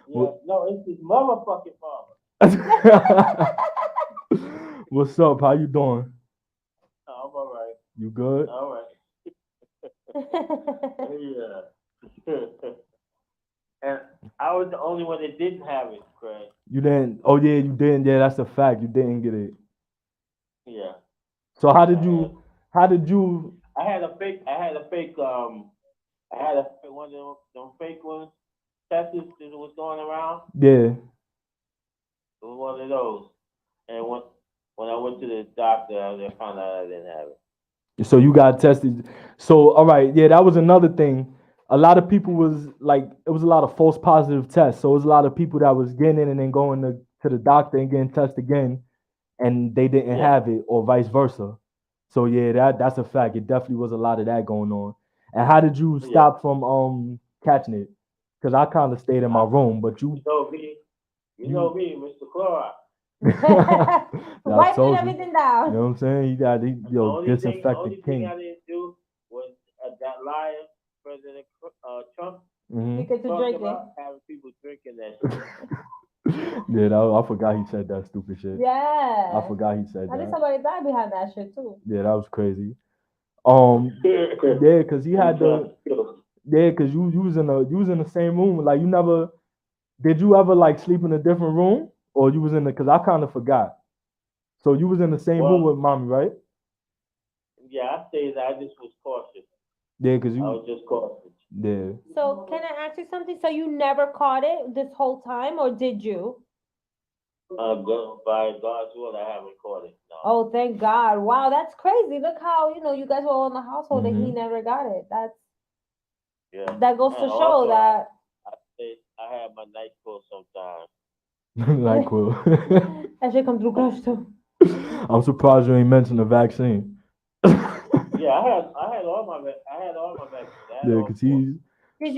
Yeah. No, it's his motherfucking father. What's up? How you doing? Oh, I'm all right. You good? All right. Yeah. And I was the only one that didn't have it, Craig. You didn't? Oh yeah, you didn't. Yeah, that's a fact. You didn't get it. Yeah. So how did you? I had a fake. One of them fake ones. Tests that was going around. Yeah. It was one of those. And when I went to the doctor, I found out I didn't have it. So you got tested. So all right, yeah, that was another thing. A lot of people was like, it was a lot of false positive tests. So it was a lot of people that was getting in and then going to the doctor and getting tested again, and they didn't have it, or vice versa. So yeah, that's a fact. It definitely was a lot of that going on. And how did you stop from catching it? Because I kind of stayed in my room, but you. You know me, Mr. Clorox. Wiping everything down. You know what I'm saying? You got disinfectant The only king. thing I didn't do was that liar, President Trump. Mm-hmm. Because to drink it. Having people drinking that shit. Yeah, I forgot he said that stupid shit. Yeah. I forgot he said I think that. somebody died behind that shit too. Yeah, that was crazy. Yeah, cause he had cause you was in the same room. Like did you ever like sleep in a different room, or you was in the? Cause I kind of forgot. So you was in the same room with mommy, right? Yeah, I stayed there. I just was cautious. Yeah, cause I was just cautious. Yeah. So can I ask you something? So you never caught it this whole time, or did you? By God's will, I haven't caught it. No. Oh, thank God. Wow, that's crazy. Look how, you guys were all in the household and he Mhm. never got it. Yeah. That goes to And show also, that I have my night call sometimes. Like, cool. that shit come through clutch too. I'm surprised you ain't mentioned the vaccine. Yeah, I had all my vaccines. I had Yeah, all cause four. Did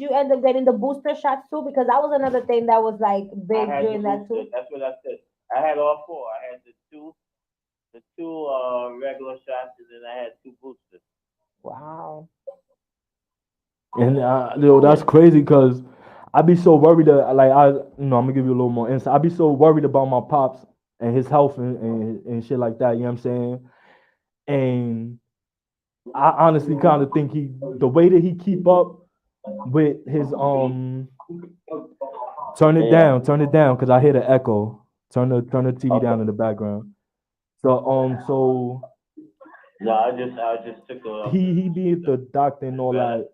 you end up getting the booster shots too? Because that was another thing that was like I big had the during that booster. too. That's what I said. I had all four. I had the two regular shots, and then I had two boosters. Wow. And that's crazy because I be so worried that like I'm gonna give you a little more insight. I be so worried about my pops and his health and shit like that. You know what I'm saying? And I honestly kind of think the way that he keep up with his turn it down because I hear the echo. Turn the TV down in the background. So No, I just took he be at the doctor and all better. that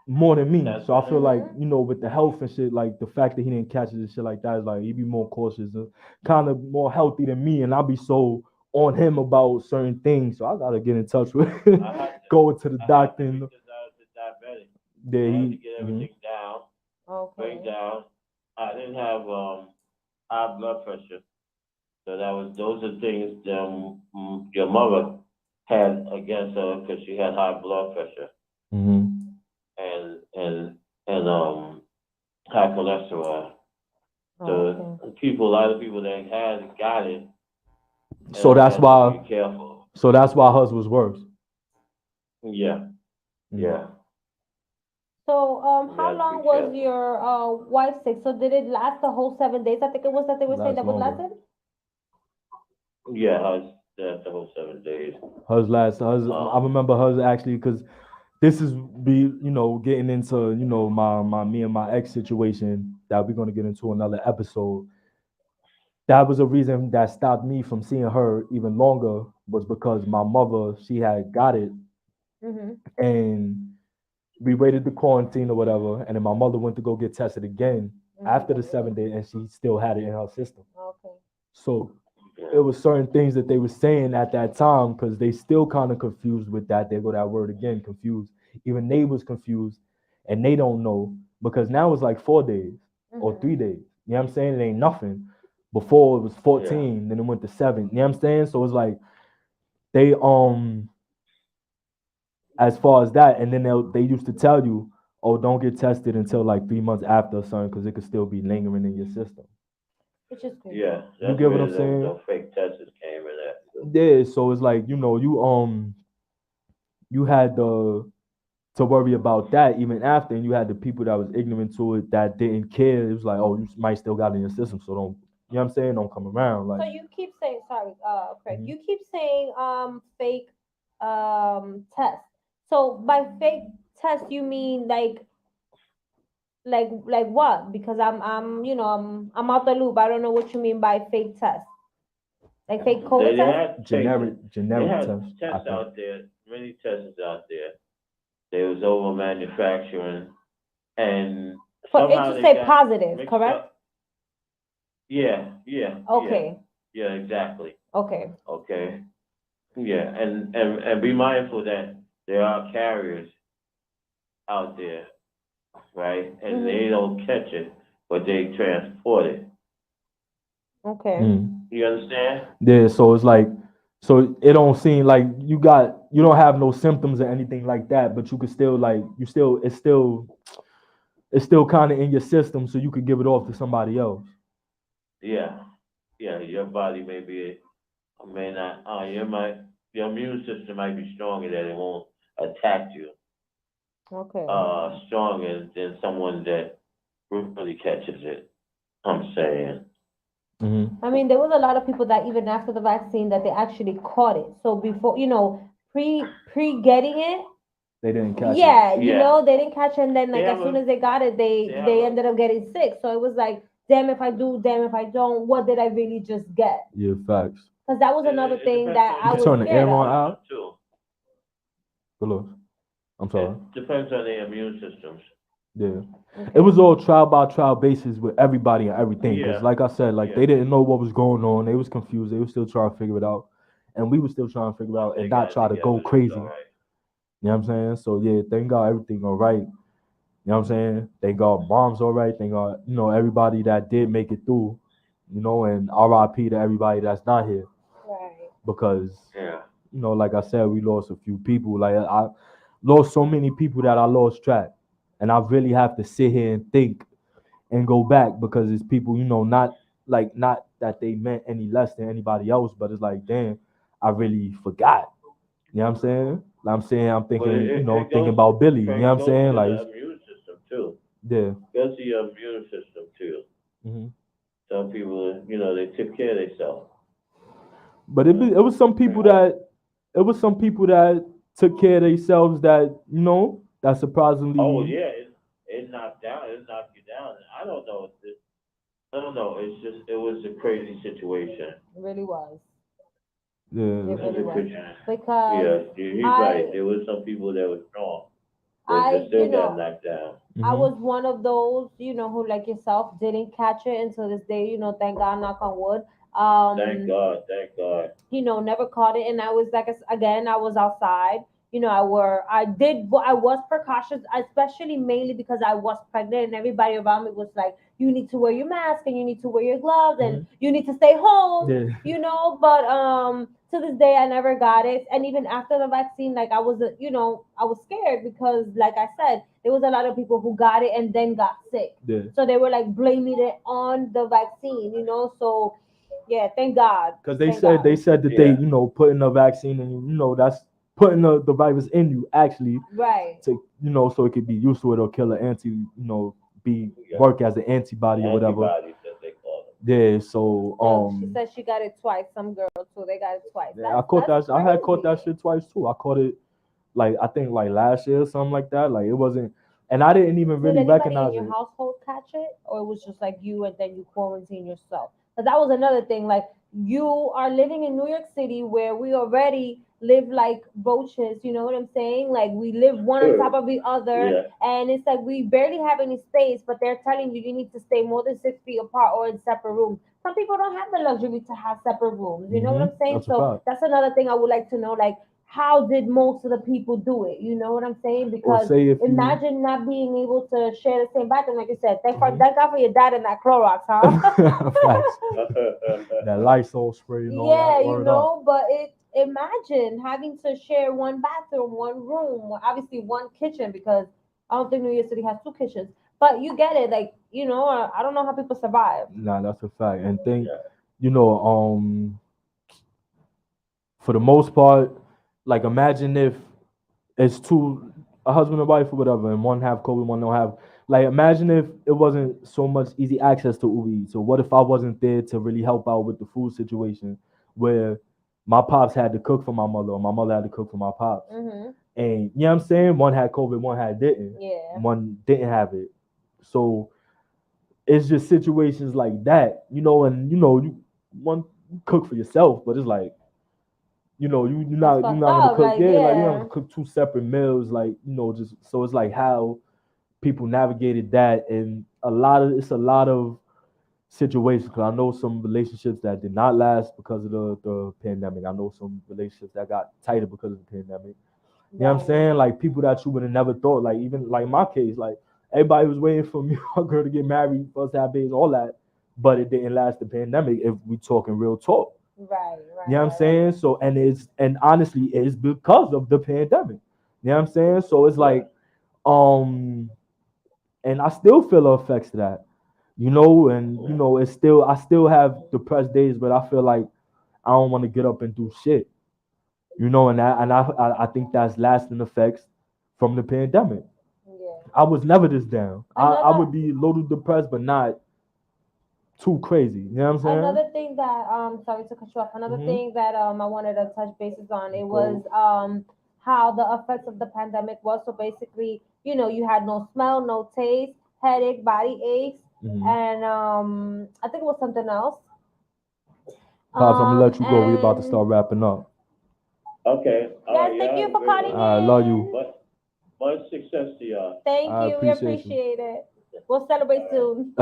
more than me. That's So I better. feel like, with the health and shit, like the fact that he didn't catch it and shit like that is like he be more cautious and kind of more healthy than me. And I be so on him about certain things. So I gotta get in touch with going to the doctor and Because I was a diabetic. yeah, I had to he get everything down, bring Okay. down. I didn't have high blood pressure, so those are things your mother had against her because she had high blood pressure and and and high cholesterol. So Okay. a lot of people that had got it, so and that's had to why be careful. hers was worse. Yeah, yeah. So, You how had to long be was careful. your wife sick? So did it last the whole 7 days? I think it was that they were saying Last that would longer. lasted. Yeah, that's the whole 7 days. I remember hers actually because this is getting into my me and my ex situation that we're gonna get into another episode. That was a reason that stopped me from seeing her even longer was because my mother she had got it Mhm. and we waited the quarantine or whatever and then my mother went to go get tested again after the 7 day and she still had it in her system. Okay. So it was certain things that they were saying at that time because they still kind of confused with that. They go that word again, confused. Even they was confused and they don't know because now it's like 4 days or 3 days. You know what I'm saying? It ain't nothing. Before it was 14, then it went to 7. You know what I'm saying? So it's like they as far as that, and then they used to tell you, oh, don't get tested until like 3 months after something because it could still be lingering in your system. Which is crazy. Yeah, You that's get what where I'm saying? the fake tests came in at. Yeah, so it's like you had to worry about that even after, and you had the people that was ignorant to it that didn't care. It was like, oh, you might still got it in your system, so don't. You know what I'm saying? Don't come around. So Like, you keep saying, sorry, Craig, Mhm. you keep saying fake test. So by fake test you mean like what? Because I'm out the loop. I don't know what you mean by fake test. Like fake COVID They test? had they generic had test. I tests think. out there, many tests out there. They was over manufacturing, and For it somehow to they say got positive, mixed correct? up. Yeah, Okay. yeah, exactly. Okay. Okay, yeah, and be mindful that there are carriers out there, right? And they don't catch it, but they transport it. Okay. You understand? Yeah, so it's like, so it don't seem like you don't have no symptoms or anything like that, but you could still like it's still kind of in your system, so you could give it off to somebody else. Yeah, yeah. Your body may not. Your immune system might be stronger that it won't attack you. Okay. Stronger than someone that really catches it. I'm saying. I mean, there was a lot of people that even after the vaccine that they actually caught it. So before, pre getting it, They didn't catch it. yeah, Yeah. they didn't catch it, and then They like as have soon a. as they got it, They have they a. ended up getting sick. So it was like, damn if I do, damn if I don't. What did I really just get? Yeah, facts. Because that was another It thing depends that on I You the was turn the immune air scared on of. system out. too. Hello. I'm sorry. It depends on the immune systems. Yeah. Okay. It was all trial by trial basis with everybody and everything. Because, Yeah. like I said, like Yeah. they didn't know what was going on. They was confused. They were still trying to figure it out, and we were still trying to figure it out They and got not it try to together. go It's crazy. all right. You know what I'm saying? So yeah, thank God everything all right. You know what I'm saying? Thank God mom's all right. Thank God, everybody that did make it through. And RIP to everybody that's not here Right. because Yeah. like I said, we lost a few people. Like I lost so many people that I lost track, and I really have to sit here and think and go back because it's people, not that they meant any less than anybody else, but it's like, damn, I really forgot. You know what I'm saying? Like I'm saying, I'm But thinking, it thinking goes, about Billy. You Craig, know it what I'm goes saying? to Like, the immune system too. yeah. It goes to your immune system too. hmm Some people, they took care of themselves. But it was some people that took care of themselves that that surprisingly. Oh yeah, it knocked down. It knocked you down. I don't know. I don't know. It's just it was a crazy situation. It really was. Yeah. It really was. Yeah, Because he's right. I There was some people that were strong that I just still got knocked down. I Mhm. was one of those, who like yourself didn't catch it until this day, thank God, knock on wood. Thank God. Thank God. Never caught it. And I was like, again, I was outside. I was precautious, especially mainly because I was pregnant and everybody around me was like, you need to wear your mask and you need to wear your gloves and you need to stay home, Yeah. but to this day I never got it. And even after the vaccine, like I was, I was scared because, like I said, there was a lot of people who got it and then got sick. Yeah. So they were like blaming it on the vaccine, so yeah, thank God. Because Thank God. they said that they putting the vaccine in you, that's putting the virus in you actually Right. to so it could be used to it or kill an be work as an antibody or whatever. Antibodies that they call them. Yeah, so So she said she got it twice. Some girls too, they got it twice. yeah, I caught that. I had caught that shit twice too. I caught it like I think like last year or something like that. Like it wasn't, and I didn't even Did really anybody recognize in your it. household catch it, or it was just like you and then you quarantine yourself? Because that was another thing. Like you are living in New York City, where we already live like roaches. You know what I'm saying? Like we live one on top of the other, Yeah. and it's like we barely have any space. But they're telling you need to stay more than 6 feet apart or in separate rooms. Some people don't have the luxury to have separate rooms. You know what I'm saying? That's a So fact. that's another thing I would like to know. Like how did most of the people do it? You know what I'm saying? Or Because say if you imagine not being able to share the same bathroom, like you said. Thank God for your dad and that Clorox, huh? facts, that Lysol spray and all Yeah, that. Word up. but imagine having to share one bathroom, one room, obviously one kitchen, because I don't think New York City has two kitchens. But you get it, like I don't know how people survive. Nah, that's a fact. And think, you know, for the most part, like imagine if it's a husband and wife or whatever, and one have COVID, one don't have. Like imagine if it wasn't so much easy access to Uber Eats. So what if I wasn't there to really help out with the food situation, where my pops had to cook for my mother, or my mother had to cook for my pops, Mm-hmm. and you know what I'm saying? One had COVID, one didn't. Yeah. One didn't have it. So it's just situations like that, and you one cook for yourself, but it's like you're Fucked not gonna up, cook, like yeah, like you're not yeah. gonna cook two separate meals, like just so it's like how people navigated that, and it's a lot of situations. Because I know some relationships that did not last because of the pandemic. I know some relationships that got tighter because of the pandemic. You know what I'm saying? Like people that you would have never thought, like even like my case, like everybody was waiting for me, my girl to get married, first have babies, all that, but it didn't last the pandemic. If we talking real talk, Right. you know what I'm saying? So and honestly, it's because of the pandemic. You know what I'm saying? So it's like, and I still feel the effects of that, and it's still I still have depressed days, but I feel like I don't want to get up and do shit. And I think that's lasting effects from the pandemic. Yeah. I was never this down. I Another would be a little depressed, but not too crazy. You know what I'm saying? Another thing that sorry to cut you off. Another Mhm. thing that I wanted to touch bases on, it was Cool. how the effects of the pandemic was. So basically, you had no smell, no taste, headache, body aches, Mhm. and I think it was something else. Pops, I'm gonna let you go. We about to And start wrapping up. Okay. All guys, right. thank Yeah. you Have a for great calling one. I love in. you. But Much success to y'all. Thank I you. We appreciate you. appreciate it. We'll celebrate soon.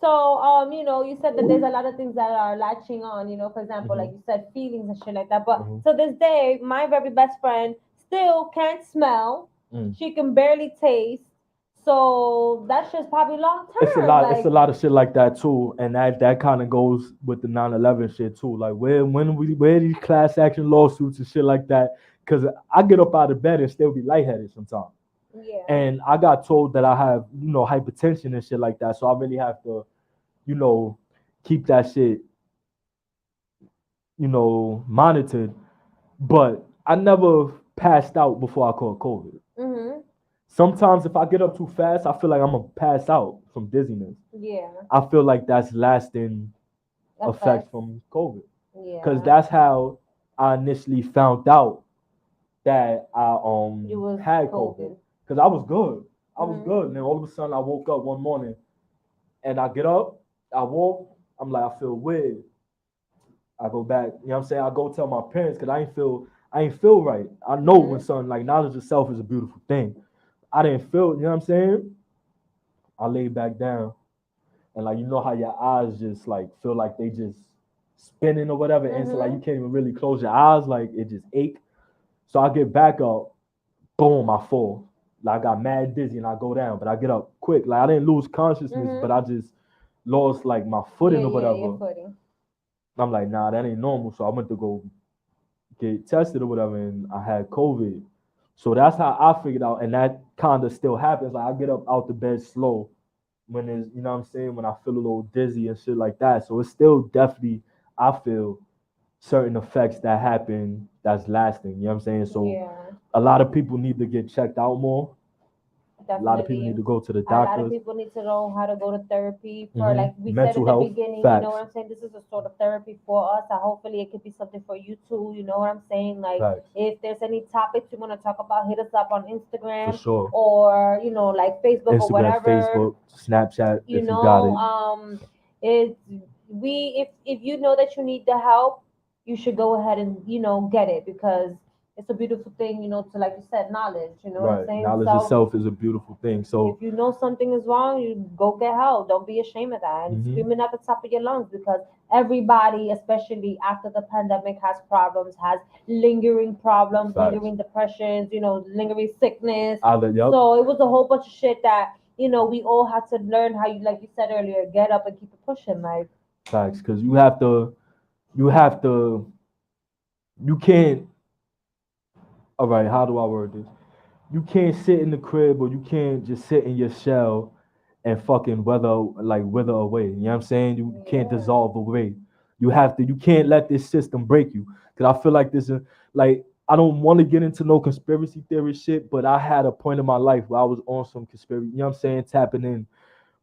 So, you know, you said that there's a lot of things that are latching on, you know, for example, like you said, feelings and shit like that. But to this day, my very best friend still can't smell. She can barely taste. So that shit's probably long term. It's a lot. It's a lot of shit like that too, and that kind of goes with the 9/11 shit too. Like where these class action lawsuits and shit like that? Because I get up out of bed and still be lightheaded sometimes. Yeah. And I got told that I have, you know, hypertension and shit like that. So I really have to, you know, keep that shit, you know, monitored. But I never passed out before I caught COVID. Mm-hmm. Sometimes if I get up too fast, I feel like I'm gonna pass out from dizziness. Yeah. I feel like that's lasting effects from COVID. Yeah. Because that's how I initially found out that I had COVID. Because I was good. I was good. And then all of a sudden I woke up one morning and I get up, I walk, I'm like, I feel weird. I go back, you know what I'm saying? I go tell my parents because I ain't feel right. I know when something like knowledge of self is a beautiful thing. I didn't feel, you know what I'm saying? I laid back down. And like, you know how your eyes just like feel like they just spinning or whatever. And so like you can't even really close your eyes, like it just ache. So I get back up, boom, I fall. Like I got mad dizzy and I go down, but I get up quick. Like I didn't lose consciousness, but I just lost like my footing or whatever. I'm like, nah, that ain't normal. So I went to go get tested or whatever, and I had COVID. So that's how I figured out, and that kind of still happens. Like I get up out the bed slow when it's, you know what I'm saying, when I feel a little dizzy and shit like that. So it's still definitely, I feel, certain effects that happen that's lasting. You know what I'm saying? So a lot of people need to get checked out more. Definitely. A lot of people need to go to the doctors. A lot of people need to know how to go to therapy for, like we mental said at health, the beginning. facts. You know what I'm saying? This is a sort of therapy for us. And hopefully, it could be something for you too. You know what I'm saying? Like, facts. if there's any topics you want to talk about, hit us up on Instagram, For sure. or you know, like Facebook Instagram, or whatever. Facebook, Snapchat. You if know, you got it. If you know that you need the help, you should go ahead and get it, because it's a beautiful thing, to, like you said, knowledge. You know what I'm saying? Knowledge So, itself is a beautiful thing. So if you know something is wrong, you go get help. Don't be ashamed of that, and screaming at the top of your lungs, because everybody, especially after the pandemic, has problems, has lingering problems, lingering depressions, lingering sickness. So it was a whole bunch of shit that we all had to learn how you, like you said earlier, get up and keep it pushing, like. Facts, because you can't. All right, how do I word this? You can't sit in the crib, or you can't just sit in your shell and fucking wither away. You know what I'm saying? You can't dissolve away. You can't let this system break you. Because I feel like this is, like, I don't want to get into no conspiracy theory shit, but I had a point in my life where I was on some conspiracy, you know what I'm saying, tapping in,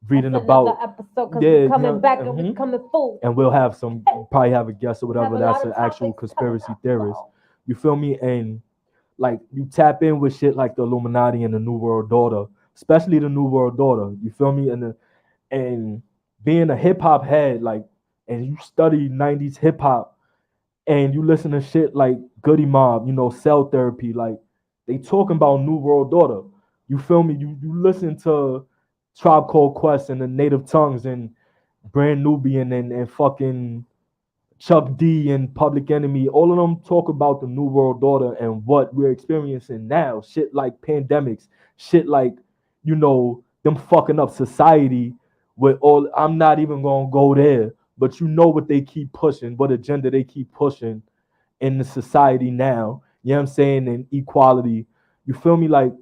reading that's about episode, we're coming back and we're coming full. And we'll have probably have a guest or whatever that's an actual conspiracy theorist. You feel me? And like you tap in with shit like the Illuminati and the New World Order, especially the New World Order. You feel me? And being a hip hop head, like, and you study 90s hip hop, and you listen to shit like Goody Mob, Cell Therapy, like they talking about New World Order. You feel me? You listen to Tribe Called Quest and the Native Tongues and Brand Nubian and fucking Chuck D and Public Enemy, all of them talk about the New World Order and what we're experiencing now. Shit like pandemics, shit like, them fucking up society with all. I'm not even gonna go there, but what they keep pushing, what agenda they keep pushing in the society now. You know what I'm saying? And equality. You feel me? Like,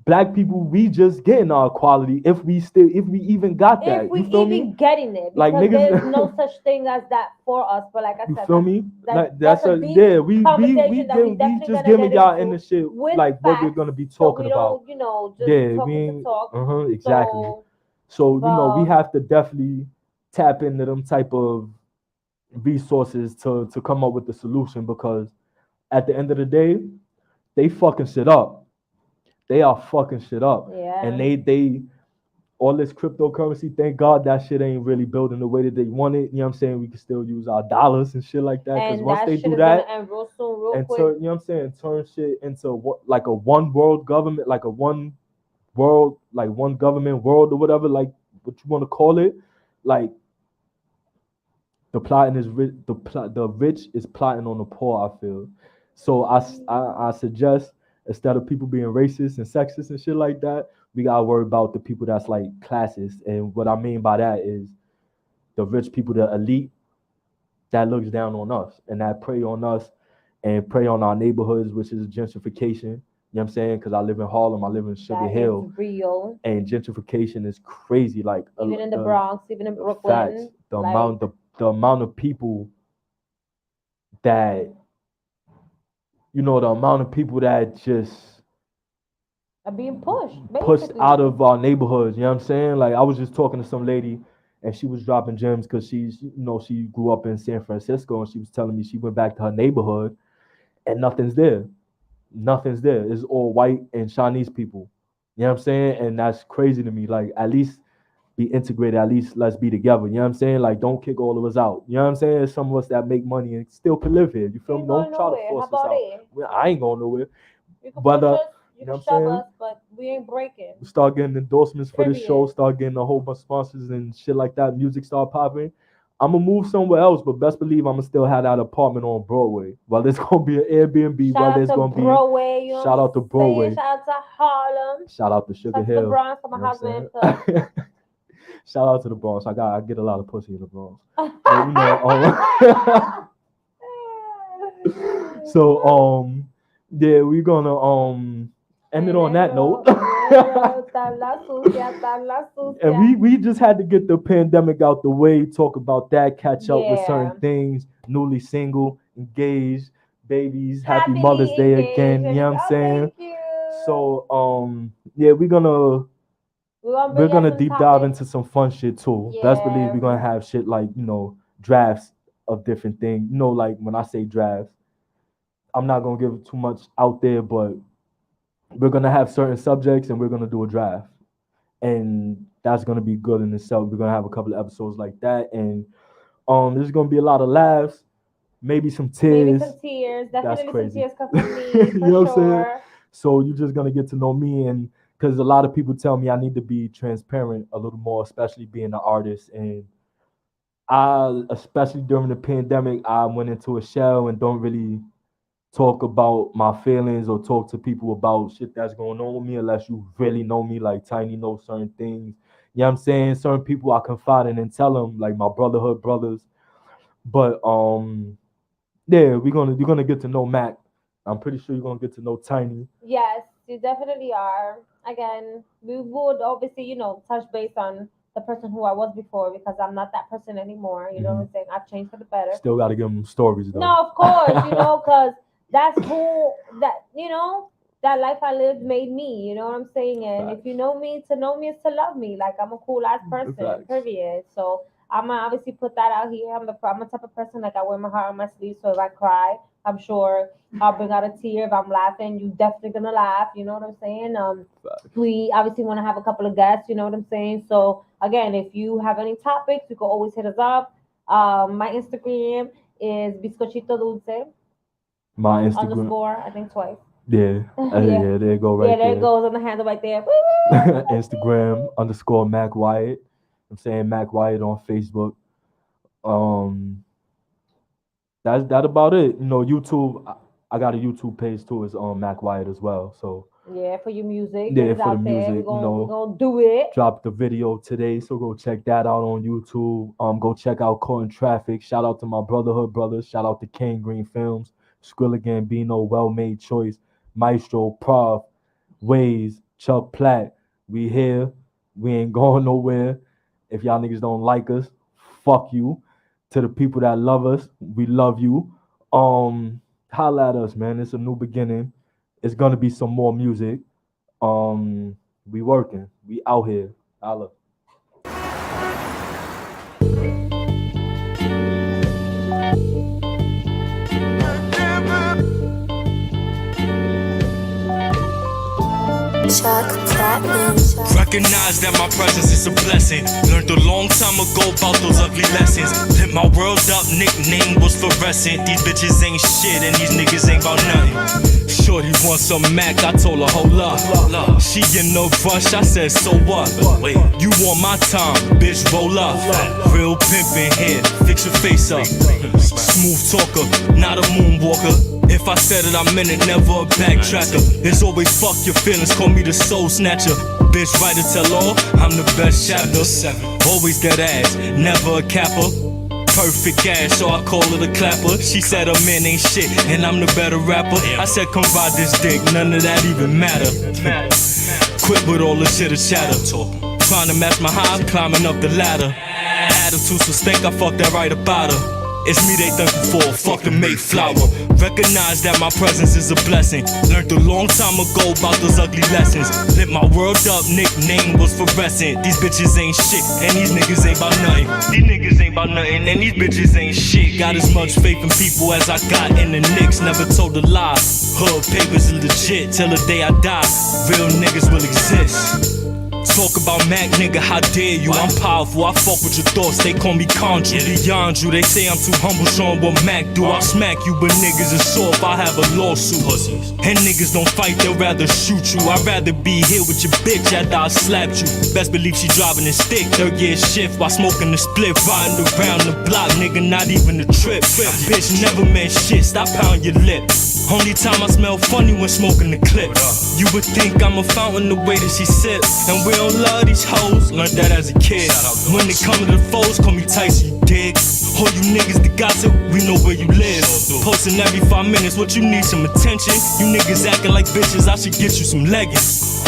Black people, we just getting our equality if we even got that. If we even getting it, because like niggas, there's no such thing as that for us. But like I said, you feel me? That's a deep we just giving y'all in the shit like facts, what we're gonna be talking about. Just talking to talk. Exactly. So we have to definitely tap into them type of resources to come up with the solution, because at the end of the day, they fucking shit up. They are fucking shit up. Yeah. And they all this cryptocurrency, thank God that shit ain't really building the way that they want it. You know what I'm saying? We can still use our dollars and shit like that. Because And once that they shit do is that, gonna end real soon, real and quick. turn, you know what I'm saying, turn shit into like a one world government, like a one world, like one government world or whatever, like what you want to call it, like the plotting is rich, the rich is plotting on the poor. I feel so. I suggest instead of people being racist and sexist and shit like that, we gotta worry about the people that's like classist. And what I mean by that is the rich people, the elite that looks down on us and that prey on us and prey on our neighborhoods, which is gentrification. You know what I'm saying? Because I live in Harlem, I live in Sugar That Hill, is real. and gentrification is crazy. Like Even in the Bronx, even in Brooklyn, facts, the like, amount of people that the amount of people that just are being pushed out of our neighborhoods. You know what I'm saying? Like I was just talking to some lady, and she was dropping gems because she grew up in San Francisco, and she was telling me she went back to her neighborhood, and nothing's there. Nothing's there. It's all white and Chinese people. You know what I'm saying? And that's crazy to me. Like at least be integrated. At least let's be together. You know what I'm saying? Like don't kick all of us out. You know what I'm saying? There's some of us that make money and still can live here. You feel me? Don't try to force us out. Well, I ain't going nowhere. You can But push us, you you know can what shove I'm saying? us, but we ain't breaking. Start getting endorsements for the Period. show. Start getting a whole bunch of sponsors and shit like that. Music start popping. I'm gonna move somewhere else, but best believe I'm gonna still have that apartment on Broadway. Well, it's gonna be an Airbnb. Shout out to gonna Broadway, you know shout out to Broadway. Shout out to Harlem. Shout out to Sugar Shout out Hill. to the Bronx for my husband. Shout out to the Bronx. I get a lot of pussy in the Bronx. But, so yeah, we're gonna end it on that note. And we just had to get the pandemic out the way, talk about that, catch up with certain things, newly single, engaged, babies, happy Mother's Day again. You know what I'm saying? So yeah, we're gonna deep dive into some fun shit too. Best believe we're gonna have shit like, drafts of different things. Like when I say drafts, I'm not gonna give too much out there, but we're gonna have certain subjects and we're gonna do a draft. And that's gonna be good in itself. We're gonna have a couple of episodes like that. And there's gonna be a lot of laughs, maybe some tears. Definitely that's crazy. some tears come from me, for you know what I'm saying? sure. So you're just gonna get to know me, and because a lot of people tell me I need to be transparent a little more, especially being an artist. And especially during the pandemic, I went into a shell and don't really talk about my feelings or talk to people about shit that's going on with me unless you really know me, like Tiny knows certain things. You know what I'm saying? Certain people I confide in and tell them, like my brotherhood brothers. But yeah, you're gonna get to know Mac. I'm pretty sure you're gonna get to know Tiny. Yes, you definitely are. Again, we would obviously, touch base on the person who I was before because I'm not that person anymore. You know what I'm saying? I've changed for the better. Still gotta give them stories though. No, of course, because that's who that life I lived made me. You know what I'm saying? And if you know me, to know me is to love me. Like I'm a cool ass person. Period. So I'm gonna obviously put that out here. I'm the type of person, like I wear my heart on my sleeve. So if I cry, I'm sure I'll bring out a tear. If I'm laughing, you definitely gonna laugh. You know what I'm saying? We obviously want to have a couple of guests. You know what I'm saying? So again, if you have any topics, you can always hit us up. My Instagram is Bizcochito Dulce. My Instagram _ I think twice. Yeah. Yeah, there you go right there. Yeah, there it goes on the handle right there. Instagram _ Mac WYATT. I'm saying Mac WYATT on Facebook. That's about it. YouTube, I got a YouTube page too. It's on Mac WYATT as well. So yeah, for your music. Yeah, for the music. We're gonna do it. Dropped the video today, so go check that out on YouTube. Go check out Caught in Traffic. Shout out to my brotherhood brothers. Shout out to Kane Green Films, Skrilla Gambino, Well Made Choice, Maestro, Prof, Ways, Chuck Platt. We here. We ain't going nowhere. If y'all niggas don't like us, fuck you. To the people that love us, we love you. Holla at us, man. It's a new beginning. It's gonna be some more music. We working. We out here. Holla. Chuck Recognize that my presence is a blessing. Learned a long time ago about those ugly lessons. Lit my world up, nickname was fluorescent. These bitches ain't shit and these niggas ain't about nothing. Shorty wants some MACK, I told her hold up. She in no rush, I said so what? You want my time, bitch, roll up. Real pimpin' here, fix your face up. Smooth talker, not a moonwalker. If I said it, I meant it, never a backtracker. It's always fuck your feelings, call me the soul snatcher. Bitch, write to tell all, I'm the best chapter. Always that ass, never a capper. Perfect ass, so I call her the clapper. She said her man ain't shit, and I'm the better rapper. I said come ride this dick, none of that even matter. Quit with all the chitter chatter. Trying to match my high, climbing up the ladder. Attitude so stink, I fucked that right about her. It's me they thankful for, fuck the Mayflower. Recognize that my presence is a blessing. Learned a long time ago about those ugly lessons. Lit my world up, nickname was fluorescent. These bitches ain't shit, and these niggas ain't about nothing. These niggas ain't about nothing, and these bitches ain't shit. Got as much faith in people as I got in the Knicks. Never told a lie. Hood papers is legit till the day I die. Real niggas will exist. Talk about MACK, nigga, how dare you? I'm powerful, I fuck with your thoughts, they call me contra. Beyond you, they say I'm too humble, showing what MACK do. I smack you, but niggas is soft, I have a lawsuit. And niggas don't fight, they'll rather shoot you. I'd rather be here with your bitch after I slapped you. Best believe she driving a stick, third gear shift while smoking the split. Riding around the block, nigga, not even a trip. Bitch never meant shit, stop pounding your lip. Only time I smell funny when smoking the clip. You would think I'm a fountain the way that she sip. And we don't love these hoes, learned that as a kid. When they come to the foes, call me Tyson, you dig? All you niggas that gossip, we know where you live. Posting every 5 minutes, what you need, some attention. You niggas acting like bitches, I should get you some leggings.